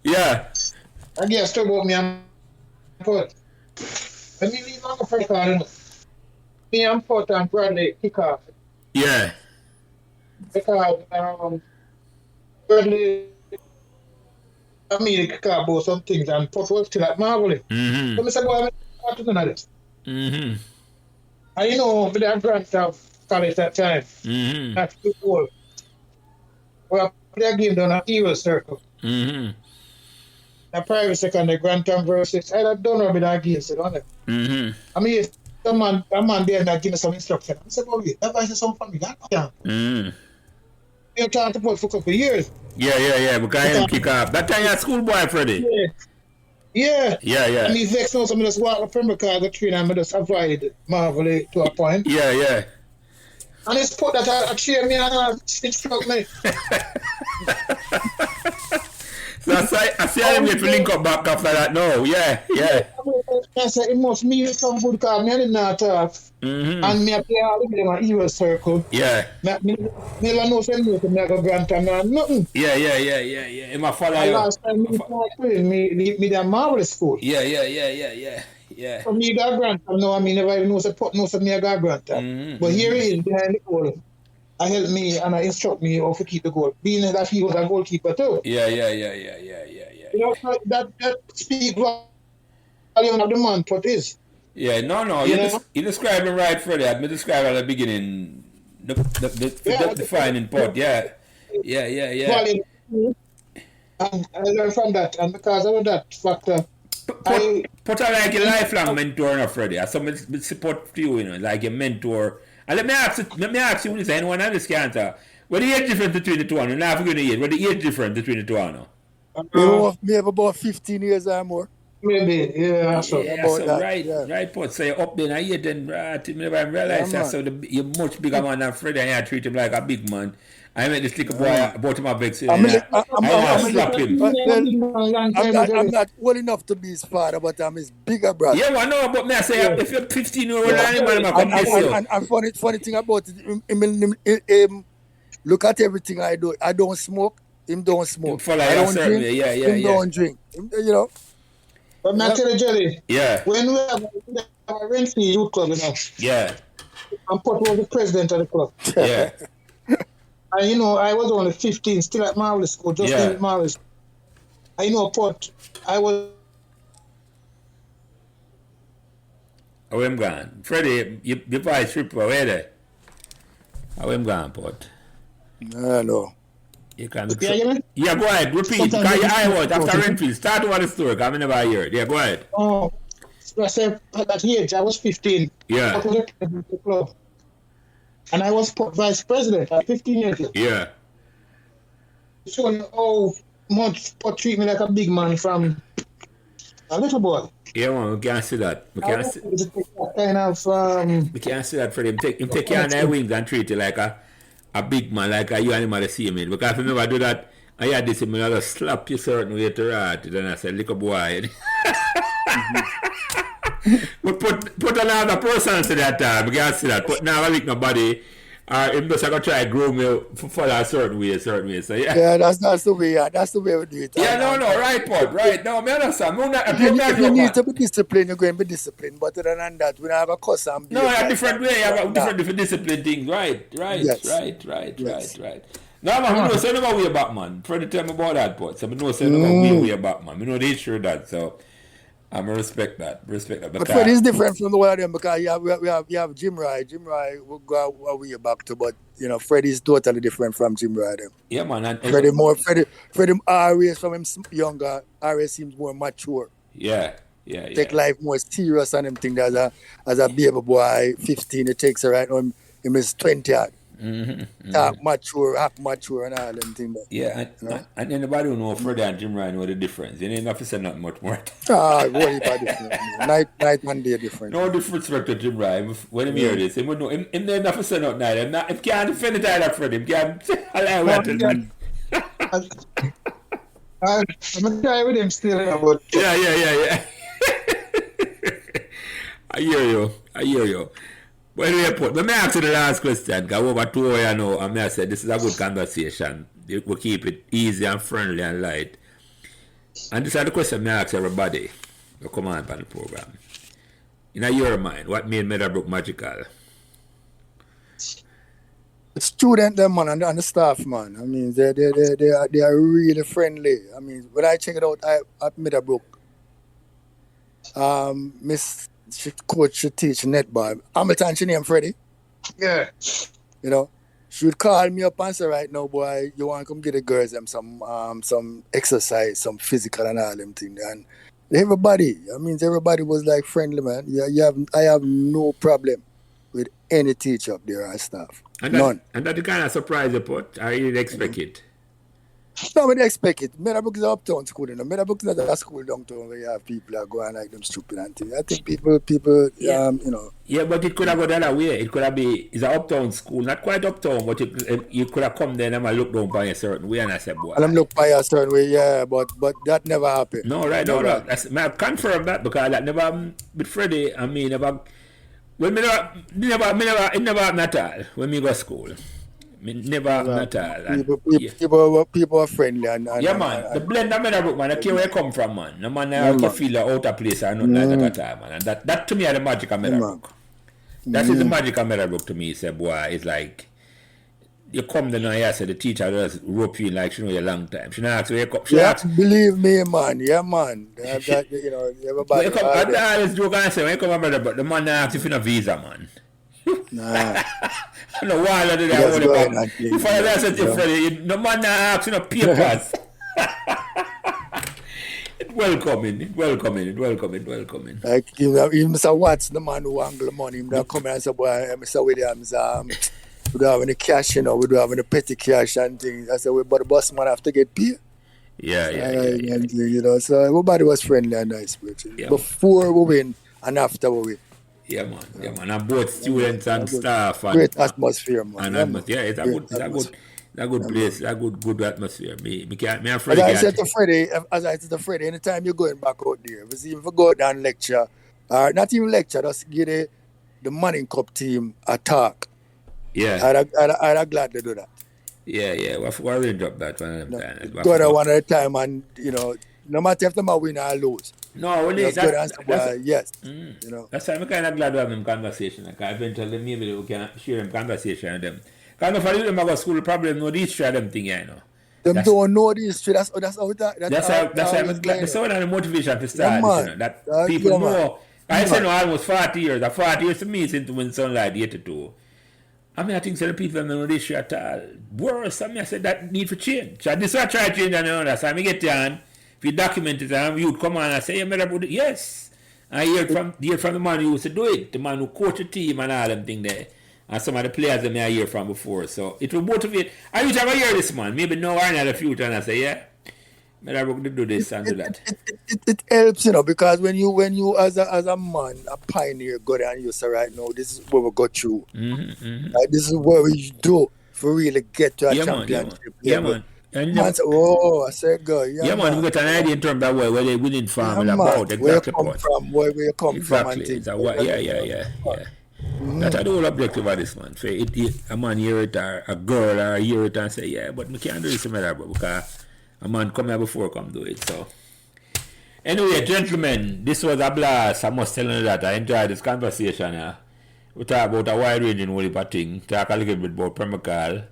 Yeah. I guess talk about me and Putt. Let me leave on the first card. Me and Putt and Bradley kick off. Yeah. Because Bradley I mean kick off about some things and Putt was still at Marvel. Mm-hmm. So I said, boy, I'm to know this. Mm-hmm. And you know, with that grant of college that time, Mm-hmm. that's too old. Well, play a game down at Evil Circle. Mm-hmm. A private secondary Grantham versus I don't know about that game, so don't it? Mm-hmm. I mean, a man there that give me some instruction. I said, oh, that guy said something for me. That Mm-hmm. you talked about for a couple of years. Yeah. Because him kick off. That time you're a schoolboy, Freddie. Yeah. Yeah. I mean, vex now, so I just walk up from the car, I train, and I just avoid Marvel to a point. Yeah. And it's put that I cheer me and instruct me. So I see him get to link up back after that. No, yeah. I said, it must mean some good because me did not talk. Mm-hmm. And me play all of them in Evil Circle. Yeah. Me know say me to go grant and nothing. Yeah. Him a follow And you. last time me playing, me that marvelous school. Yeah. So me got grant and now I mean never even know say Putt know say me I got grant. But here he is behind the goal. I help me and I instruct me how to keep the goal. Being that he was a goalkeeper too. Yeah. You know, that speaks volume of the man Putt is. Yeah, no. You described him right, Freddie. I described at the beginning the defining part. Yeah. Volume. And I learned from that, and because of that factor, Put like a lifelong mentor, no, Freddie. As some support to you, like a mentor. And let me ask you this, anyone else this can't answer. What the age difference between the two? I'm not going to age. What the age difference between the two? We have about 15 years or more. Maybe, yeah. So right, Putt. So you're up there, and you didn't never realize that. So you're much bigger man than Freddie, and you treat him like a big man. I met this little boy about him a vex. I slap him. I'm not old enough to be his father, but I'm his bigger brother. Yeah, I know, but me I say if you're 15-year-old animal, I'm come this and funny thing about it, look at everything I do. I don't smoke. Him don't smoke. I don't drink. Him don't drink. You know. But not tell you, Jelly. Yeah. When we have a Renfrey Youth Club, you know. Yeah. And Putt was the president of the club. Yeah. And you know, I was only 15, still at Marvelous School, just in Marvelous. I know Putt. I was. How am gone? Freddie, you voice Rupert, where there? How am gone, Putt? No. You can Yeah, go ahead, repeat. Because your eye was after Renfield. Start over the story, because I never hear it. Yeah, go ahead. Oh, I said at that age, I was 15. Yeah. I was the club. And I was vice president at 15 years old. Yeah. So how much Putt treat me like a big man from a little boy. Yeah, man, we can't see that. We can't see that, Freddie. Him take you on their wings and treat you like a big man, like you animal to see him in. Because if you never do that, I had this, I'm going to slap you certain way to right. Then I said, little boy. But put another person to that time. We can't see that. But now I like nobody. Him just going to try to groom you for follow a certain way. So yeah, that's the way. That's the way we do it. Yeah, no, right, Putt, right. No, I understand. You need to be disciplined. You're going to be disciplined. But other than that, we don't have a cuss and no, a different way. You have different discipline things. Right. Yes. Right. No, man, I know say no way back, man. Freddie tell me about that, Putt. So I know say no way back, man. I know they sure that, so I respect that. But Freddie is different from the one of them because we have Jim Rye. Jim Rye will go a way back to, but you know, Freddie is totally different from Jim Rye. Yeah, man. And Freddie always from him younger, always seems more mature. Yeah. Take life more serious and him think that as a baby boy, 15, it takes right now. Him is 20. Mature and all them things. Yeah, and anybody who know Freddie and Jim Ryan know the difference. You ain't have to say not much more. What is different? Night and day different. No disrespect to Jim Ryan. When him hear this, him would know. Him don't have to say not night. Him can't defend it either, Freddie. Him can't allow it. I'm going to try with him still. Yeah. I hear you. But anyway, Putt, let me ask you the last question. Because over 2 hours now, and I said this is a good conversation. We'll keep it easy and friendly and light. And this is the question I ask everybody who come on the program. In your mind, what made Meadowbrook magical? The student, them man, and the staff, man. I mean, they are really friendly. I mean, when I check it out at Meadowbrook, Coach should teach netball. Hamilton, she name Freddie. Yeah. You know, she would call me up and say, right now, boy, you want to come get the girls them some exercise, some physical and all them things. And everybody was like friendly, man. I have no problem with any teacher up there and staff. None. And that kind of surprise you put. I didn't expect it. No, I didn't expect it. Meadowbrook is an uptown school, you know. Meadowbrook is not a school downtown where you have people that go and like them stupid and things. I think people, you know. Yeah, but it could have gone the other way. It could have been, it's an uptown school, not quite uptown, but you could have come there and I look down by a certain way and I said, boy. And I'm look by a certain way, yeah, but that never happened. No, right, no. I confirm that because that never happened with Freddie. I mean, never. Well, it never happened at all when we go to school. Never happened at all. People are friendly and yeah, man. The blend of Meadowbrook, man, I care where you come from, man. No man you feel out of place or nothing like that at all, man. And that to me is the magic of Meadowbrook. That is the magic of Meadowbrook to me. Say, boy, it's like you come there and you say the teacher just rope you like she know you a long time. She not ask where you come. Believe me, man. Yeah, man. That, you know, everybody. I always joke and say when you come to Meadowbrook, the man asks if you have a visa, man. Nah. No while I do that. If I said to Freddie, no man asks you no papers. It welcoming. Like even Mr. Watts, the man who angle money, him that come and say, boy, Mr. Williams, we don't have any cash, you know, we don't have any petty cash and things. I said, but the boss man have to get paid. Yeah. You know, so everybody was friendly and nice, before we win and after we win. Yeah, man. And both students and staff. And, great atmosphere, man. It's a good place, a good atmosphere. As I said to Freddie, anytime you're going back out there, if you go down lecture, or not even lecture, just give the Manning Cup team a talk. Yeah. I'd glad to do that. Yeah. We'll arrange up that one of them times. Go there one at a time and, you know, no matter if they might win or lose. No, yes. You know. That's why I'm kind of glad to have them conversation. Because eventually maybe we can share them conversation with them. Because if I do them go to school, probably know these three of them thing, you know. Them don't know these three. That's how That's why I'm glad. That's one of the motivation to start this, you know. That people know. I say no, almost 40 years. 40 years to me is into when Sunlight 82. I mean, I think some people don't know this shit at all. Worse, I said that need for change. So this is what I try to change and another. So I get down, if you document it, and you come on and say, you made up with it. Yes. I hear from the man who used to do it, the man who coached the team and all them thing there. And some of the players that I hear from before. So it will motivate. I used to have a hear this man, maybe now or in the future, and I say, yeah, I will do this and do that. It helps, you know, because when you as a man, a pioneer, go there and you say, right now, this is what we got through. Like, this is what we do for really get to a championship. Yeah, man. And man say, oh, I said, go. Yeah, man, we got an idea in terms of where they winning from about. Where you come from, where you come from. And things. Yeah. That's the whole objective of this, man. For a man hear it or a girl or hear it and say, yeah, but we can't do this because a man come here before come do it. So anyway, gentlemen, this was a blast. I must tell you that I enjoyed this conversation. We talk about a wide ranging whole heap of things. Talk a little bit about Permacal.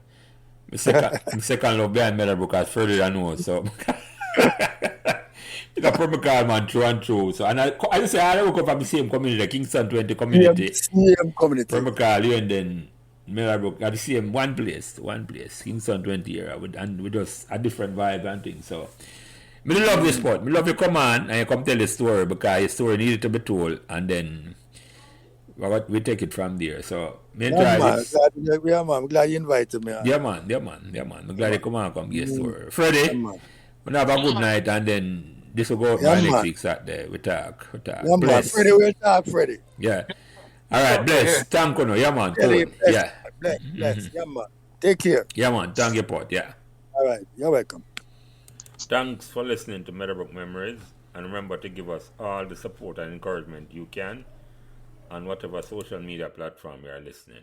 My second love behind Meadowbrook as further than know. So it's a Permacal man through and through. So and I say I work up from the same community, the Kingston 20 community. Same community. Permacal, you and then Meadowbrook at the same one place, Kingston 20 here, and we just a different vibe and things. So, I love this sport. I love you come on and you come tell the story because your story needed to be told, and then we take it from there. So, man, I'm glad you invited me. Yeah, man. I'm glad you come on and come get story. Freddie, we have a good night, and then this will go out next week Saturday. We talk. Yeah, man. Freddie, we'll talk, Freddie. Yeah. All right, bless. Thank you. Yeah, man. Bless. Yeah, man. Take care. Yeah, man. Thank you, Putt. Yeah. All right. You're welcome. Thanks for listening to Meadowbrook Memories. And remember to give us all the support and encouragement you can on whatever social media platform you are listening.